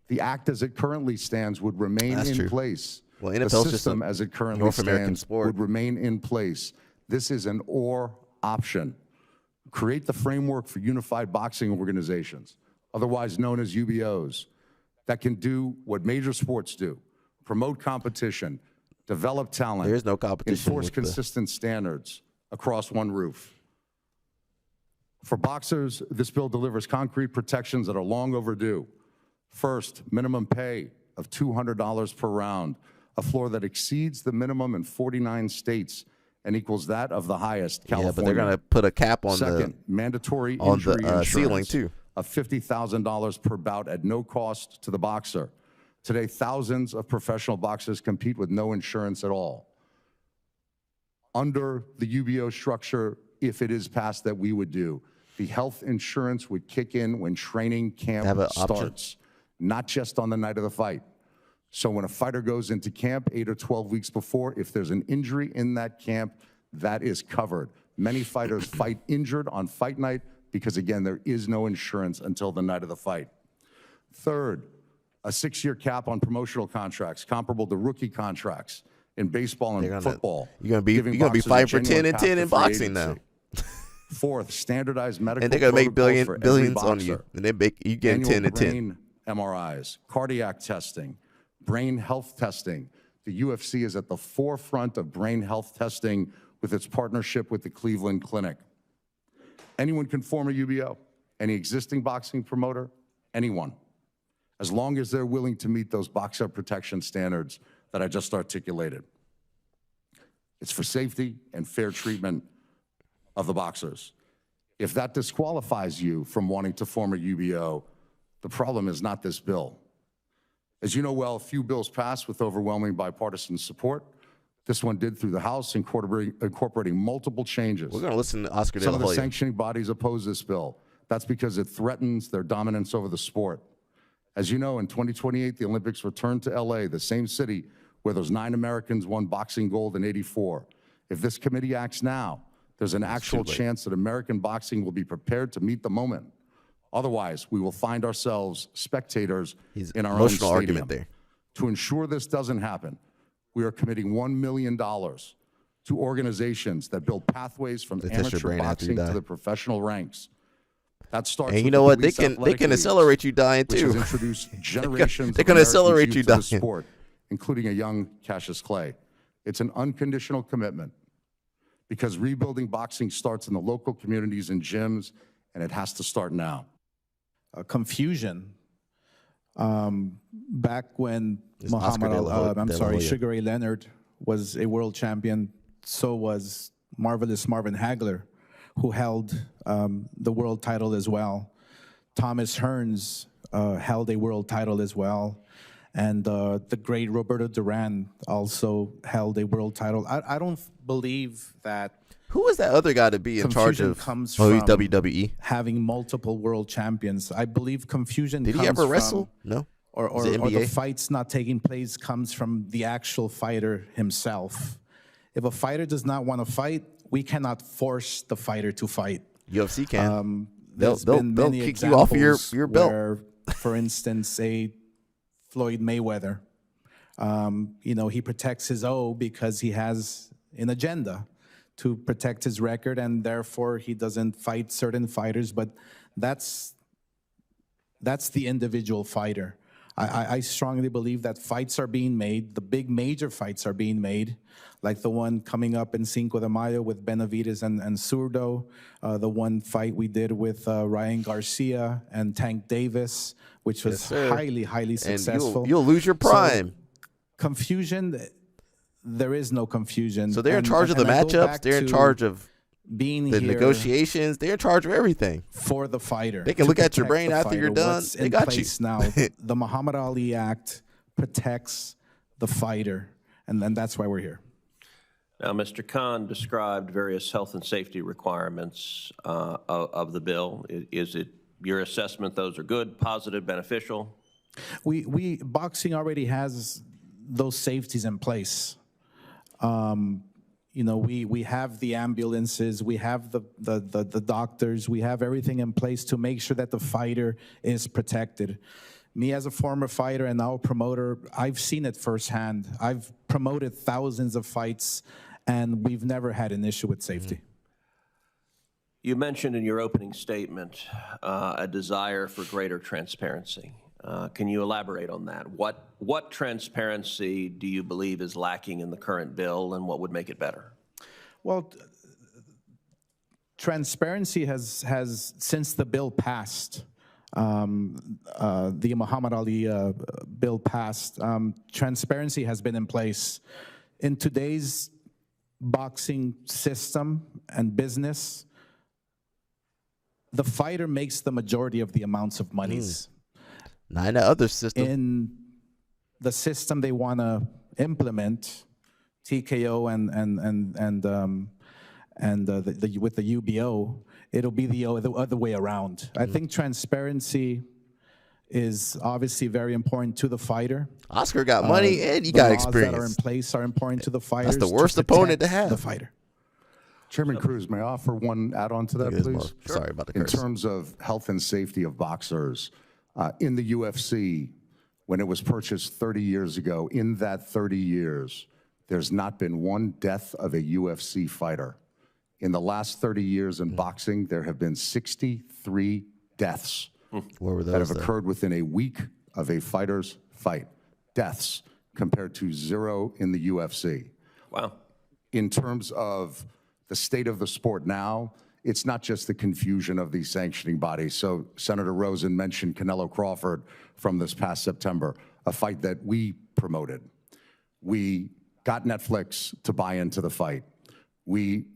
The act as it currently stands would remain That's in true. place. Well, the NFL's just system a as it currently North American stands sport. would remain in place. This is an or option. Create the framework for unified boxing organizations, otherwise known as UBOs, that can do what major sports do: promote competition, develop talent, There is no competition enforce with the- consistent standards across one roof. For boxers, this bill delivers concrete protections that are long overdue. First, minimum pay of $200 per round, a floor that exceeds the minimum in 49 states and equals that of the highest, California. Yeah, but they're going to put a cap on Second, mandatory on injury the ceiling insurance too. of $50,000 per bout at no cost to the boxer. Today, thousands of professional boxers compete with no insurance at all. Under the UBO structure, if it is passed that we would do, the health insurance would kick in when training camp Have an option. starts, not just on the night of the fight. So when a fighter goes into camp 8 or 12 weeks before, if there's an injury in that camp, that is covered. Many fighters fight injured on fight night because, again, there is no insurance until the night of the fight. Third, a 6-year cap on promotional contracts comparable to rookie contracts in baseball and football. You're giving going to be boxers a fighting for 10 genuine and path 10 to in free boxing now. agency. Fourth, standardized medical And they're going to make protocols for every billions on you. boxer. And they make you getting 10 and 10. Brain MRIs, cardiac testing, brain health testing. The UFC is at the forefront of brain health testing with its partnership with the Cleveland Clinic. Anyone can form a UBO. Any existing boxing promoter, anyone, as long as they're willing to meet those boxer protection standards that I just articulated. It's for safety and fair treatment of the boxers. If that disqualifies you from wanting to form a UBO, the problem is not this bill. As you know well, few bills pass with overwhelming bipartisan support. This one did through the House, incorporating multiple changes. We're going to listen to Oscar De Some La of the Hoya. sanctioning bodies oppose this bill. That's because it threatens their dominance over the sport. As you know, in 2028, the Olympics return to LA, the same city where those 9 Americans won boxing gold in '84. If this committee acts now, there's an actual chance that American boxing will be prepared to meet the moment. Otherwise, we will find ourselves spectators in our own emotional stadium. argument there. To ensure this doesn't happen, we are committing $1 million to organizations that build pathways from They test your amateur brain after you boxing to die. the professional ranks. That starts And you with know the what? They police can athletic accelerate leagues, you dying which too. has introduced generations They of can Americans accelerate youth you to the dying. sport, including a young Cassius Clay. It's an unconditional commitment because rebuilding boxing starts in the local communities and gyms, and it has to start now. Confusion. Back when Oscar de la Hoya. Sugar Ray Leonard was a world champion, so was Marvelous Marvin Hagler, who held the world title as well. Thomas Hearns held a world title as well. And the great Roberto Duran also held a world title. I don't believe that. Who was that other guy to be in charge of? Comes he's from WWE. Having multiple world champions. I believe confusion Did comes he ever from, wrestle? No. Or Is it the NBA? fights not taking place comes from the actual fighter himself. If a fighter does not want to fight, we cannot force the fighter to fight. UFC can. They'll kick you off your belt. Where, for instance, a Floyd Mayweather, he protects his O because he has an agenda to protect his record, and therefore he doesn't fight certain fighters. But that's the individual fighter. I strongly believe that fights are being made. The big major fights are being made, like the one coming up in Cinco de Mayo with Benavidez and Zurdo, the one fight we did with Ryan Garcia and Tank Davis, which was highly successful. And you'll lose your prime. So, confusion, there is no confusion. So they're in charge of the matchups. They're in charge of being the here negotiations. They're in charge of everything. For the fighter. They can to look at your protect brain the after fighter. you're done. What's They in got place you. now, the Muhammad Ali Act protects the fighter, and that's why we're here. Now, Mr. Khan described various health and safety requirements of the bill. Is it your assessment those are good, positive, beneficial? Boxing already has those safeties in place. We have the ambulances, we have the doctors, we have everything in place to make sure that the fighter is protected. Me as a former fighter and now a promoter, I've seen it firsthand. I've promoted thousands of fights, and we've never had an issue with safety. You mentioned in your opening statement a desire for greater transparency. Can you elaborate on that? What transparency do you believe is lacking in the current bill, and what would make it better? Well, transparency has since the bill passed, the Muhammad Ali bill passed, transparency has been in place. In today's boxing system and business, the fighter makes the majority of the amounts of monies. Not in the other system. In the system they want to implement, TKO with the UBO, it'll be the other way around. I think transparency is obviously very important to the fighter. Oscar got money and you got experience. The laws that are in place are important to the fighters. That's the worst opponent to have. The fighter. Chairman Cruz, may I offer one add-on to that, please? Sure. Sorry about the In curse. terms of health and safety of boxers, in the UFC, when it was purchased 30 years ago, in that 30 years, there's not been one death of a UFC fighter. In the last 30 years in boxing, there have been 63 deaths that have occurred within a week of a fighter's fight. Deaths compared to 0 in the UFC. Wow. In terms of the state of the sport now, it's not just the confusion of these sanctioning bodies. So Senator Rosen mentioned Canelo Crawford from this past September, a fight that we promoted. We got Netflix to buy into the fight. We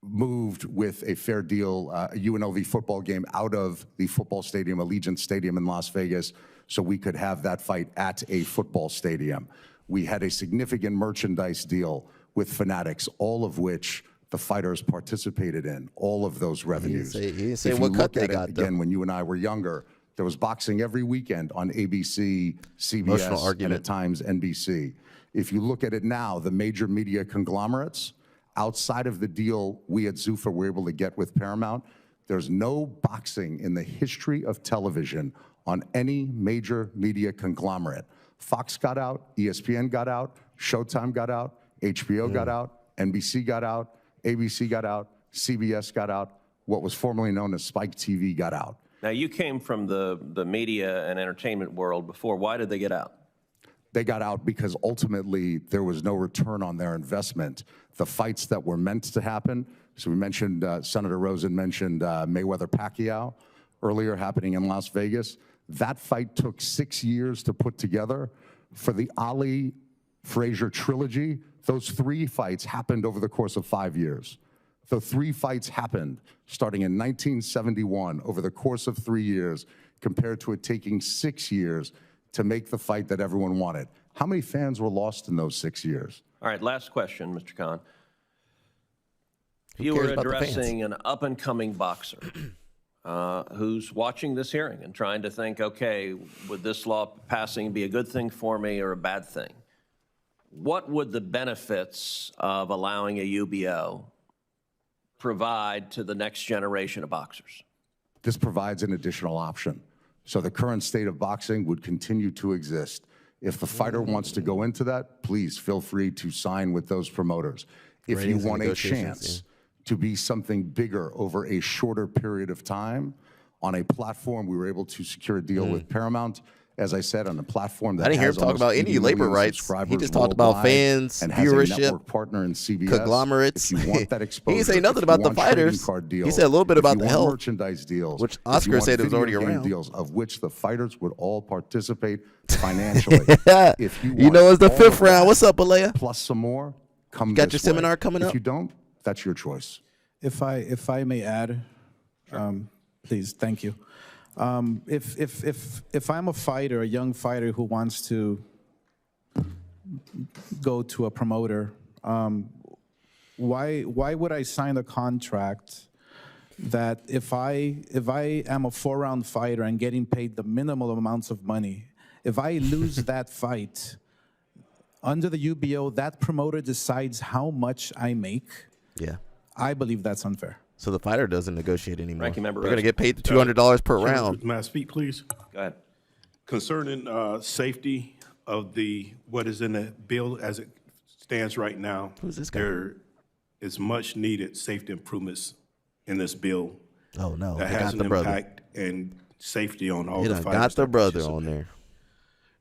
moved with a fair deal, a UNLV football game out of the football stadium, Allegiant Stadium in Las Vegas, so we could have that fight at a football stadium. We had a significant merchandise deal with Fanatics, all of which the fighters participated in, all of those revenues. He didn't say If what you cut look they at it got, though. again, when you and I were younger, there was boxing every weekend on ABC, Emotional CBS, and argument. at times NBC. If you look at it now, the major media conglomerates, outside of the deal we at Zuffa were able to get with Paramount, there's no boxing in the history of television on any major media conglomerate. Fox got out, ESPN got out, Showtime got out, HBO got out, NBC got out, ABC got out, CBS got out. what was formerly known as Spike TV got out. Now, you came from the media and entertainment world before. Why did they get out? They got out because ultimately there was no return on their investment. The fights that were meant to happen, so we mentioned, Senator Rosen mentioned Mayweather-Pacquiao earlier happening in Las Vegas. That fight took 6 years to put together. For the Ali-Frazier trilogy, those 3 fights happened over the course of 5 years. The 3 fights happened starting in 1971 over the course of 3 years, compared to it taking 6 years to make the fight that everyone wanted. How many fans were lost in those 6 years? All right, last question, Mr. Khan. You were addressing an up-and-coming boxer who's watching this hearing and trying to think, okay, would this law passing be a good thing for me or a bad thing? What would the benefits of allowing a UBO provide to the next generation of boxers? This provides an additional option. So the current state of boxing would continue to exist. If the fighter wants to go into that, please feel free to sign with those promoters. If you want a chance to be something bigger over a shorter period of time, on a platform, we were able to secure a deal with Paramount. As I said, on a platform that I didn't hear him talk about any labor rights. He just talked about fans, and has a viewership, network partner in CBS. conglomerates. If you want that exposure, He didn't say nothing about the fighters. He said a little bit about the health, merchandise deals, which Oscar said it was already around. Deals of which the fighters would all participate financially. If you know, it's the 5th round. That, what's up, Alea? Plus some more. Come. Got your this way. seminar coming up? If you don't, that's your choice. If I may add, please, thank you. If I'm a fighter, a young fighter who wants to go to a promoter, why would I sign a contract that if I am a 4-round fighter and getting paid the minimal amounts of money, if I lose that fight under the UBO, that promoter decides how much I make? Yeah. I believe that's unfair. So the fighter doesn't negotiate anymore. Ranking member They're going to get paid the $200 per round. May I speak, please? Go ahead. Concerning safety of what is in the bill as it stands right now, who's this guy? There is much needed safety improvements in this bill. Oh no, that has an impact and safety on all the fighters. Got the brother on there.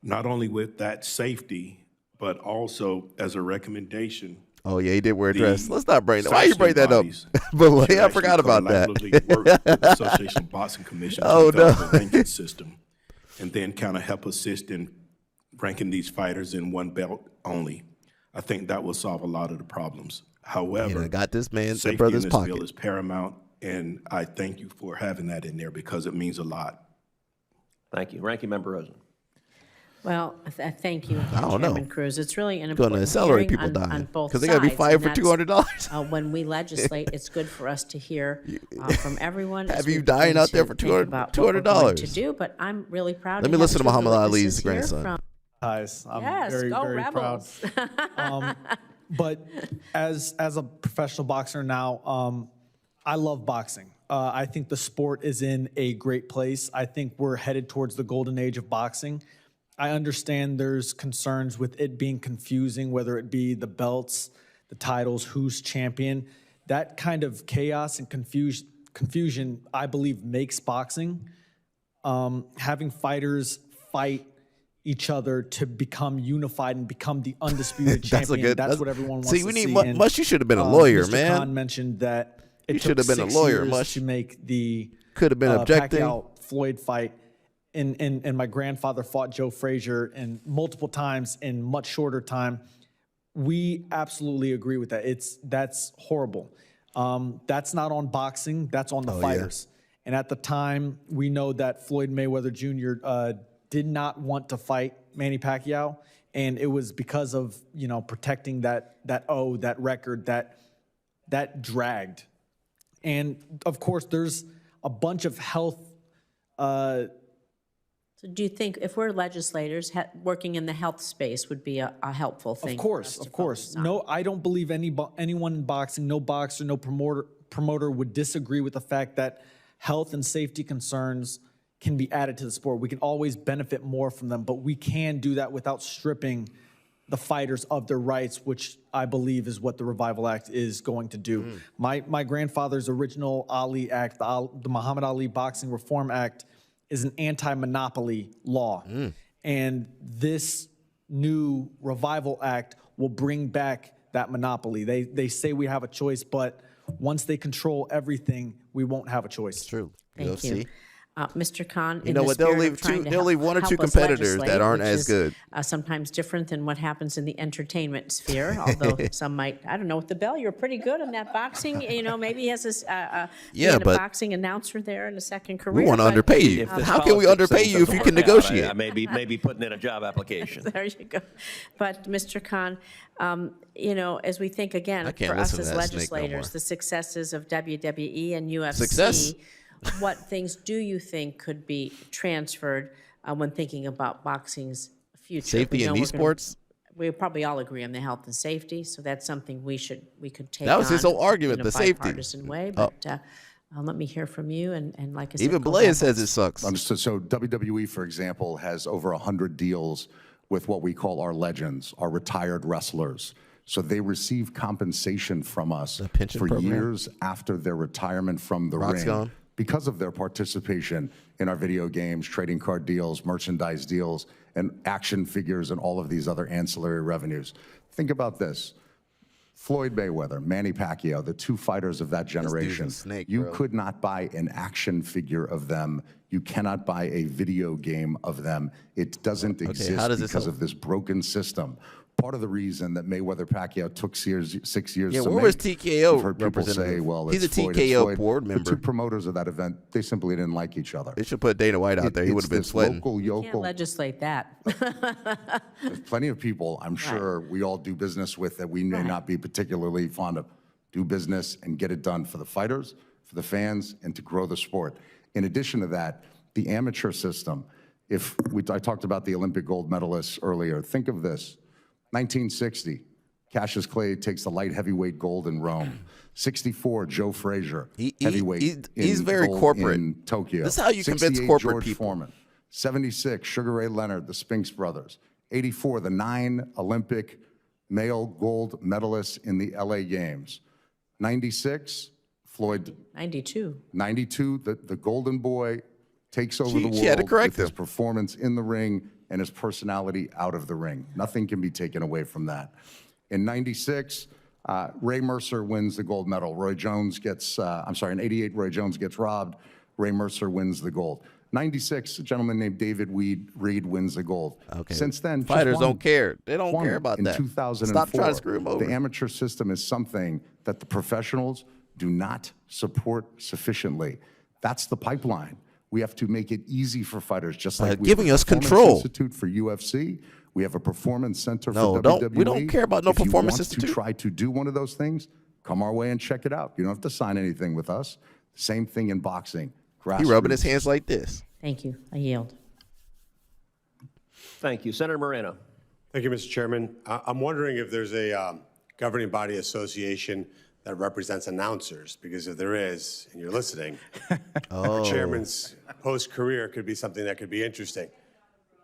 Not only with that safety, but also as a recommendation. Oh yeah, he did wear a dress. Let's not bring that. Why you bring that up? But I forgot about that. Work with the Association of Boxing Commission oh to no, develop a ranking system, and then kind of help assist in ranking these fighters in one belt only. I think that will solve a lot of the problems. However, I got this man, safety the brother's in this pocket. bill is paramount, and I thank you for having that in there because it means a lot. Thank you, Ranking Member Rosen. Well, thank you, I don't know. Chairman Cruz. It's really an Going to important accelerate hearing people on dying both because they got to be sides, fired and for that's, $200. when we legislate, it's good for us to hear from everyone. Have as you we dying begin out there to for think about what we're going to $200? do, but I'm really proud. Let me have listen to two Muhammad witnesses Ali's here grandson. from- Guys, I'm Yes, very, go very Rebels. proud. But as a professional boxer now, I love boxing. I think the sport is in a great place. I think we're headed towards the golden age of boxing. I understand there's concerns with it being confusing, whether it be the belts, the titles, who's champion. That kind of chaos and confusion, I believe, makes boxing. Having fighters fight each other to become unified and become the undisputed champion. That's what everyone wants to see. See, we need Mush. You should have been a lawyer, Mr. man. Khan mentioned that You it should took have been a 6 lawyer, years Mush. to make the Could have been objecting. Pacquiao-Floyd fight. And my grandfather fought Joe Frazier and multiple times in much shorter time. We absolutely agree with that. That's horrible. That's not on boxing. That's on the fighters. Yeah. And at the time, we know that Floyd Mayweather Jr. Did not want to fight Manny Pacquiao, and it was because of protecting that record that dragged. And of course, there's a bunch of health. So do you think if we're legislators, working in the health space would be a helpful thing? Of course. No, I don't believe anyone in boxing, no boxer, no promoter would disagree with the fact that health and safety concerns can be added to the sport. We can always benefit more from them, but we can do that without stripping the fighters of their rights, which I believe is what the Revival Act is going to do. My grandfather's original Ali Act, the Muhammad Ali Boxing Reform Act, is an anti-monopoly law. And this new Revival Act will bring back that monopoly. They say we have a choice, but once they control everything, we won't have a choice. It's true. Thank you. Mr. Khan, You know what? They'll leave one or two competitors that aren't as good. Sometimes different than what happens in the entertainment sphere. Although some might, I don't know, with the bell, you're pretty good in that boxing. You know, maybe he has a boxing announcer there in a second career. We want to underpay you. How can we underpay you if you can negotiate? I may be putting in a job application. There you go. But Mr. Khan, you know, as we think again for us as legislators, the successes of WWE and UFC. Success. What things do you think could be transferred when thinking about boxing's future? Safety in esports? We probably all agree on the health and safety, so that's something we could take. That was his whole argument, in a the safety. bipartisan way. But let me hear from you. And like I said, even Blaine says it sucks. Understood. So WWE, for example, has over 100 deals with what we call our legends, our retired wrestlers. So they receive compensation from us for years after their retirement from the ring. Gone. Because of their participation in our video games, trading card deals, merchandise deals, and action figures, and all of these other ancillary revenues. Think about this. Floyd Mayweather, Manny Pacquiao, the two fighters of that generation. You could not buy an action figure of them. You cannot buy a video game of them. It doesn't exist because of this broken system. Part of the reason that Mayweather-Pacquiao took 6 years to make. Where was TKO I've heard people say, well, he's a Floyd, TKO board member. The two promoters of that event, they simply didn't like each other. They should put Dana White out there. He would have been sweating. you can't legislate that. There's plenty of people, I'm sure we all do business with that we may not be particularly fond of. Do business and get it done for the fighters, for the fans, and to grow the sport. In addition to that, the amateur system. I talked about the Olympic gold medalists earlier. Think of this. 1960, Cassius Clay takes the light heavyweight gold in Rome. 64, Joe Frazier, heavyweight he's very corporate. In Tokyo. This is how you convince corporate George people. Foreman. 76, Sugar Ray Leonard, the Spinks brothers. 84, the 9 Olympic male gold medalists in the LA Games. 96, Floyd. 92. 92, the golden boy takes over the world she had to correct with his performance in the ring and his personality out of the ring. Nothing can be taken away from that. In 96, Ray Mercer wins the gold medal. Roy Jones gets, in 88, Roy Jones gets robbed. Ray Mercer wins the gold. 96, a gentleman named David Reed wins the gold. Okay. Since then, fighters don't care. They don't care about in that. 2004, Stop trying to screw them over. The amateur system is something that the professionals do not support sufficiently. That's the pipeline. We have to make it easy for fighters, just like we giving have a us performance control. Institute for UFC. We have a performance center No, for WWE. we don't care about no performance If you institute. want to try to do one of those things, come our way and check it out. You don't have to sign anything with us. Same thing in boxing. He rubbing his hands like this. Thank you. I yield. Thank you. Senator Moreno. Thank you, Mr. Chairman. I'm wondering if there's a governing body association that represents announcers, because if there is, and you're listening, the chairman's post-career could be something that could be interesting.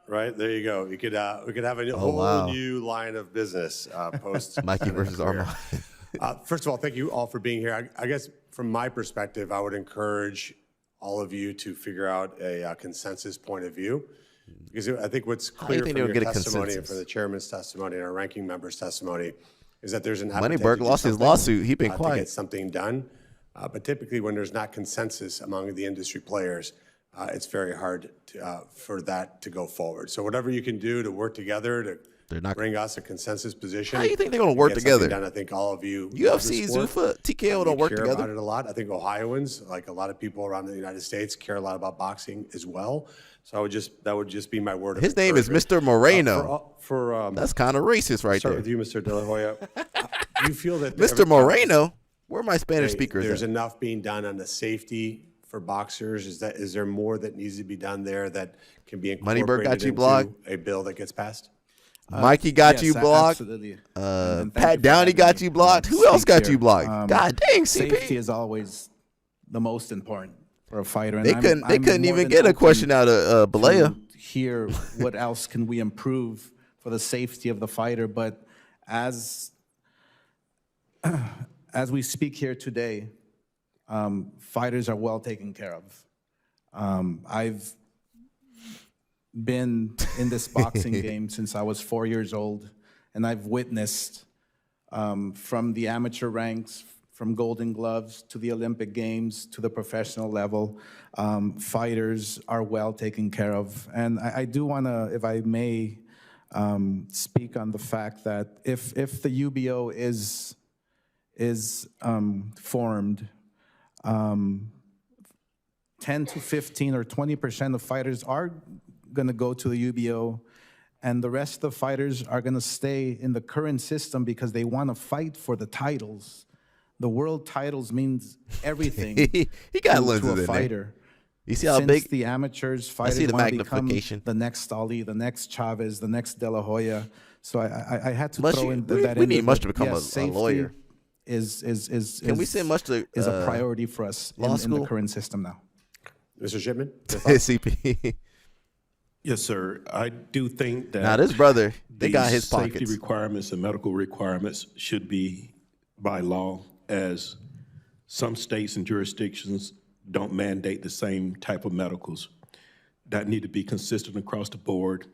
Right? There you go. We could have a whole new line of business post Mikey versus Armand. First of all, thank you all for being here. I guess from my perspective, I would encourage all of you to figure out a consensus point of view, because I think what's clear from your testimony and from the chairman's testimony and our ranking member's testimony is that there's an appetite Moneyberg lost his lawsuit. He's been quiet. To get something done. But typically when there's not consensus among the industry players, it's very hard for that to go forward. So whatever you can do to work together to bring us a consensus position. How do you think they're going to work together? Done, I think all of you. UFC, Zuffa, TKO don't work care together. About it a lot. I think Ohioans, like a lot of people around the United States, care a lot about boxing as well. So that would just be my word of His name is Mr. Moreno. For that's kind of racist right there. Start with you, Mr. De La Hoya. Do you feel that Mr. Moreno? Where are my Spanish speakers? There's enough being done on the safety for boxers. Is there more that needs to be done there that can be incorporated got you into blocked. a bill that gets passed? Mikey got you blocked. Absolutely. Pat Downey got you blocked. Who else got you blocked? God dang, CP. Safety is always the most important for a fighter. And They couldn't even get a question out of Balea. Hear what else can we improve for the safety of the fighter. But as we speak here today, fighters are well taken care of. I've been in this boxing game since I was 4 years old, and I've witnessed from the amateur ranks, from Golden Gloves to the Olympic Games to the professional level, fighters are well taken care of. And I do want to, if I may, speak on the fact that if the UBO is formed, 10 to 15 or 20% of fighters are going to go to the UBO, and the rest of the fighters are going to stay in the current system because they want to fight for the titles. The world titles means everything he got lenses to a in fighter. there. You see how Since big the amateurs fighters I see the want to become magnification. the next Ali, the next Chavez, the next De La Hoya. So I had to Mush, throw in we that. need in Mush there. to become Yes, a lawyer. Can we send Mush to is a priority for us law in school? the current system now. Mr. Shipman? CP. Yes, sir. I do think that Now, this brother, they got his safety pockets. requirements and medical requirements should be by law, as some states and jurisdictions don't mandate the same type of medicals. That need to be consistent across the board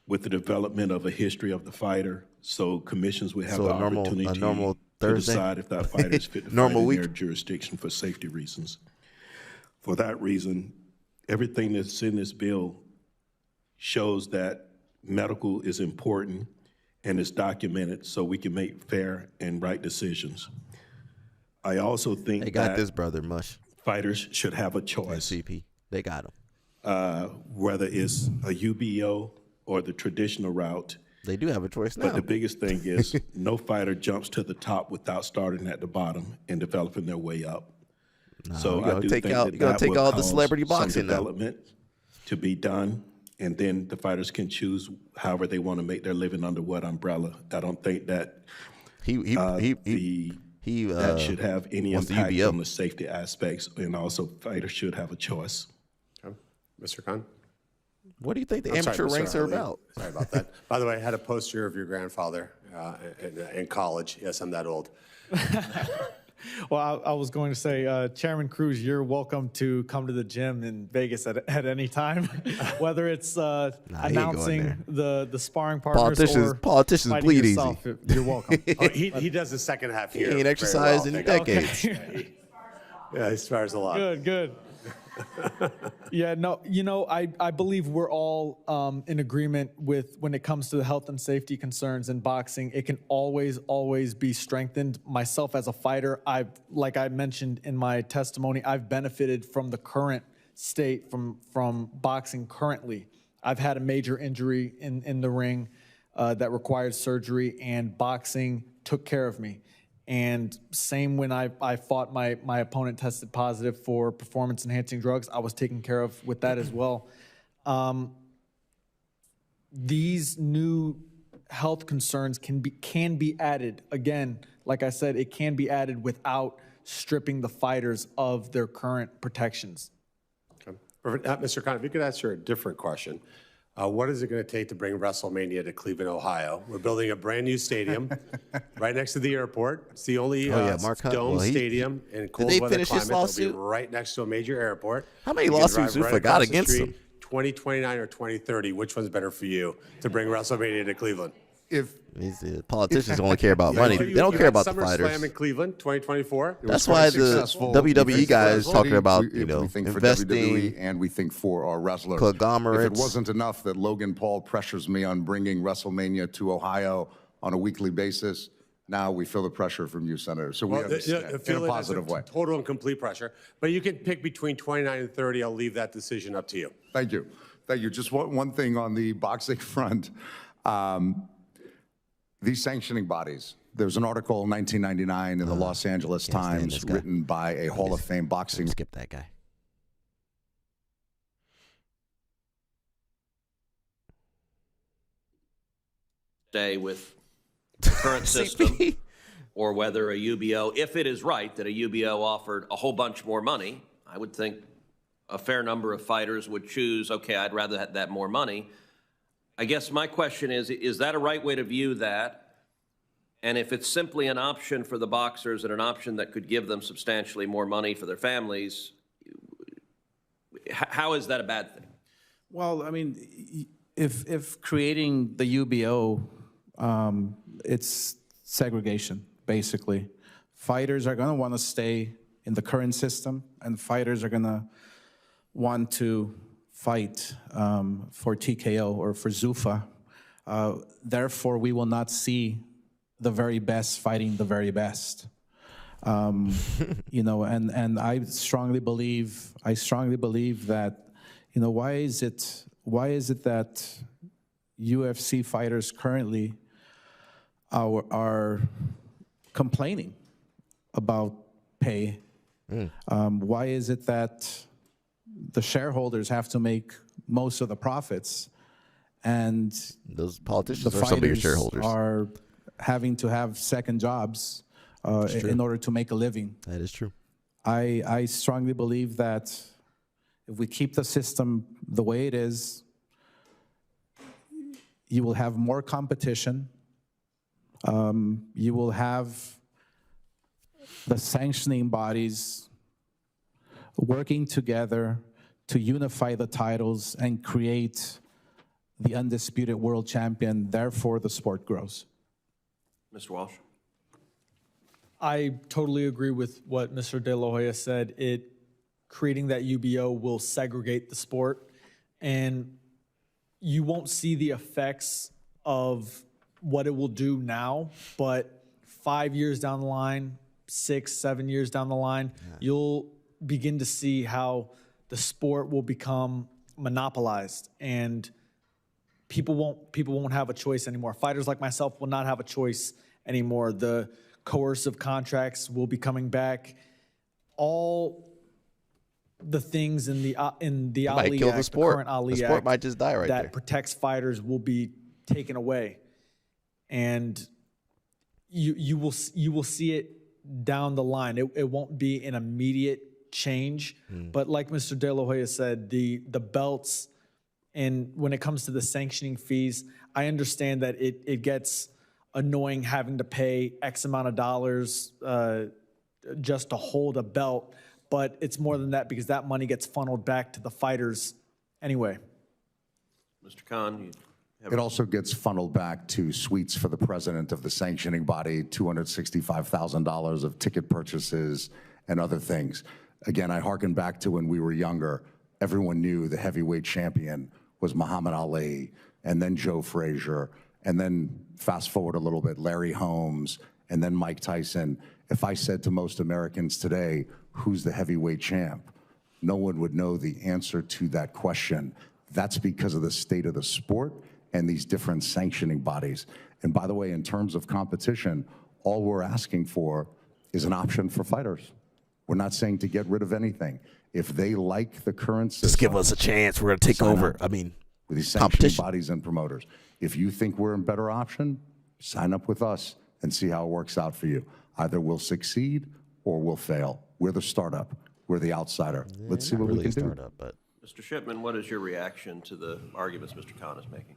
with the development of a history of the fighter, so commissions would have So the a normal opportunity to Thursday? decide if that fighter is fit to Normal fight in week? their jurisdiction for safety reasons. For that reason, everything that's in this bill shows that medical is important and is documented so we can make fair and right decisions. I also think They got that this brother, Mush. fighters should have a choice. CP. They got him. Whether it's a UBO or the traditional route. They do have a choice now. But the biggest thing is no fighter jumps to the top without starting at the bottom and developing their way up. So I do think you're gonna take will all the cause celebrity some boxing now. development to be done, and then the fighters can choose however they want to make their living under what umbrella. I don't think that that should have any wants the impact UBO. on the safety aspects, and also fighters should have a choice. Okay. Mr. Khan? What do you think the I'm sorry, amateur Mr. ranks are Ali. about? Sorry about that. By the way, I had a poster of your grandfather in college. Yes, I'm that old. Well, I was going to say, Chairman Cruz, you're welcome to come to the gym in Vegas at any time, whether it's announcing the sparring partners or Politicians fighting bleed yourself. easy. You're welcome. Oh, he does the second half He here. ain't very exercised in well. decades. Yeah, he spars a lot. Good. Yeah, no, I believe we're all in agreement with when it comes to the health and safety concerns in boxing. It can always be strengthened. Myself as a fighter, like I mentioned in my testimony, I've benefited from the current state from boxing currently. I've had a major injury in the ring that required surgery, and boxing took care of me. And same when I fought my opponent tested positive for performance-enhancing drugs, I was taken care of with that as well. These new health concerns can be added. Again, like I said, it can be added without stripping the fighters of their current protections. Okay. Perfect. Mr. Khan, if you could answer a different question. What is it going to take to bring WrestleMania to Cleveland, Ohio? We're building a brand new stadium right next to the airport. It's the only dome stadium in cold weather finish his climate. lawsuit? It'll be right next to a major airport. How many You can lawsuits drive we forgot across the against street. them? 2029 or 2030, which one's better for you to bring WrestleMania to Cleveland? These politicians only care about money. They don't care about the fighters. SummerSlam in Cleveland, 2024. That's why the WWE guys talking about, we think for investing. WWE and we think for our wrestlers. Conglomerates. If it wasn't enough that Logan Paul pressures me on bringing WrestleMania to Ohio on a weekly basis, now we feel the pressure from you, Senator. So we understand in a positive way. Total and complete pressure. But you can pick between 29 and 30. I'll leave that decision up to you. Thank you. Thank you. Just one thing on the boxing front. These sanctioning bodies, there was an article in 1999 in the Los Angeles Times written by a Hall of Fame boxing. Skip that guy. Stay with the current system, or whether a UBO, if it is right that a UBO offered a whole bunch more money, I would think a fair number of fighters would choose, okay, I'd rather have that more money. I guess my question is that a right way to view that? And if it's simply an option for the boxers and an option that could give them substantially more money for their families, how is that a bad thing? Well, I mean, if creating the UBO, it's segregation, basically. Fighters are going to want to stay in the current system, and fighters are going to want to fight for TKO or for Zuffa. Therefore, we will not see the very best fighting the very best. You know, and I strongly believe that, you know, why is it that UFC fighters currently are complaining about pay? Why is it that the shareholders have to make most of the profits, and those politicians are some of your shareholders are having to have second jobs in order to make a living? That is true. I strongly believe that if we keep the system the way it is, you will have more competition. You will have the sanctioning bodies working together to unify the titles and create the undisputed world champion. Therefore, the sport grows. Mr. Walsh? I totally agree with what Mr. De La Hoya said. Creating that UBO will segregate the sport, and you won't see the effects of what it will do now, but 5 years down the line, 6, 7 years down the line, you'll begin to see how the sport will become monopolized, and people won't have a choice anymore. Fighters like myself will not have a choice anymore. The coercive contracts will be coming back. All the things in the Ali Act, the current Ali Act, might just die right that there. protects fighters will be taken away, and you will see it down the line. It won't be an immediate change, but like Mr. De La Hoya said, the belts, and when it comes to the sanctioning fees, I understand that it gets annoying having to pay X amount of dollars just to hold a belt, but it's more than that because that money gets funneled back to the fighters anyway. Mr. Khan? It also gets funneled back to suites for the president of the sanctioning body, $265,000 of ticket purchases and other things. Again, I hearken back to when we were younger. Everyone knew the heavyweight champion was Muhammad Ali, and then Joe Frazier, and then fast forward a little bit, Larry Holmes, and then Mike Tyson. If I said to most Americans today, who's the heavyweight champ? No one would know the answer to that question. That's because of the state of the sport and these different sanctioning bodies. And by the way, in terms of competition, all we're asking for is an option for fighters. We're not saying to get rid of anything. If they like the current system, just give us a chance. We're going to take over. I mean, with these sanctioning bodies and promoters. If you think we're a better option, sign up with us and see how it works out for you. Either we'll succeed or we'll fail. We're the startup. We're the outsider. Let's see what we can do. But Mr. Shipman, what is your reaction to the arguments Mr. Khan is making?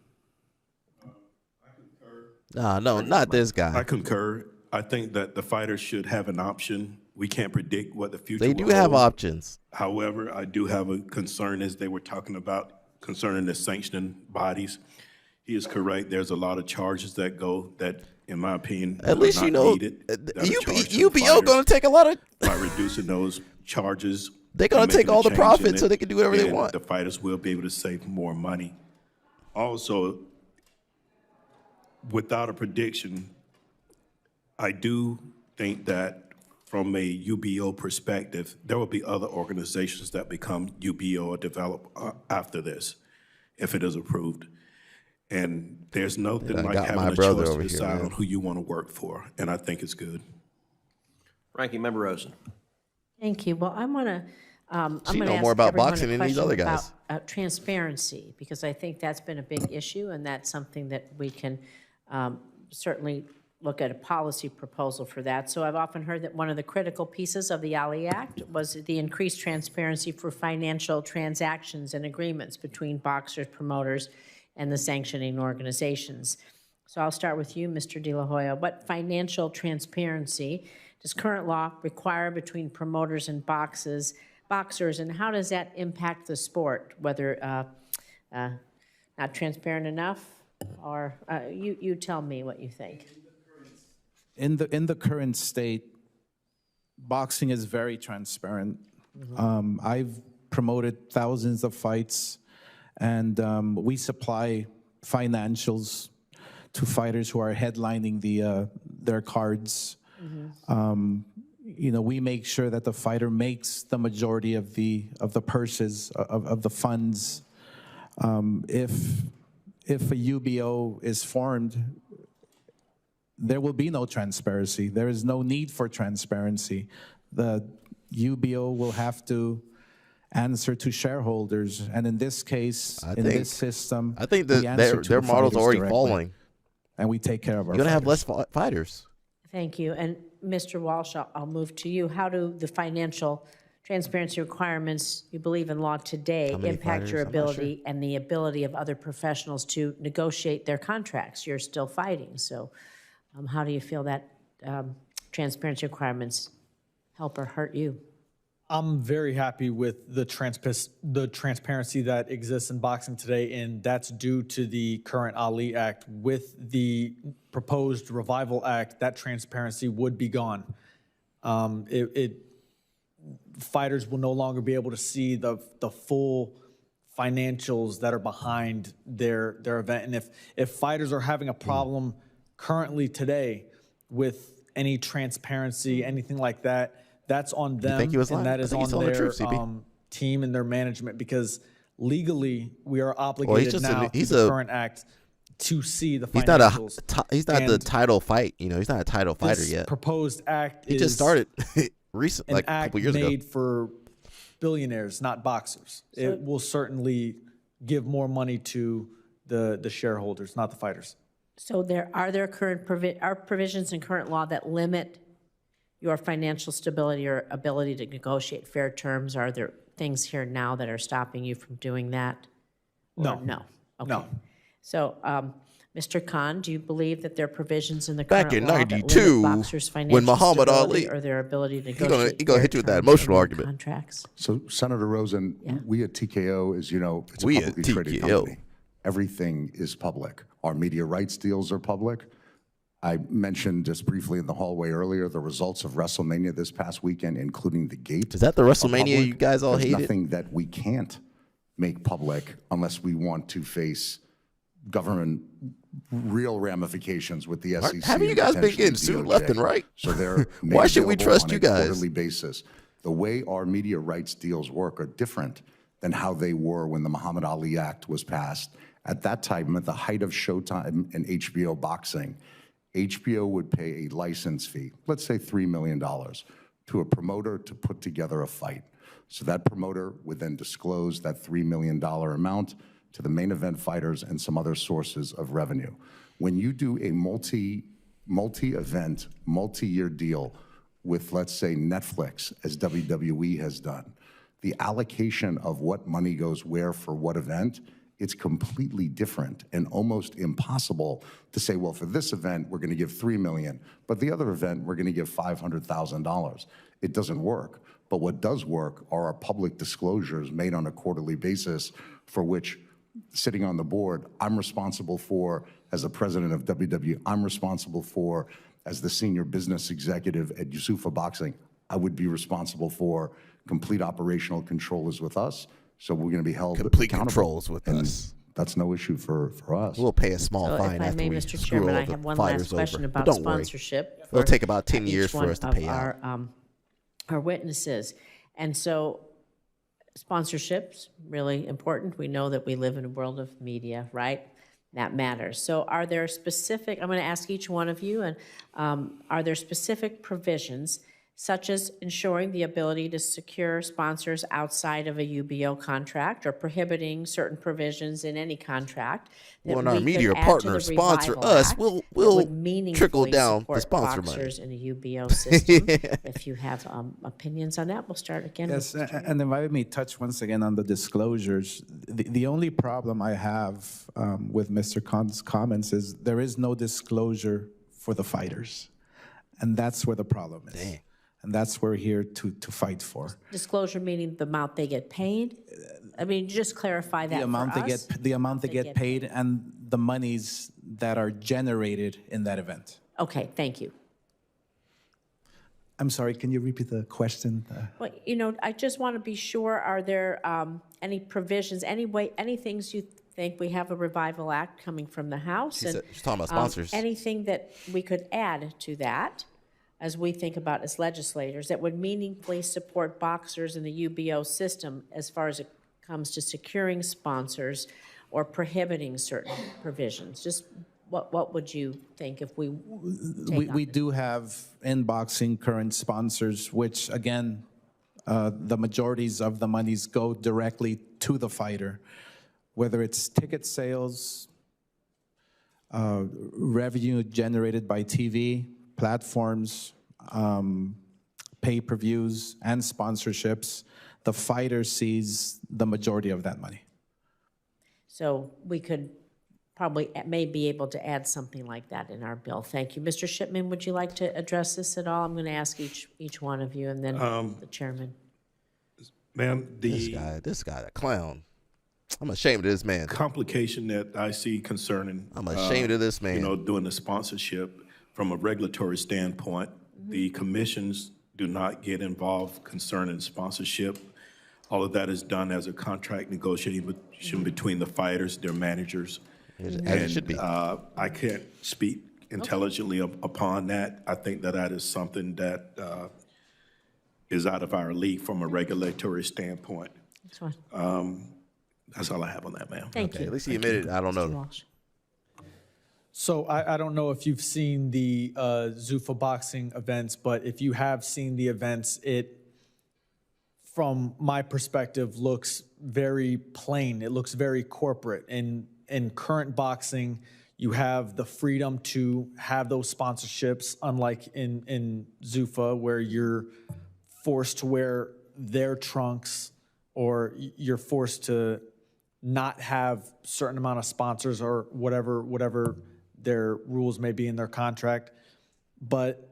No, not this guy. I concur. I think that the fighters should have an option. We can't predict what the future They will do have hold. options. However, I do have a concern, as they were talking about, concerning the sanctioning bodies. He is correct. There's a lot of charges that go that, in my opinion, At least are you not know, needed, that are charged to the UBO going to take a lot of. by reducing those charges. They're going to take making a all the change in profits it, so they can do whatever they and want. The fighters will be able to save more money. Also, without a prediction, I do think that from a UBO perspective, there will be other organizations that become UBO or develop after this, if it is approved. And there's nothing like having a choice to decide on who you want to work for, and I think it's good. Ranking Member Rosen. Thank you. Well, I want to. I'm She going to know ask more about everyone boxing a than these question other guys. about transparency, because I think that's been a big issue, and that's something that we can certainly look at a policy proposal for that. So I've often heard that one of the critical pieces of the Ali Act was the increased transparency for financial transactions and agreements between boxers, promoters, and the sanctioning organizations. So I'll start with you, Mr. De La Hoya. What financial transparency does current law require between promoters and boxers, and how does that impact the sport? Whether not transparent enough, or you tell me what you think. In the current state, boxing is very transparent. I've promoted thousands of fights, and we supply financials to fighters who are headlining their cards. We make sure that the fighter makes the majority of the purses of the funds. If a UBO is formed, there will be no transparency. There is no need for transparency. The UBO will have to answer to shareholders, and in this case, this system, I think that their model's already falling, and we take care of our. You're gonna have less fighters. Thank you. And Mr. Walsh, I'll move to you. How do the financial transparency requirements you believe in law today impact your ability and the ability of other professionals to negotiate their contracts? You're still fighting, so how do you feel that transparency requirements help or hurt you? I'm very happy with the transparency that exists in boxing today, and that's due to the current Ali Act. With the proposed Revival Act, that transparency would be gone. Fighters will no longer be able to see the full financials that are behind their event. And if fighters are having a problem currently today with any transparency, anything like that, that's on them, and that is on their team and their management, because legally we are obligated now to the current act to see the financials. He's not the title fight. He's not a title fighter yet. Proposed act he just started recently, like a couple years ago. Made for billionaires, not boxers. It will certainly give more money to the shareholders, not the fighters. So are there current provisions in current law that limit your financial stability or ability to negotiate fair terms? Are there things here now that are stopping you from doing that? No. No. Okay. No. So, Mr. Khan, do you believe that there are provisions in the current Back in law '92, that limit boxers' financial when Muhammad stability Ali, or their ability to negotiate he gonna hit you with that emotional argument. Contracts? So, Senator Rosen, we at TKO, as you know, it's a publicly traded company. Everything is public. Our media rights deals are public. I mentioned just briefly in the hallway earlier the results of WrestleMania this past weekend, including the gate. Is that the WrestleMania you guys all hated? There's nothing that we can't make public unless we want to face government real ramifications with the SEC. Haven't you guys been getting sued left and right? So they're why should we trust you guys? On a quarterly basis. The way our media rights deals work are different than how they were when the Muhammad Ali Act was passed. At that time, at the height of Showtime and HBO boxing, HBO would pay a license fee, let's say $3 million, to a promoter to put together a fight. So that promoter would then disclose that $3 million amount to the main event fighters and some other sources of revenue. When you do a multi-event, multi-year deal with, let's say, Netflix, as WWE has done, the allocation of what money goes where for what event, it's completely different and almost impossible to say, well, for this event, we're going to give $3 million, but the other event, we're going to give $500,000. It doesn't work. But what does work are our public disclosures made on a quarterly basis, for which, sitting on the board, I'm responsible for, as the president of WWE, I'm responsible for, as the senior business executive at Yusufa Boxing, I would be responsible for. Complete operational control is with us. So we're going to be held complete accountable. Controls with and us. That's no issue for us. We'll pay a small fine if I after may, we Mr. screw Chairman, all I the have one fighters last question over. about But don't worry. sponsorship. It'll take about 10 years for us to pay out. Our witnesses. And so sponsorships, really important. We know that we live in a world of media, right? That matters. So are there specific, I'm going to ask each one of you, and are there specific provisions such as ensuring the ability to secure sponsors outside of a UBO contract or prohibiting certain provisions in any contract. When our media partners sponsor us, we'll trickle down the sponsor money. Boxers in a UBO system. If you have opinions on that, we'll start again. Yes, and if I may touch once again on the disclosures, the only problem I have with Mr. Khan's comments is there is no disclosure for the fighters. And that's where the problem is. Dang. And that's what we're here to fight for. Disclosure meaning the amount they get paid? I mean, just clarify that the amount for they us. get, the amount they get paid, and the monies that are generated in that event. Okay, thank you. I'm sorry, can you repeat the question? Well, you know, I just want to be sure, are there any provisions, any things you think we have a Revival Act coming from the House? She's talking about sponsors. Anything that we could add to that as we think about as legislators that would meaningfully support boxers in the UBO system as far as it comes to securing sponsors or prohibiting certain provisions? Just what would you think if we do have in boxing current sponsors, which again, the majorities of the monies go directly to the fighter, whether it's ticket sales, revenue generated by TV, platforms, pay-per-views, and sponsorships, the fighter sees the majority of that money. So we could probably may be able to add something like that in our bill. Thank you. Mr. Shipman, would you like to address this at all? I'm going to ask each one of you and then the chairman. Ma'am, this guy, a clown. I'm ashamed of this man. Complication that I see concerning. I'm ashamed of this man. You know, doing the sponsorship from a regulatory standpoint, the commissions do not get involved concerning sponsorship. All of that is done as a contract negotiation between the fighters, their managers. As it should be. I can't speak intelligently upon that. I think that is something that is out of our league from a regulatory standpoint. That's fine. That's all I have on that, ma'am. Thank you. At least he admitted, I don't know. So I don't know if you've seen the Zuffa boxing events, but if you have seen the events, it, from my perspective, looks very plain. It looks very corporate. In current boxing, you have the freedom to have those sponsorships, unlike in Zuffa, where you're forced to wear their trunks or you're forced to not have certain amount of sponsors or whatever their rules may be in their contract. But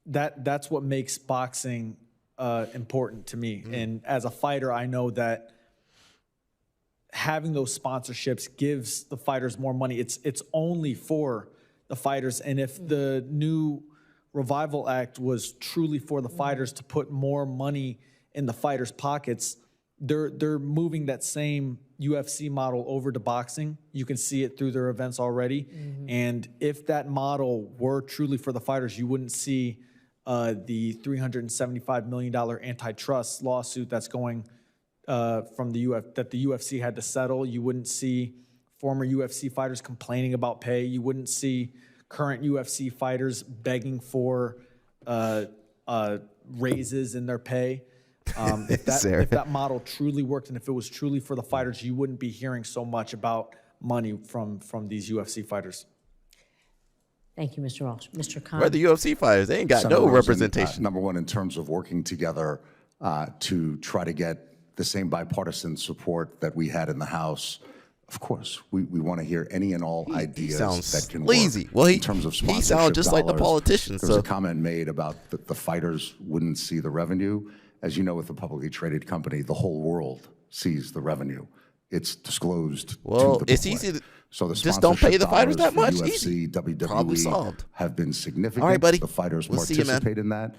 that's what makes boxing important to me. And as a fighter, I know that having those sponsorships gives the fighters more money. It's only for the fighters. And if the new Revival Act was truly for the fighters to put more money in the fighters' pockets, they're moving that same UFC model over to boxing. You can see it through their events already. And if that model were truly for the fighters, you wouldn't see the $375 million antitrust lawsuit that's going from that the UFC had to settle. You wouldn't see former UFC fighters complaining about pay. You wouldn't see current UFC fighters begging for raises in their pay. If that model truly worked and if it was truly for the fighters, you wouldn't be hearing so much about money from these UFC fighters. Thank you, Mr. Walsh. Mr. Khan. Where the UFC fighters, they ain't got no representation. Number one, in terms of working together to try to get the same bipartisan support that we had in the House, of course, we want to hear any and all ideas that can sleazy. work in terms of sponsorship. He sounds just like the politicians. There was a comment made about the fighters wouldn't see the revenue. As you know, with a publicly traded company, the whole world sees the revenue. It's disclosed to the public. It's easy to so the just don't pay the fighters that much. UFC, Easy. WWE have been significant. All right, buddy. The fighters We'll participate in that.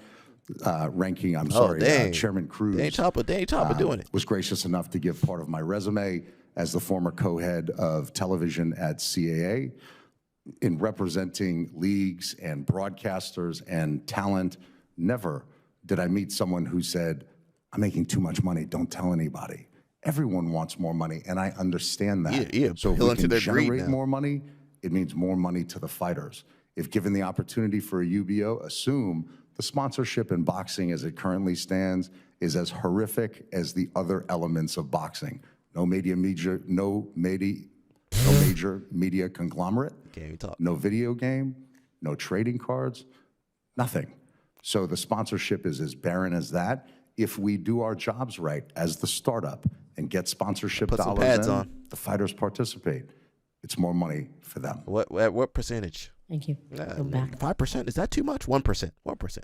Ranking, Chairman Cruz Dang Chopper doing it. was gracious enough to give part of my resume as the former co-head of television at CAA in representing leagues and broadcasters and talent. Never did I meet someone who said, I'm making too much money, don't tell anybody. Everyone wants more money, and I understand that. So if we can generate more money, it means more money to the fighters. If given the opportunity for a UBO, assume The sponsorship in boxing as it currently stands is as horrific as the other elements of boxing. No major media conglomerate, no video game, no trading cards, nothing. So the sponsorship is as barren as that. If we do our jobs right as the startup and get sponsorship dollars in, the fighters participate. It's more money for them. What percentage? Thank you. Go back. 5%? Is that too much? 1%. 1%.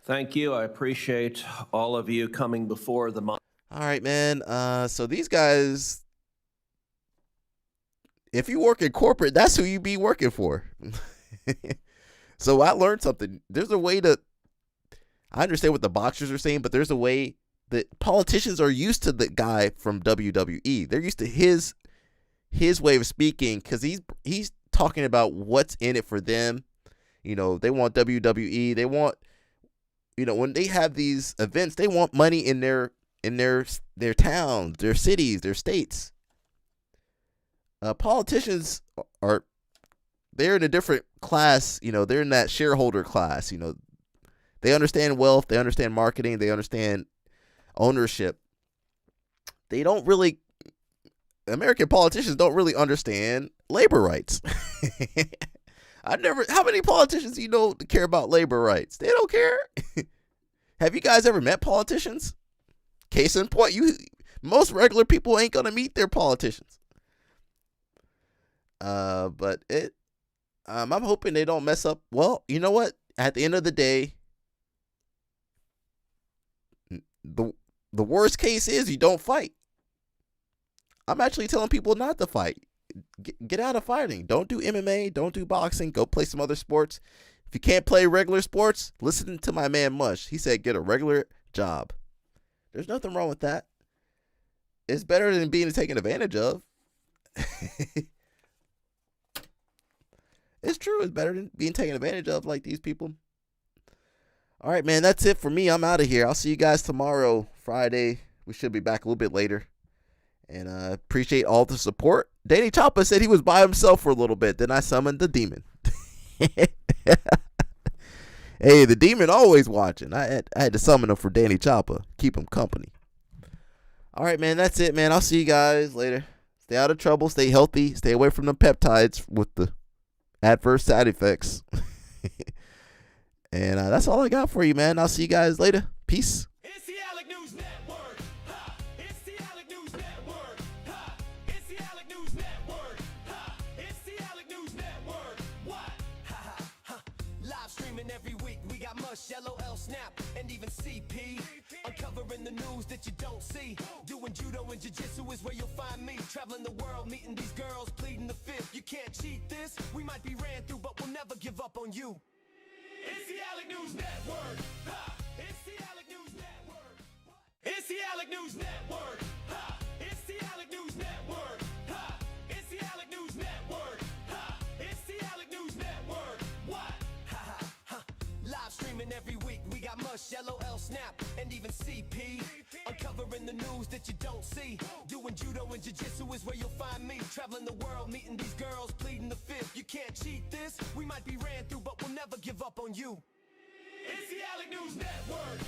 Thank you. I appreciate all of you coming before the. All right, man. So these guys, if you work in corporate, that's who you be working for. So I learned something. There's a way to. I understand what the boxers are saying, but there's a way that politicians are used to the guy from WWE. They're used to his way of speaking because he's talking about what's in it for them. You know, they want WWE. They want, you know, when they have these events, they want money in their towns, their cities, their states. Politicians they're in a different class. You know, they're in that shareholder class. You know, they understand wealth. They understand marketing. They understand ownership. They don't really. American politicians don't really understand labor rights. How many politicians you know care about labor rights? They don't care. Have you guys ever met politicians? Case in point, most regular people ain't gonna meet their politicians. But I'm hoping they don't mess up. Well, you know what? At the end of the day, the worst case is you don't fight. I'm actually telling people not to fight. Get out of fighting. Don't do MMA. Don't do boxing. Go play some other sports. If you can't play regular sports, listen to my man Mush. He said get a regular job. There's nothing wrong with that. It's better than being taken advantage of. It's true. It's better than being taken advantage of like these people. All right, man. That's it for me. I'm out of here. I'll see you guys tomorrow, Friday. We should be back a little bit later. And appreciate all the support. Danny Choppa said he was by himself for a little bit. Then I summoned the demon. Hey, the demon always watching. I had to summon him for Danny Choppa. Keep him company. All right, man. That's it, man. I'll see you guys later. Stay out of trouble. Stay healthy. Stay away from the peptides with the adverse side effects. And that's all I got for you, man. I'll see you guys later. Peace. LOL Snap and even CP, uncovering the news that you don't see. Doing judo and jiu-jitsu is where you'll find me. Traveling the world, meeting these girls, pleading the fifth. You can't cheat this. We might be ran through, but we'll never give up on you. It's the Alec News Network. It's the Alec News Network. It's the Alec News Network. It's the Alec News Network. It's the Alec News Network. It's the Alec News Network. What? Live streaming every week. We got Mush, LOL Snap, and even CP. Uncovering the news that you don't see. Doing judo and jiu-jitsu is where you'll find me. Traveling the world, meeting these girls, pleading the fifth. You can't cheat this. We might be ran through, but we'll never give up on you. It's the Alec News Network.